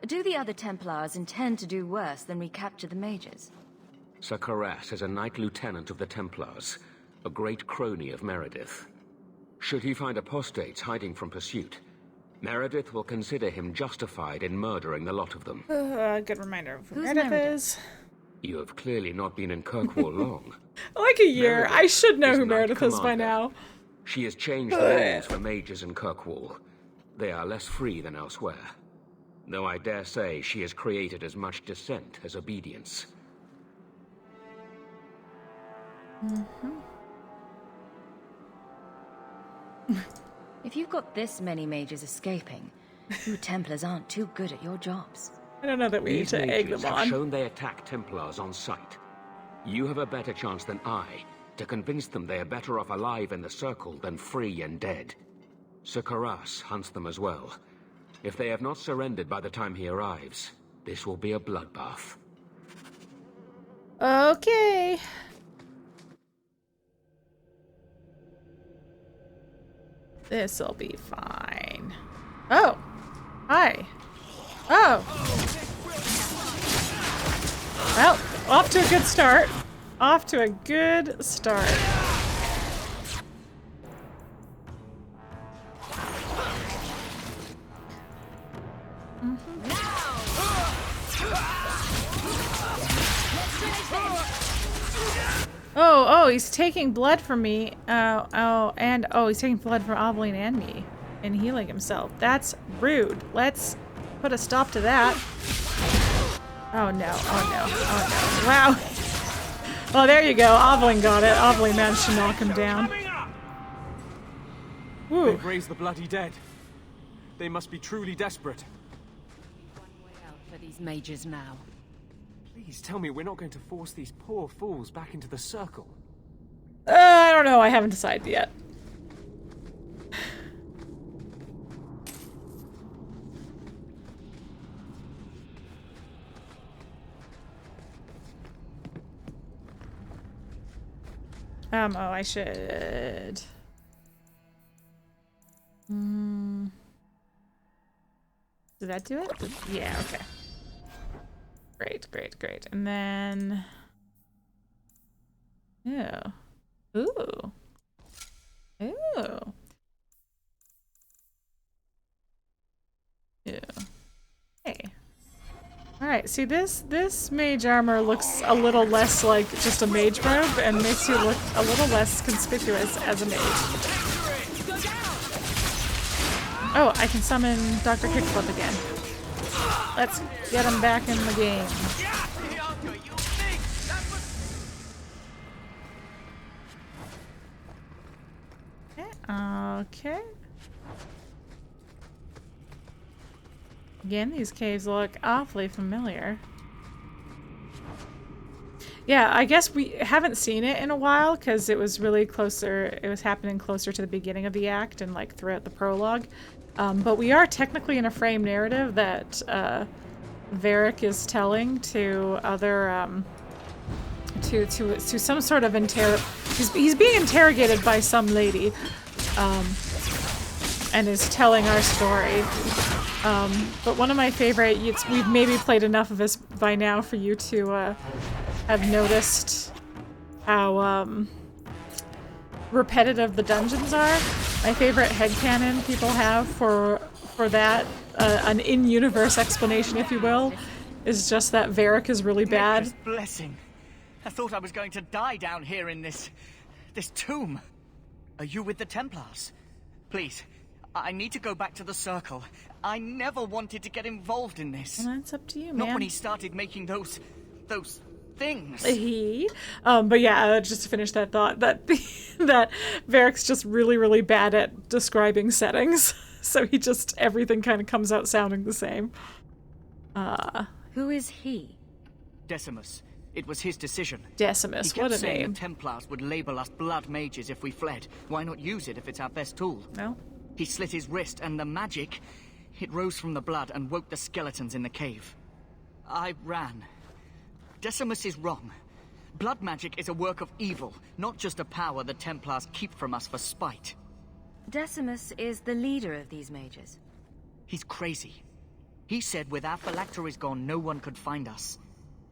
Do the other Templars intend to do worse than recapture the mages? Sir Karas is a Knight Lieutenant of the Templars, a great crony of Meredith. Should he find apostates hiding from pursuit, Meredith will consider him justified in murdering the lot of them. Good reminder of who Meredith is. You have clearly not been in Kirkwall long. Like a year. Meredith I should know is who Knight Meredith is by Commander. now. She has changed the rules for mages in Kirkwall. They are less free than elsewhere. Though I dare say she has created as much dissent as obedience. If you've got this many mages escaping, you Templars aren't too good at your jobs. I don't know that we need These to egg mages them have on. shown they attack Templars on sight. You have a better chance than I to convince them they are better off alive in the Circle than free and dead. Sir Karas hunts them as well. If they have not surrendered by the time he arrives, this will be a bloodbath. Okay. This'll be fine. Oh. Hi. Oh. Well, off to a good start. Off to a good start. Oh, he's taking blood from me. He's taking blood from Aveline and me and healing himself. That's rude. Let's put a stop to that. Oh no, oh no, oh no. Wow. Well, there you go. Aveline got it. Aveline managed to knock him down. Woo. They've raised the bloody dead. They must be truly desperate. One way out for these mages now. Please tell me we're not going to force these poor fools back into the circle. I don't know. I haven't decided yet. Oh, I should. Did that do it? Yeah, okay. Great, great, great. And then... Ooh. Ooh. Ooh. Ew. Hey. Alright, see this mage armor looks a little less like just a mage robe and makes you look a little less conspicuous as a mage. Oh, I can summon Dr. Kirkwall again. Let's get him back in the game. Okay. Again, these caves look awfully familiar. Yeah, I guess we haven't seen it in a while because it was really closer. It was happening closer to the beginning of the act and like throughout the prologue. But we are technically in a frame narrative that Varric is telling to other to some sort of he's being interrogated by some lady, and is telling our story. But one of my favorite, we've maybe played enough of this by now for you to have noticed how repetitive the dungeons are. My favorite headcanon people have for that, an in-universe explanation, if you will, is just that Varric is really bad. Blessing. I thought I was going to die down here in this tomb. Are you with the Templars? Please, I need to go back to the Circle. I never wanted to get involved in this. Well, that's up to you, man. Not when he started making those things. But yeah, just to finish that thought, that Varric's just really, really bad at describing settings. So everything kind of comes out sounding the same. Who is he? Decimus. It was his decision. Decimus, what a name. He kept saying the Templars would label us blood mages if we fled. Why not use it if it's our best tool? No. He slit his wrist, and the magic, it rose from the blood and woke the skeletons in the cave. I ran. Decimus is wrong. Blood magic is a work of evil, not just a power the Templars keep from us for spite. Decimus is the leader of these mages. He's crazy. He said with our phylacteries gone, no one could find us.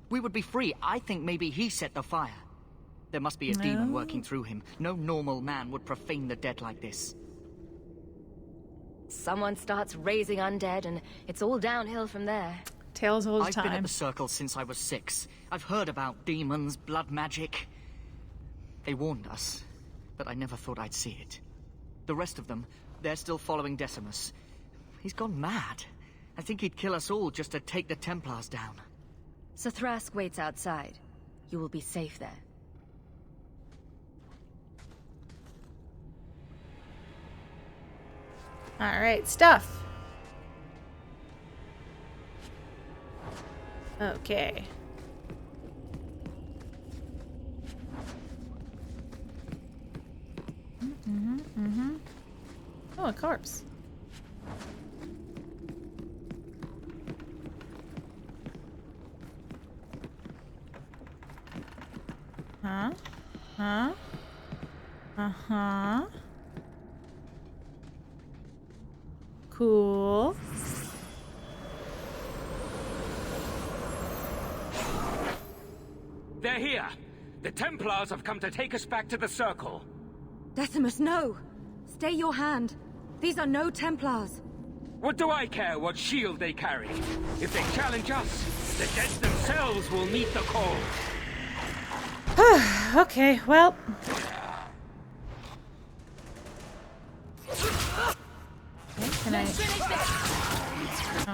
We would be free. I think maybe he set the fire. There must be a demon working through him. No normal man would profane the dead like this. Someone starts raising undead, and it's all downhill from there. Tales all the time. I've been at the Circle since I was 6. I've heard about demons, blood magic. They warned us, but I never thought I'd see it. The rest of them, they're still following Decimus. He's gone mad. I think he'd kill us all just to take the Templars down. Sir Thrask waits outside. You will be safe there. Alright, stuff. Okay. Oh, a corpse. Huh? Huh? Uh-huh. Cool. They're here! The Templars have come to take us back to the Circle. Decimus, no! Stay your hand. These are no Templars. What do I care what shield they carry? If they challenge us, the dead themselves will meet the call. Okay, well. Okay, can I?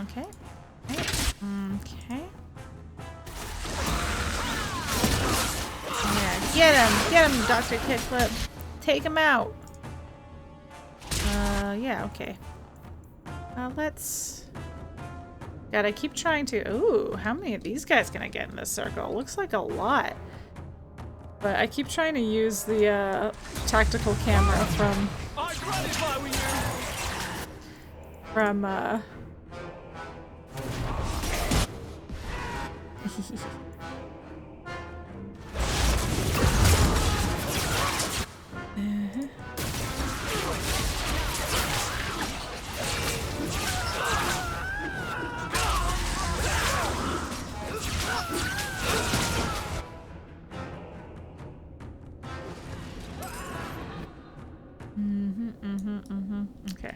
Okay. Okay. Yeah, get him, Dr. Kickflip. Take him out. Yeah, okay. Let's. Gotta keep trying to. Ooh, how many of these guys can I get in this circle? Looks like a lot. But I keep trying to use the tactical camera from Okay.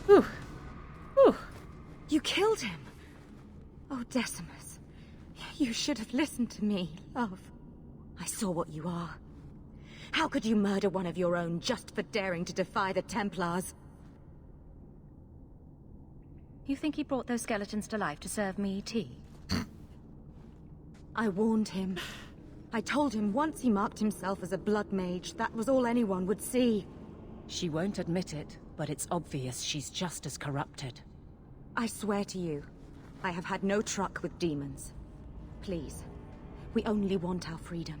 Whew. Whew. You killed him. Oh, Decimus. You should have listened to me, love. I saw what you are. How could you murder one of your own just for daring to defy the Templars? You think he brought those skeletons to life to serve me tea? I warned him. I told him once he marked himself as a blood mage, that was all anyone would see. She won't admit it, but it's obvious she's just as corrupted. I swear to you, I have had no truck with demons. Please, we only want our freedom.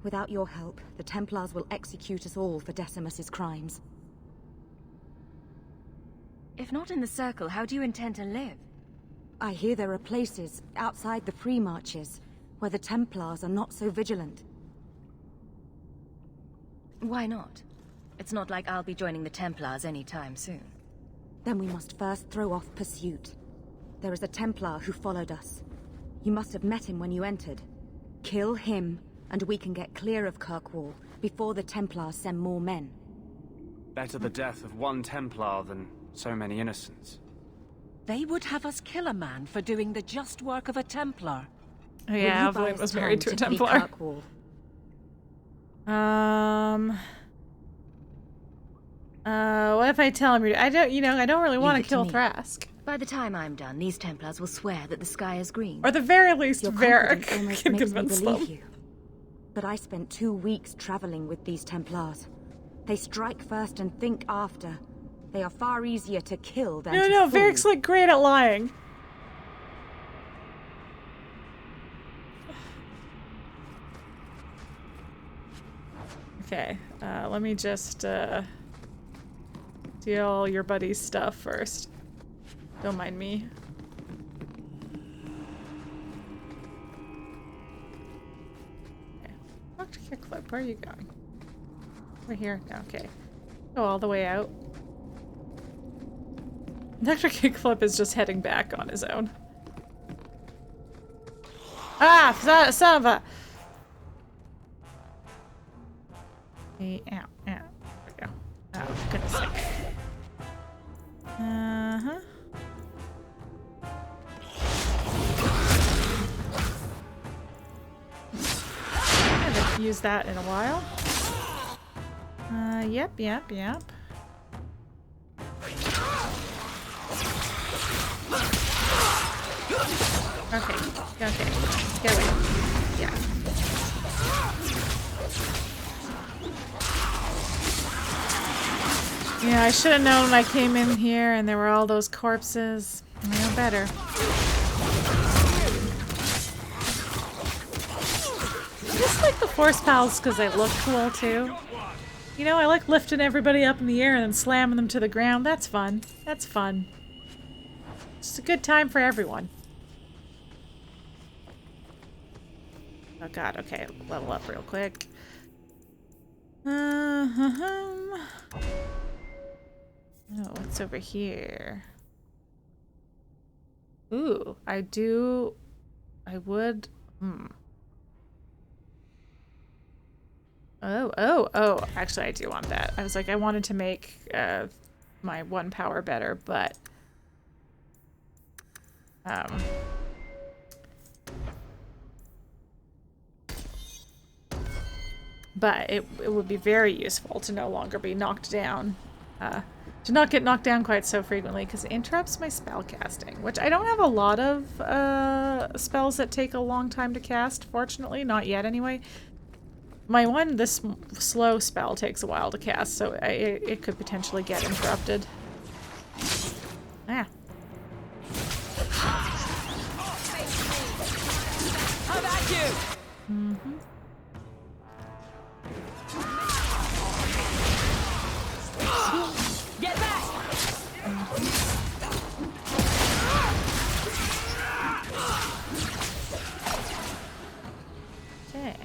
Without your help, the Templars will execute us all for Decimus's crimes. If not in the Circle, how do you intend to live? I hear there are places outside the free marches where the Templars are not so vigilant. Why not? It's not like I'll be joining the Templars anytime soon. Then we must first throw off pursuit. There is a Templar who followed us. You must have met him when you entered. Kill him, and we can get clear of Kirkwall before the Templars send more men. Better the death of one Templar than so many innocents. They would have us kill a man for doing the just work of a Templar. Oh yeah, Evelyn was married to a Templar. What if I tell him I don't really want to kill Thrask. By the time I'm done, these Templars will swear that the sky is green. Or at the very least, Varric can makes me convince believe them. you. But I spent 2 weeks traveling with these Templars. They strike first and think after. They are far easier to kill than to No, fool. Varric's like great at lying. Okay, let me just deal your buddy's stuff first. Don't mind me. Okay. Dr. Kickflip, where are you going? Over here? Okay. Go all the way out. Dr. Kickflip is just heading back on his own. Ah! Son of a... Hey, ow, ow. There we go. Oh, goodness sake. Uh-huh. I haven't used that in a while. Yep. Okay. Get away. Yeah. Yeah, I should have known when I came in here and there were all those corpses. I know better. I just like the Force Pals because they look cool too. You know, I like lifting everybody up in the air and then slamming them to the ground. That's fun. That's fun. It's a good time for everyone. Oh god, okay. Level up real quick. Oh, what's over here? Ooh, I would. Oh, actually I do want that. I was like, I wanted to make my 1 power better, but it would be very useful to no longer be knocked down, to not get knocked down quite so frequently, because it interrupts my spell casting, which I don't have a lot of spells that take a long time to cast, fortunately, not yet anyway. My this slow spell takes a while to cast, so it could potentially get interrupted. Ah. How about you? Mm-hmm. Get back! Okay.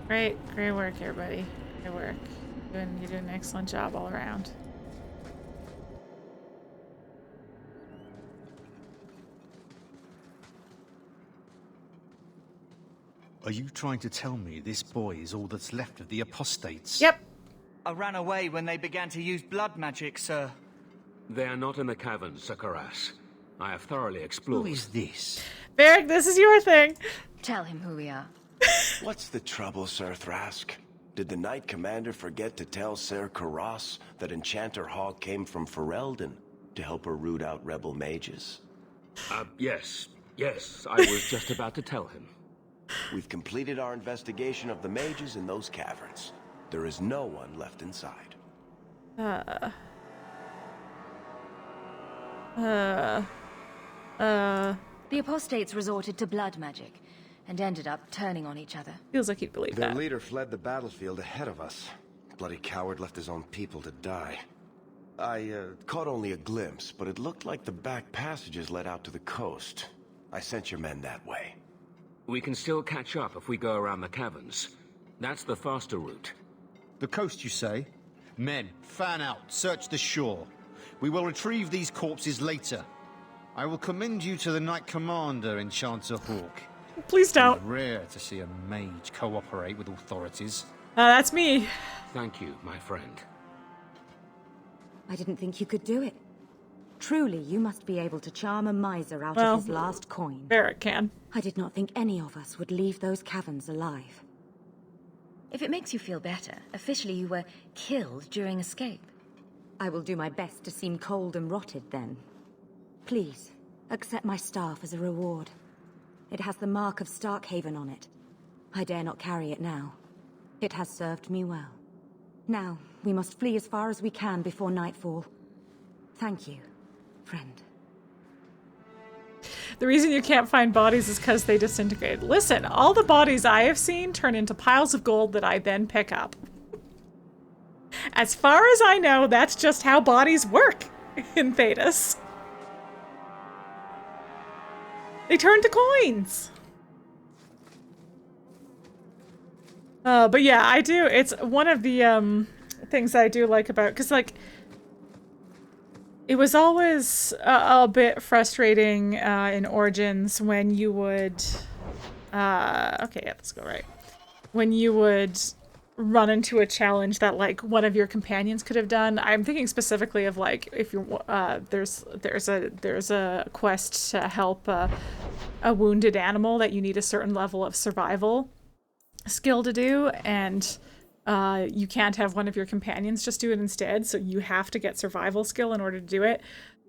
Great work, everybody. Great work. You're doing an excellent job all around. Are you trying to tell me this boy is all that's left of the apostates? Yep. I ran away when they began to use blood magic, sir. They are not in the caverns, Sakaras. I have thoroughly explored. Who is this? Varric, this is your thing. Tell him who we are. What's the trouble, Sir Thrask? Did the Knight Commander forget to tell Ser Karas that Enchanter Hawke came from Ferelden to help her root out rebel mages? Yes. Yes, I was just about to tell him. We've completed our investigation of the mages in those caverns. There is no one left inside. The apostates resorted to blood magic and ended up turning on each other. Feels like you'd believe Their that. leader fled the battlefield ahead of us. Bloody coward left his own people to die. I caught only a glimpse, but it looked like the back passages led out to the coast. I sent your men that way. We can still catch up if we go around the caverns. That's the faster route. The coast, you say? Men, fan out, search the shore. We will retrieve these corpses later. I will commend you to the Knight Commander, Enchanter Hawke. Please don't. It's rare to see a mage cooperate with authorities. That's me. Thank you, my friend. I didn't think you could do it. Truly, you must be able to charm a miser out of his last coin. Varric can. I did not think any of us would leave those caverns alive. If it makes you feel better, officially you were killed during escape. I will do my best to seem cold and rotted then. Please, accept my staff as a reward. It has the mark of Starkhaven on it. I dare not carry it now. It has served me well. Now, we must flee as far as we can before nightfall. Thank you, friend. The reason you can't find bodies is because they disintegrate. Listen, all the bodies I have seen turn into piles of gold that I then pick up. As far as I know, that's just how bodies work in Thedas. They turn to coins. But yeah, I do. It's one of the things I do like about, because like it was always a bit frustrating in Origins when you would okay, yeah, let's go right. When you would run into a challenge that like one of your companions could have done. I'm thinking specifically of like if you're there's a quest to help a wounded animal that you need a certain level of survival skill to do, and you can't have one of your companions just do it instead, so you have to get survival skill in order to do it.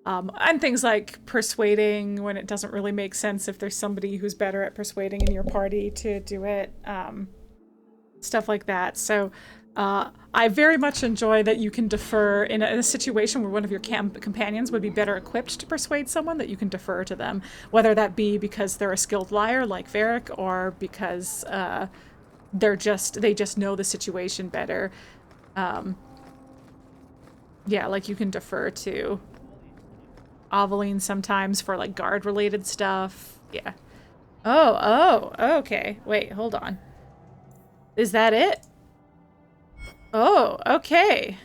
And things like persuading when it doesn't really make sense if there's somebody who's better at persuading in your party to do it. Stuff like that. So I very much enjoy that you can defer in a situation where one of your companions would be better equipped to persuade someone, that you can defer to them, whether that be because they're a skilled liar like Varric, or because they just know the situation better. Yeah, like you can defer to Aveline sometimes for like guard related stuff. Yeah. Oh, okay. Wait, hold on. Is that it? Oh, okay.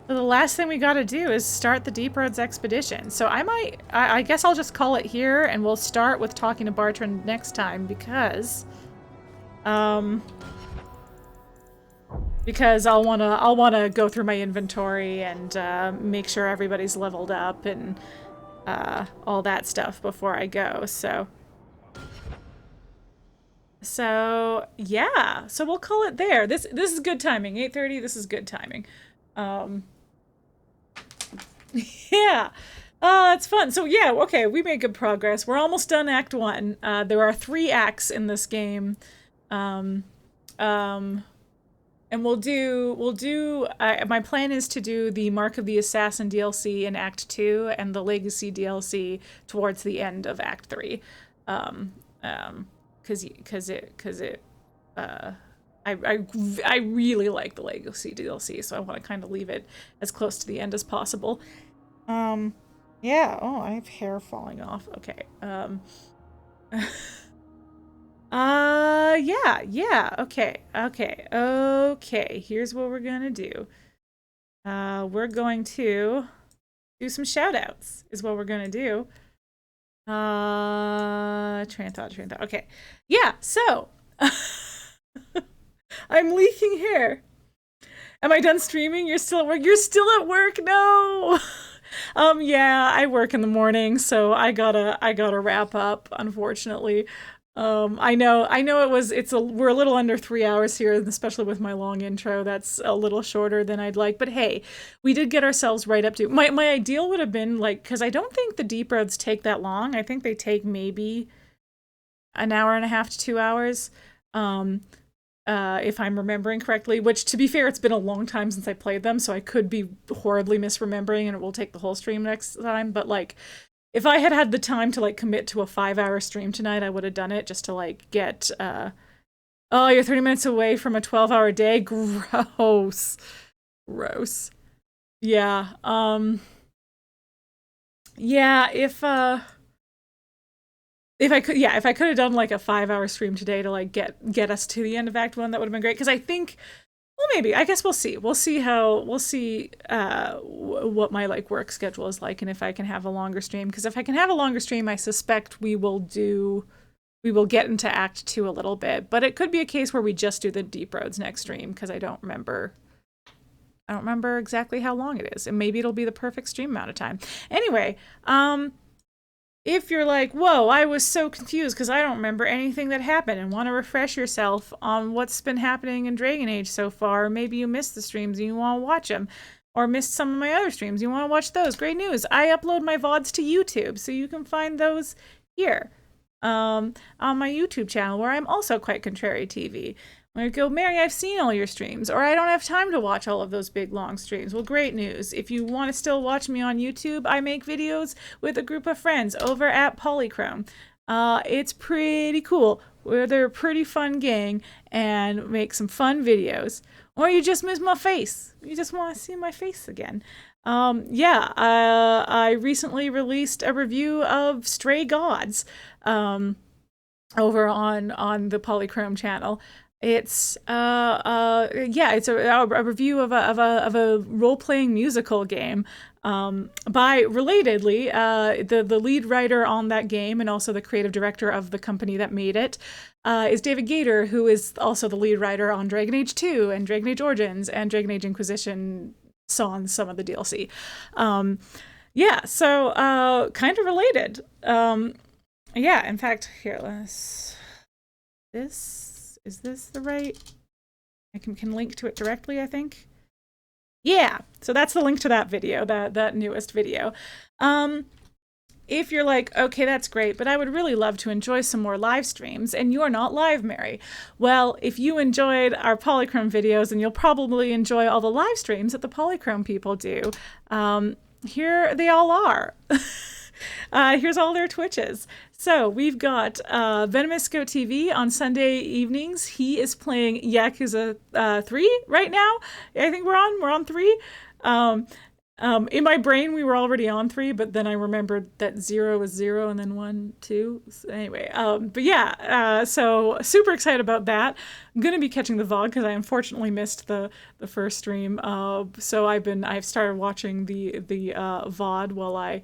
So the last thing we gotta do is start the Deep Roads expedition. So I guess I'll just call it here, and we'll start with talking to Bartrand next time because I'll wanna go through my inventory and make sure everybody's leveled up and all that stuff before I go. So yeah, so we'll call it there. This is good timing. 8:30. This is good timing. Yeah. Oh, that's fun. So yeah, okay, we made good progress. We're almost done Act 1. There are 3 acts in this game. And we'll do my plan is to do the Mark of the Assassin DLC in Act 2 and the Legacy DLC towards the end of Act 3. I really like the Legacy DLC, so I want to kind of leave it as close to the end as possible. Yeah. Oh, I have hair falling off. Okay. Yeah. Okay. Here's what we're gonna do. We're going to do some shout-outs, is what we're gonna do. Train thought. Okay. Yeah, so I'm leaking hair. Am I done streaming? You're still at work? You're still at work? No. Yeah, I work in the morning, so I gotta wrap up, unfortunately. I know we're a little under 3 hours here, especially with my long intro. That's a little shorter than I'd like, but hey, we did get ourselves right up to my ideal would have been like, because I don't think the Deep Roads take that long. I think they take maybe an hour and a half to 2 hours. If I'm remembering correctly, which, to be fair, it's been a long time since I played them, so I could be horribly misremembering and it will take the whole stream next time, but like, if I had had the time to like commit to a 5-hour stream tonight, I would have done it just to like get, oh, you're 30 minutes away from a 12-hour day? Gross. Yeah, yeah, if I could have done like a 5-hour stream today to like get us to the end of Act 1, that would have been great. Because I think, well, maybe, I guess we'll see. We'll see what my like work schedule is like, and if I can have a longer stream. Because if I can have a longer stream, I suspect we will get into Act 2 a little bit. But it could be a case where we just do the Deep Roads next stream, because I don't remember exactly how long it is, and maybe it'll be the perfect stream amount of time. Anyway, if you're like, whoa, I was so confused because I don't remember anything that happened, and want to refresh yourself on what's been happening in Dragon Age so far, maybe you missed the streams and you want to watch them, or missed some of my other streams, you want to watch those, great news. I upload my VODs to YouTube, so you can find those here on my YouTube channel, where I'm also QuiteContraryTV. When I go, Mary, I've seen all your streams, or I don't have time to watch all of those big long streams. Well, great news. If you want to still watch me on YouTube, I make videos with a group of friends over at Polychrome. It's pretty cool. They're a pretty fun gang and make some fun videos. Or you just miss my face. You just want to see my face again. I recently released a review of Stray Gods over on the Polychrome channel. It's it's a review of a role-playing musical game by, relatedly, the lead writer on that game and also the creative director of the company that made it is David Gator, who is also the lead writer on Dragon Age 2 and Dragon Age Origins and Dragon Age Inquisition, on some of the DLC. So kind of related. In fact, here, is this the right? I can link to it directly, I think. Yeah, so that's the link to that video, that newest video. If you're like, okay, that's great, but I would really love to enjoy some more live streams, and you're not live, Mary. Well, if you enjoyed our Polychrome videos, and you'll probably enjoy all the live streams that the Polychrome people do, here they all are. Here's all their Twitches. So we've got Venomous Goat TV on Sunday evenings. He is playing Yakuza 3 right now. I think we're on 3. In my brain, we were already on 3, but then I remembered that 0 was 0 and then 1, 2. So anyway, but yeah, so super excited about that. I'm going to be catching the VOD because I unfortunately missed the first stream. So I've started watching the VOD while I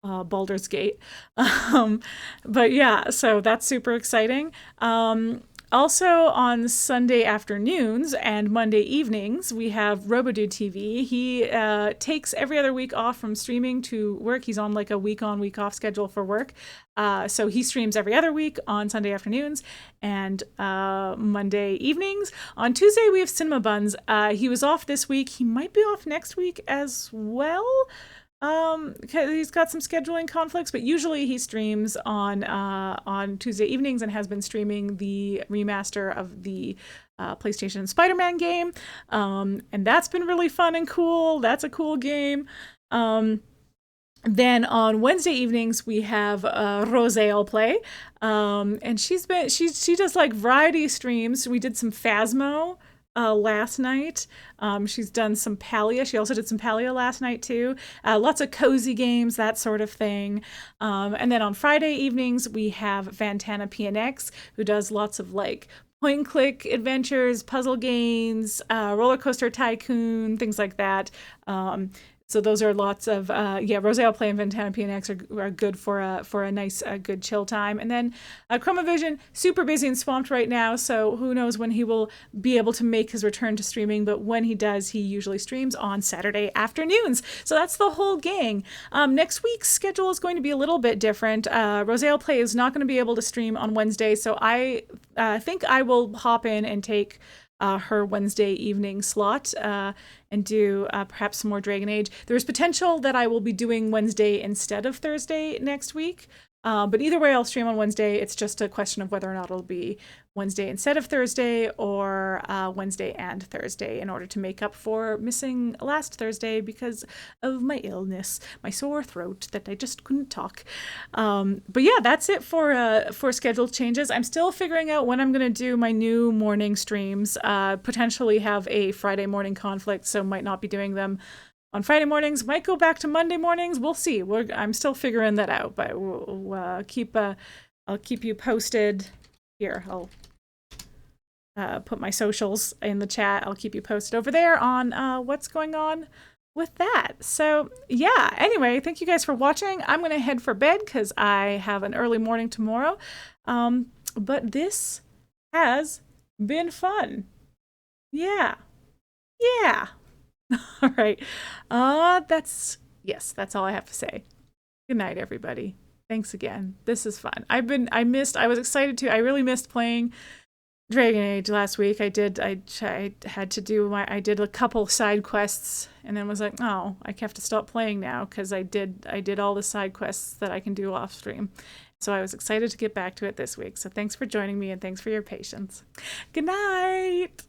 Baldur's Gate. But yeah, so that's super exciting. Also on Sunday afternoons and Monday evenings, we have Robodude TV. He takes every other week off from streaming to work. He's on like a week on, week off schedule for work. So he streams every other week on Sunday afternoons and Monday evenings. On Tuesday, we have Cinema Buns. He was off this week. He might be off next week as well. He's got some scheduling conflicts, but usually he streams on Tuesday evenings and has been streaming the remaster of the PlayStation Spider-Man game. And that's been really fun and cool. That's a cool game. Then on Wednesday evenings we have Roselle play, and she does like variety streams. We did some Phasmo last night. She's done some Palia. She also did some Palia last night too. Lots of cozy games, that sort of thing. And then on Friday evenings, we have Vantana PNX, who does lots of like point and click adventures, puzzle games, roller coaster tycoon, things like that. So those are lots of, Roselle Play and Ventana PNX are good for a nice, good chill time. And then Chromavision, super busy and swamped right now, so who knows when he will be able to make his return to streaming, but when he does, he usually streams on Saturday afternoons. So that's the whole gang. Next week's schedule is going to be a little bit different. Roselle Play is not going to be able to stream on Wednesday, so I think I will hop in and take her Wednesday evening slot and do perhaps some more Dragon Age. There's potential that I will be doing Wednesday instead of Thursday next week. But either way, I'll stream on Wednesday. It's just a question of whether or not it'll be Wednesday instead of Thursday or Wednesday and Thursday in order to make up for missing last Thursday because of my illness, my sore throat that I just couldn't talk. But yeah, that's it for schedule changes. I'm still figuring out when I'm going to do my new morning streams. Potentially have a Friday morning conflict, so might not be doing them on Friday mornings, might go back to Monday mornings. We'll see. I'm still figuring that out, but I'll keep you posted. Here, I'll put my socials in the chat. I'll keep you posted over there on what's going on with that. So yeah, anyway, thank you guys for watching. I'm going to head for bed because I have an early morning tomorrow. But this has been fun. Yeah. All right. That's all I have to say. Good night, everybody. Thanks again. This is fun. I was excited to. I really missed playing Dragon Age last week. I did a couple side quests and then was like, oh, I have to stop playing now because I did all the side quests that I can do off stream. So I was excited to get back to it this week. So thanks for joining me and thanks for your patience. Good night.